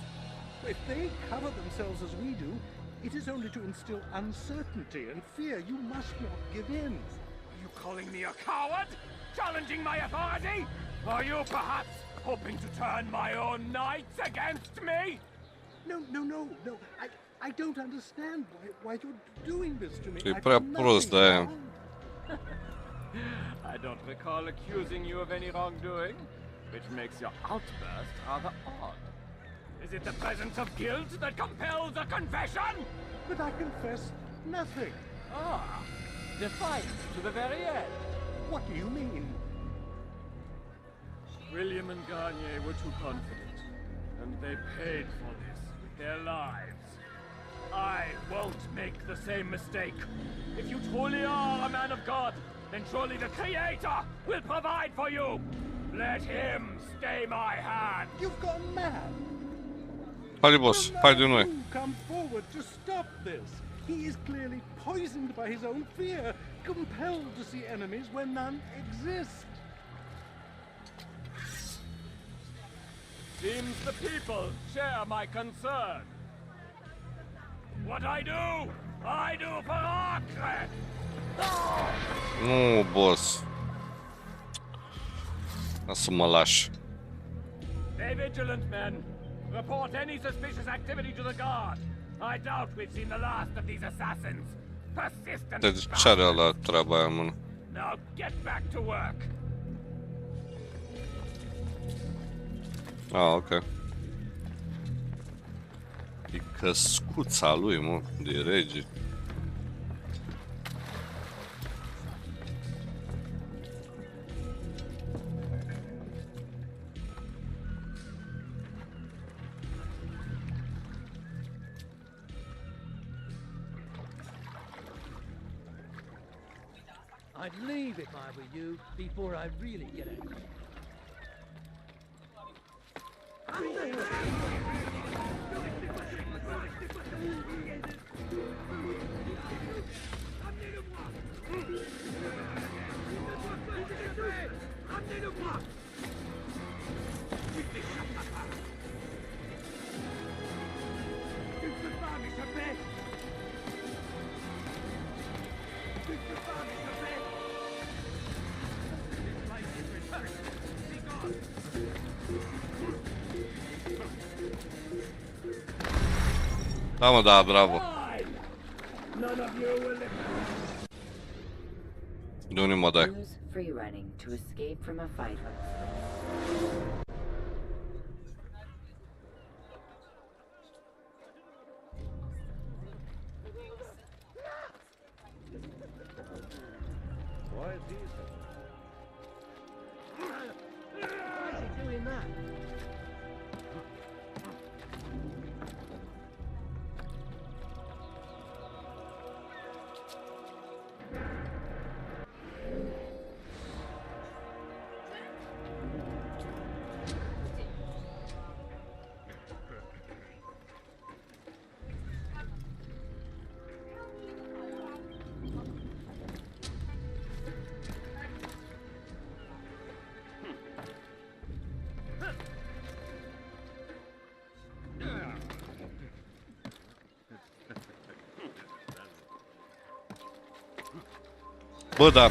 If they cover themselves as we do, it is only to instill uncertainty and fear. You must not give in. Are you calling me a coward? Challenging my authority? Are you perhaps hoping to turn my own knights against me? No. I don't understand why you're doing this to me. E prea prost de aia. I don't recall accusing you of any wrongdoing, which makes your outburst rather odd. Is it the presence of guilt that compels a confession? But I confess nothing. Ah, defiant to the very end. What do you mean? William and Garnier were too confident, and they paid for this with their lives. I won't make the same mistake. If you truly are a man of God, then surely the Creator will provide for you. Let him stay my hand. You've gone mad. Haide, boss, haide noi. Come forward to stop this. He is clearly poisoned by his own fear, compelled to see enemies where none exist. Seems the people share my concern. What I do for Acre! Nu, boss. Lasă mă lași. Stay vigilant, men. Report any suspicious activity to the guard. I doubt we've seen the last of these assassins. Persistent. De ce are ăla treaba aia în mână? Now get back to work. Ah, ok. E căscuța lui, mă, de rege. I'd leave if I were you before I really get angry. Da, mă, da, bravo. De unde mă dai? Use free running to escape from a fight. Why is he doing that? Bă, da.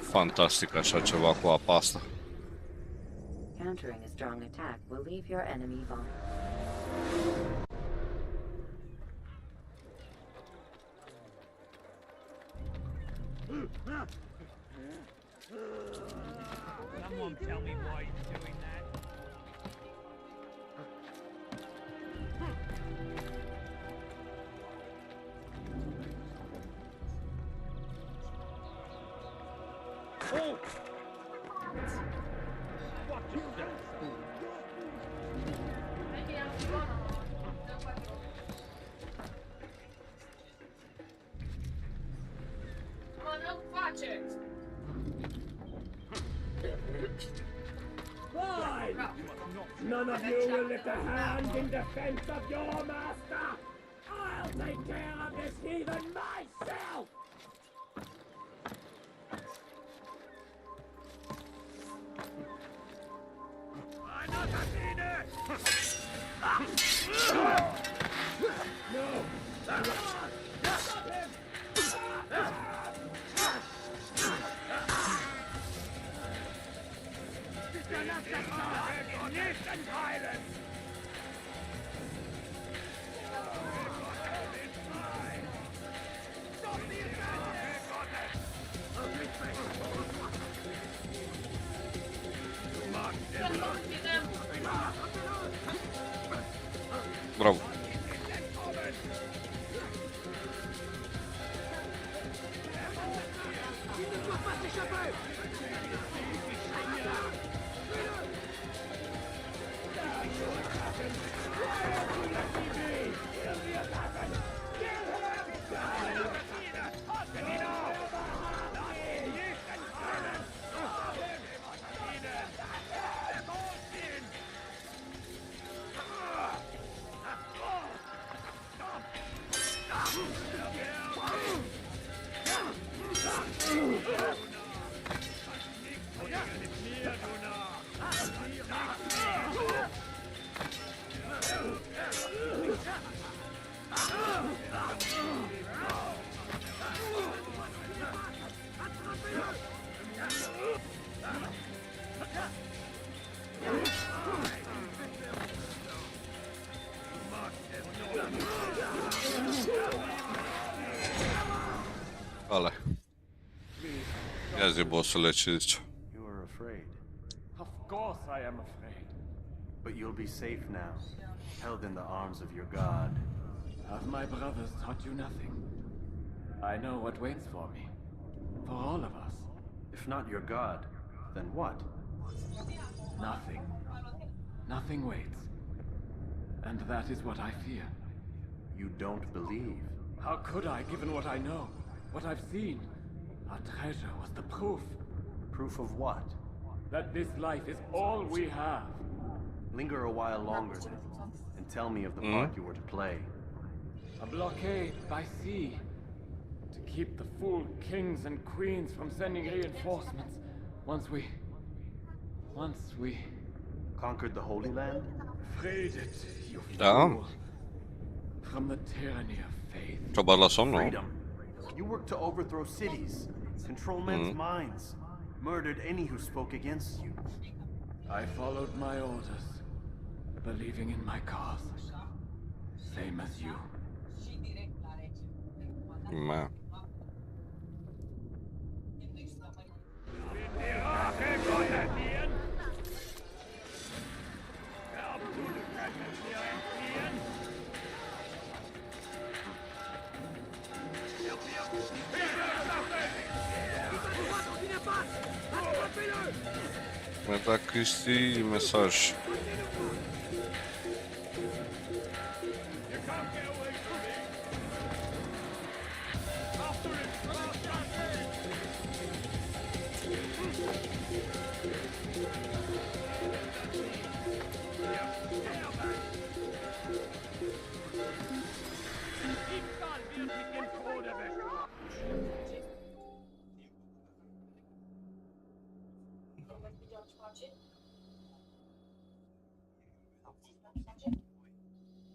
Fantastic așa ceva cu apa asta. Countering a strong attack will leave your enemy vulnerable. Someone tell me why he's doing that. Oh! What is that? Why? None of you will lift a hand in defense of your master! I'll take care of this heathen myself! Bravo. Ale. Ia zi, bossule, ce zici? You are afraid. Of course I am afraid. But you'll be safe now, held in the arms of your god. Have my brothers taught you nothing? I know what waits for me. For all of us. If not your god, then what? Nothing. Nothing waits. And that is what I fear. You don't believe. How could I, given what I know? What I've seen? Our treasure was the proof. Proof of what? That this life is all we have. Linger a while longer then, and tell me of the part you were to play. A blockade by sea. To keep the fool kings and queens from sending reinforcements. Once we... Conquered the Holy Land? Freed it, you Da. fool. From the tyranny of faith. Probabil la somn, nu? Freedom. You worked to overthrow cities, control men's minds, murdered any who spoke against you. I followed my orders. believing in my cause. Same as you. Man. Mi-a dat Cristi mesaj.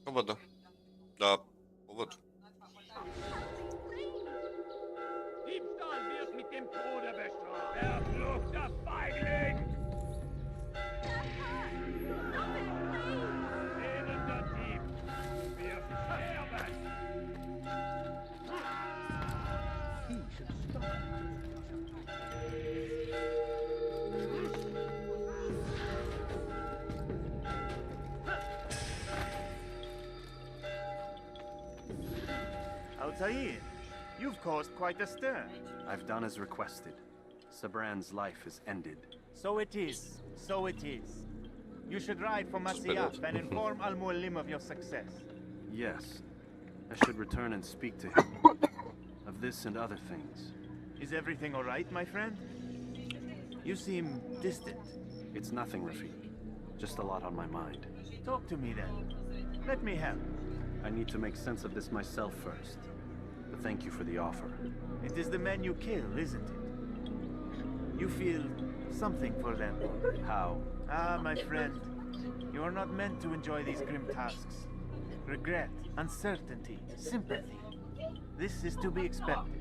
O văd, da, o văd. Diebstahl wird mit dem Tode bestraft. Verfluchter Feigling! Elender Dieb! Wir sterben! He should stop. Altair, you've caused quite a stir. I've done as requested. Sabran's life is ended. So it is. So it is. You should ride for Masyaf and inform Al-Mualim of your success. Yes. I should return and speak to him. Of this and other things. Is everything all right, my friend? You seem distant. It's nothing, Rafiq. Just a lot on my mind. Talk to me then. Let me help. I need to make sense of this myself first. But thank you for the offer. It is the men you kill, isn't it? You feel something for them. How? Ah, my friend. You are not meant to enjoy these grim tasks. Regret, uncertainty, sympathy. This is to be expected.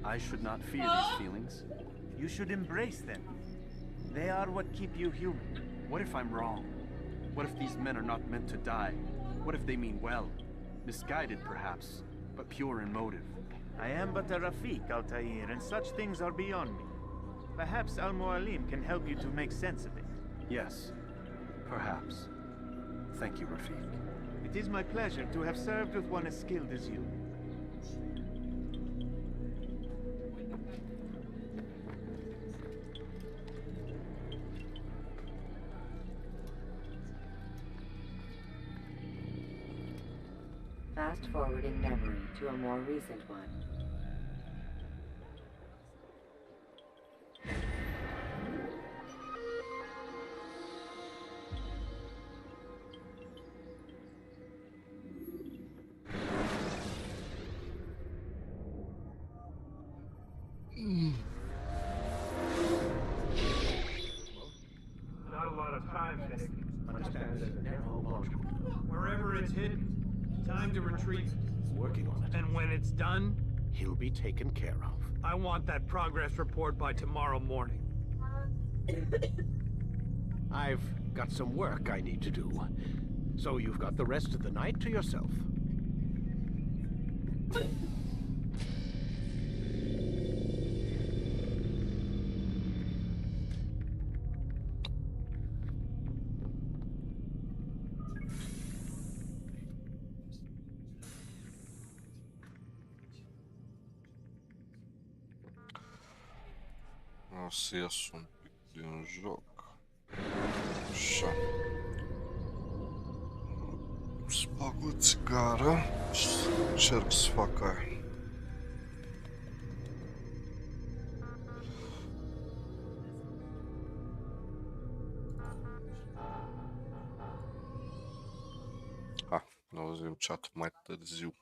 I should not fear these feelings. You should embrace them. They are what keep you human. What if I'm wrong? What if these men are not meant to die? What if they mean well? Misguided, perhaps, but pure in motive. I am but a Rafiq, Altair, and such things are beyond me. Perhaps Al-Mualim can help you to make sense of it. Yes, perhaps. Thank you, Rafiq. It is my pleasure to have served with one as skilled as you. Fast forwarding memory to a more recent one. Not a lot of time, Finnick. Understand that narrow launch. Wherever it's hidden, time to retrieve it. Working on it. And when it's done, He'll be taken care of. I want that progress report by tomorrow morning. I've got some work I need to do. So you've got the rest of the night to yourself. O să ies un pic din joc. Așa. Îți bag o țigară și încerc să fac aia. Ne auzim chat mai târziu.